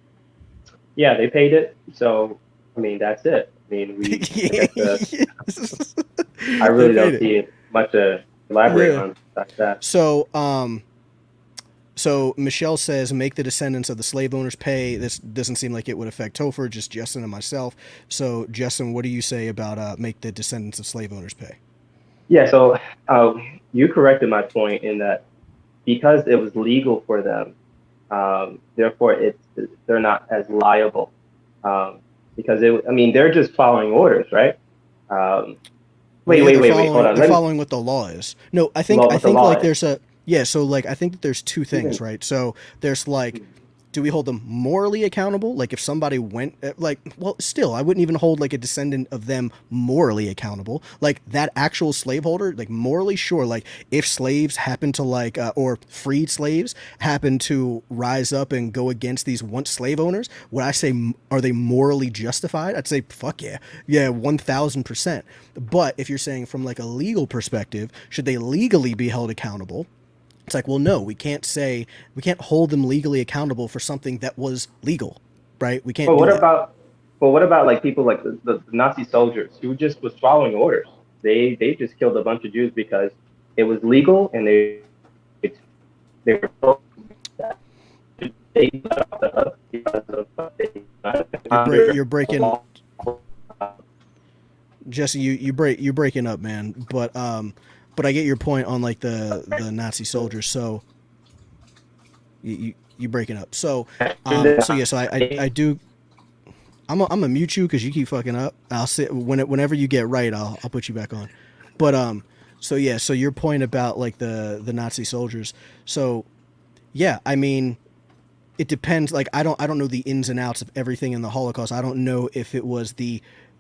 Yeah, they paid it. So I mean, that's it. I mean, I really don't see much to elaborate on that. So Michelle says, make the descendants of the slave owners pay. This doesn't seem like it would affect Topher, just Justin and myself. So Justin, what do you say about make the descendants of slave owners pay? Yeah, so you corrected my point in that because it was legal for them, therefore they're not as liable because they're just following orders, right? Wait, hold on. They're following what the law is. No, I think like there's a so like I think that there's two things, right? So there's like, do we hold them morally accountable? Like if somebody went still, I wouldn't even hold like a descendant of them morally accountable. Like that actual slaveholder, like morally, sure. Like if slaves happen to or freed slaves happen to rise up and go against these once slave owners, would I say, are they morally justified? I'd say, fuck yeah. Yeah, 1000%. But if you're saying from like a legal perspective, should they legally be held accountable? It's like, well, no, we can't hold them legally accountable for something that was legal, right? We can't. But what about like people like the Nazi soldiers who just was following orders? They just killed a bunch of Jews because it was legal and they were told that they let off the hook because of you're breaking. Jesse, you're breaking up, man. But I get your point on like the Nazi soldiers. So you breaking up. So I do. I'm gonna mute you because you keep fucking up. I'll sit whenever you get right. I'll put you back on. But so your point about like the Nazi soldiers. So yeah, I mean, it depends. Like I don't know the ins and outs of everything in the Holocaust. I don't know if it was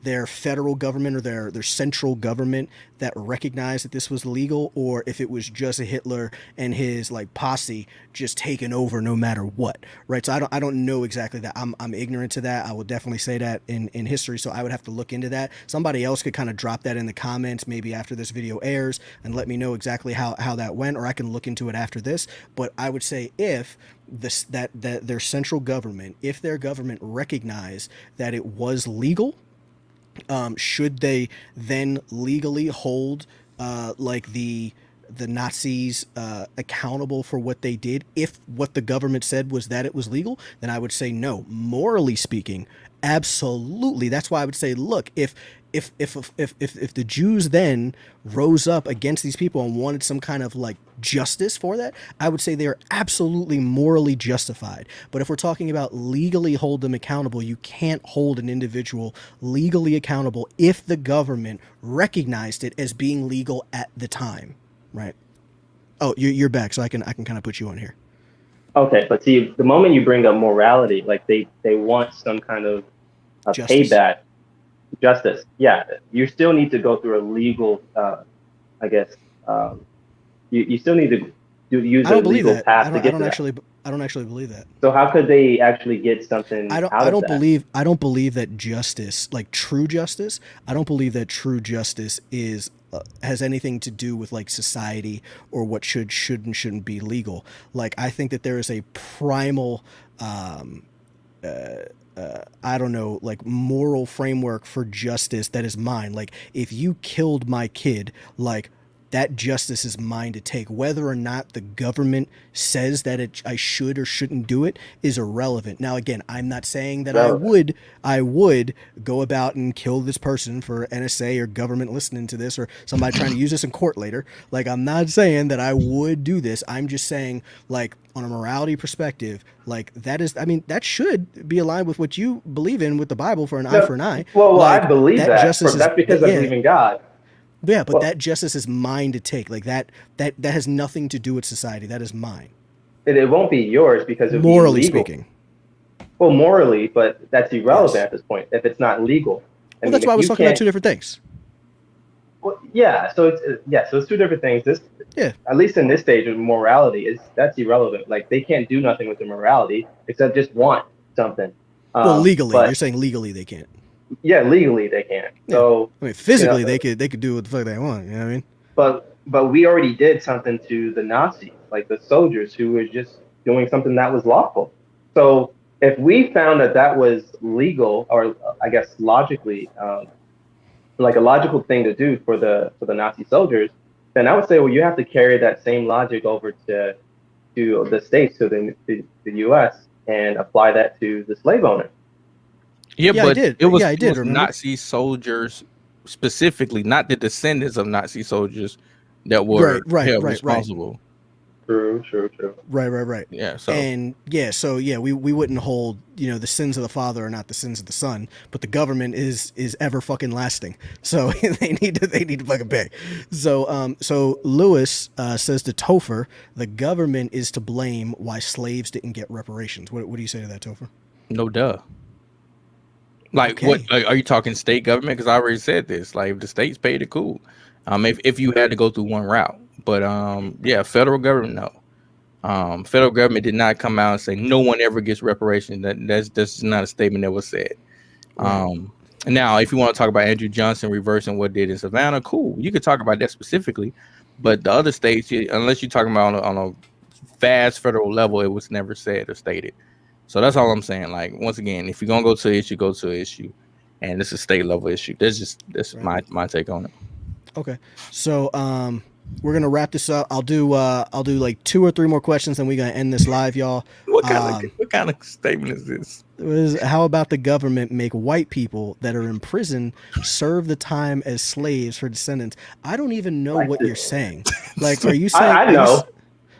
their federal government or their central government that recognized that this was legal, or if it was just a Hitler and his like posse just taking over no matter what, right? So I don't know exactly that. I'm ignorant to that. I will definitely say that in history, so I would have to look into that. Somebody else could kind of drop that in the comments maybe after this video airs and let me know exactly how that went, or I can look into it after this. But I would say if that their central government, if their government recognized that it was legal, should they then legally hold like the Nazis accountable for what they did? If what the government said was that it was legal, then I would say no. Morally speaking, absolutely. That's why I would say, look, if if the Jews then rose up against these people and wanted some kind of like justice for that, I would say they are absolutely morally justified. But if we're talking about legally hold them accountable, you can't hold an individual legally accountable if the government recognized it as being legal at the time, right? Oh, you're back, so I can kind of put you on here. Okay, but see, the moment you bring up morality, like they want some kind of a payback, justice. Yeah, you still need to go through a legal, I guess. You still need to use a legal path to get to that. I don't actually believe that. So how could they actually get something I don't believe that justice, like true justice, I don't believe that true justice is has anything to do with like society or what should and shouldn't be legal. Like I think that there is a primal I don't know, like moral framework for justice that is mine. Like if you killed my kid, like that justice is mine to take. Whether or not the government says that I should or shouldn't do it is irrelevant. Now, again, I'm not saying that I would go about and kill this person for NSA or government listening to this or somebody trying to use this in court later. Like, I'm not saying that I would do this. I'm just saying, like, on a morality perspective, like that should be aligned with what you believe in with the Bible for an eye for an eye. Well, like, I believe that. That's because I believe in God. Yeah, but that justice is mine to take. Like that has nothing to do with society. That is mine. It won't be yours because it morally be illegal. Speaking. Well, morally, but that's irrelevant at this point if it's not legal. Well, that's why I was talking about two different things. Well, yeah. So it's two different things. At least in this stage of morality, that's irrelevant. Like they can't do nothing with their morality except just want something. Well, legally, you're saying legally they can't. Yeah, legally they can't. Yeah. So I mean, physically they could do what the fuck they want. You know what I mean? But we already did something to the Nazis, like the soldiers who were just doing something that was lawful. So if we found that was legal, or I guess logically, like a logical thing to do for the Nazi soldiers, then I would say, well, you have to carry that same logic over to the states, to the U.S. and apply that to the slave owner. Yeah, but it was remember? Nazi soldiers specifically, not the descendants of Nazi soldiers that were held responsible. True. Right. Yeah. So we wouldn't hold, the sins of the father are not the sins of the son, but the government is ever fucking lasting. So they need to fucking pay. So Lewis says to Topher, the government is to blame why slaves didn't get reparations. What do you say to that, Topher? No duh. Like what are you talking state government? Because I already said this. Like if the states paid it, cool. If you had to go through one route, but federal government, no. Federal government did not come out and say no one ever gets reparations. That's not a statement that was said. Now, if you want to talk about Andrew Johnson reversing what did in Savannah, cool. You could talk about that specifically, but the other states, unless you're talking about on a vast federal level, it was never said or stated. So that's all I'm saying. Like once again, if you're gonna go to an issue, go to an issue, and it's a state level issue. That's my take on it. Okay, so we're gonna wrap this up. I'll do like 2 or 3 more questions, then we're gonna end this live, y'all. What kind of statement is this? How about the government make white people that are in prison serve the time as slaves for descendants? I don't even know what you're saying. Like, are you saying? I know.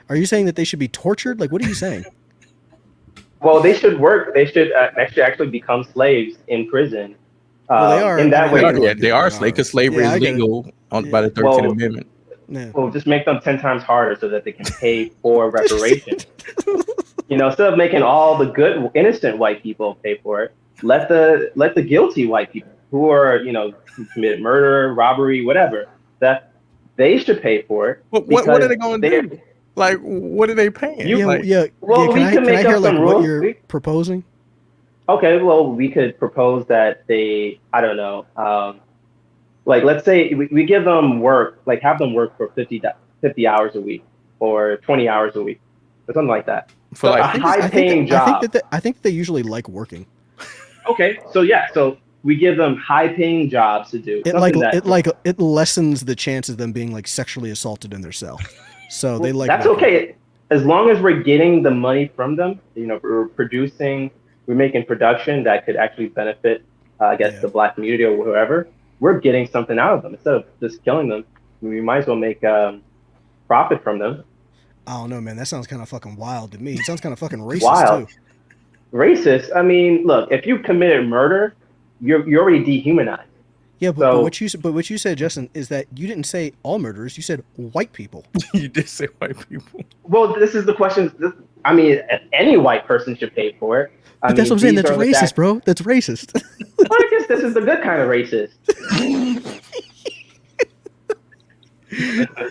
Are you saying that they should be tortured? Like, what are you saying? Well, they should work. They should actually become slaves in prison. Well, they are in that way. They are slaves because slavery is legal by the 13th Amendment. Yeah. Well, just make them 10 times harder so that they can pay for reparations. Instead of making all the good, innocent white people pay for it, let the guilty white people who are, who committed murder, robbery, whatever, that they should pay for it. What are they going to do? Like, what are they paying? Well, can I hear like what you're proposing? Okay, well, we could propose that they, I don't know, like let's say we give them work, like have them work for 50 hours a week or 20 hours a week or something like that. For like a high-paying job. I think they usually like working. Okay, so we give them high-paying jobs to do. It lessens the chance of them being like sexually assaulted in their cell. So they like that's working. Okay, as long as we're getting the money from them. We're making production that could actually benefit, the Black community or whoever. we're getting something out of them instead of just killing them. We might as well make profit from them. I don't know, man. That sounds kind of fucking wild to me. It sounds kind of fucking racist Wild, too. racist. I mean, look, if you committed murder, you're already dehumanized. Yeah, but So what you said, Justin, is that you didn't say all murderers. You said white people. You did say white people. well, this is the question. I mean, any white person should pay for it. But that's what I'm saying. these That's are the racist, facts. bro. That's racist. Well, I guess this is the good kind of racist.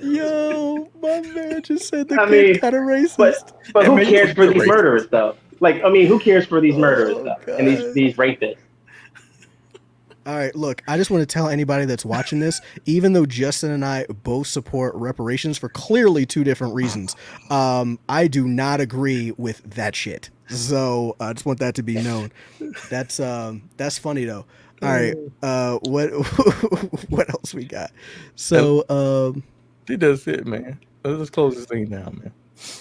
Yo, my man just said the I good mean, kind of racist. But That who man cares was for the these racist. murderers though? Like, I mean, who cares for these murderers Oh, though? God. And these rapists. All right, look, I just want to tell anybody that's watching this, even though Justin and I both support reparations for clearly two different reasons, I do not agree with that shit. So I just want that to be known. That's funny though. All right, what what else we got? So I think that's it, man. Let's just close this thing down, man.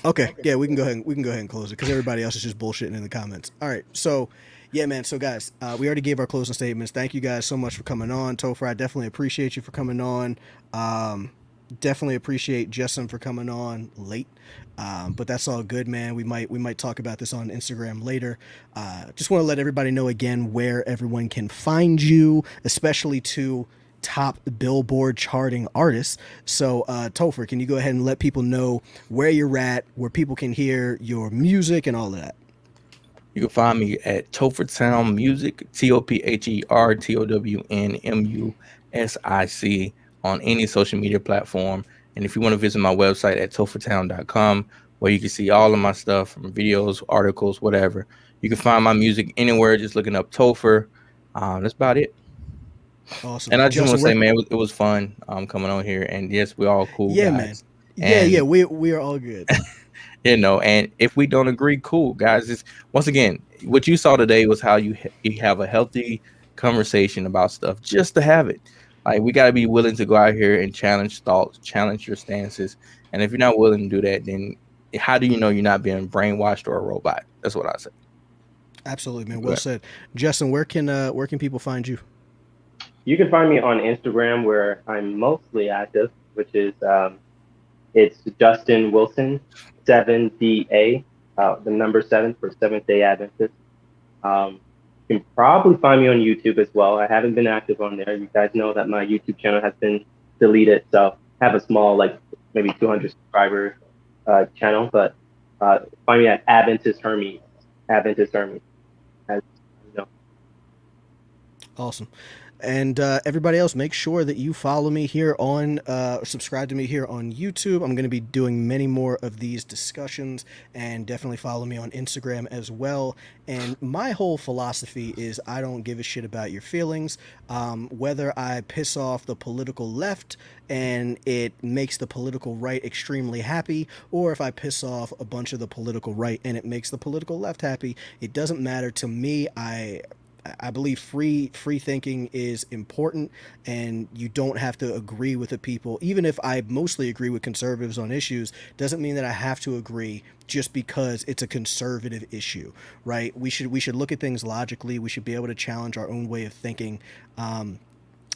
okay, yeah, we can go ahead and close it because everybody else is just bullshitting in the comments. All right, so yeah, man. So guys, we already gave our closing statements. Thank you guys so much for coming on, Topher. I definitely appreciate you for coming on. Definitely appreciate Justin for coming on late. But that's all good, man. We might talk about this on Instagram later. Just want to let everybody know again where everyone can find you, especially to top Billboard charting artists. So, Topher, can you go ahead and let people know where you're at, where people can hear your music and all of that? You can find me at Topher Town Music, TOPHERTOWNMUSIC, on any social media platform. And if you want to visit my website at tophertown.com, where you can see all of my stuff from videos, articles, whatever. You can find my music anywhere, just looking up Topher. That's about it. Awesome. And I just want to say, Justin, man, it was fun coming on here. And yes, we're all cool yeah, guys. man. And Yeah, we are all good. and if we don't agree, cool, guys. It's, once again, what you saw today was how you have a healthy conversation about stuff, just to have it. Like, we got to be willing to go out here and challenge thoughts, challenge your stances. And if you're not willing to do that, then how do you know you're not being brainwashed or a robot? That's what I say. Absolutely, man. Well said. Justin, where can people find you? You can find me on Instagram where I'm mostly active, which is it's Justin Wilson 7DA, the number 7 for Seventh Day Adventist. You can probably find me on YouTube as well. I haven't been active on there. You guys know that my YouTube channel has been deleted, so I have a small, like maybe 200 subscriber channel. But find me at Adventist Hermes. Adventist Hermes. As you know. Awesome. And everybody else, make sure that you follow me here on, subscribe to me here on YouTube. I'm going to be doing many more of these discussions, and definitely follow me on Instagram as well. And my whole philosophy is I don't give a shit about your feelings. Whether I piss off the political left and it makes the political right extremely happy, or if I piss off a bunch of the political right and it makes the political left happy, it doesn't matter to me. I believe free thinking is important, and you don't have to agree with the people. Even if I mostly agree with conservatives on issues, doesn't mean that I have to agree just because it's a conservative issue, right? We should look at things logically. We should be able to challenge our own way of thinking.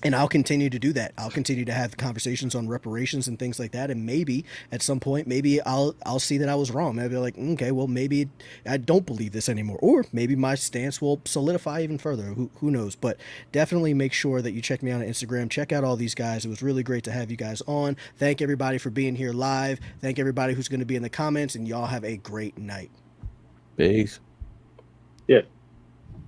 And I'll continue to do that. I'll continue to have conversations on reparations and things like that. And maybe at some point, maybe I'll see that I was wrong. Maybe like, okay, well, maybe I don't believe this anymore. Or maybe my stance will solidify even further. Who knows? But definitely make sure that you check me out on Instagram. Check out all these guys. It was really great to have you guys on. Thank everybody for being here live. Thank everybody who's going to be in the comments. And y'all have a great night. Peace. Yeah.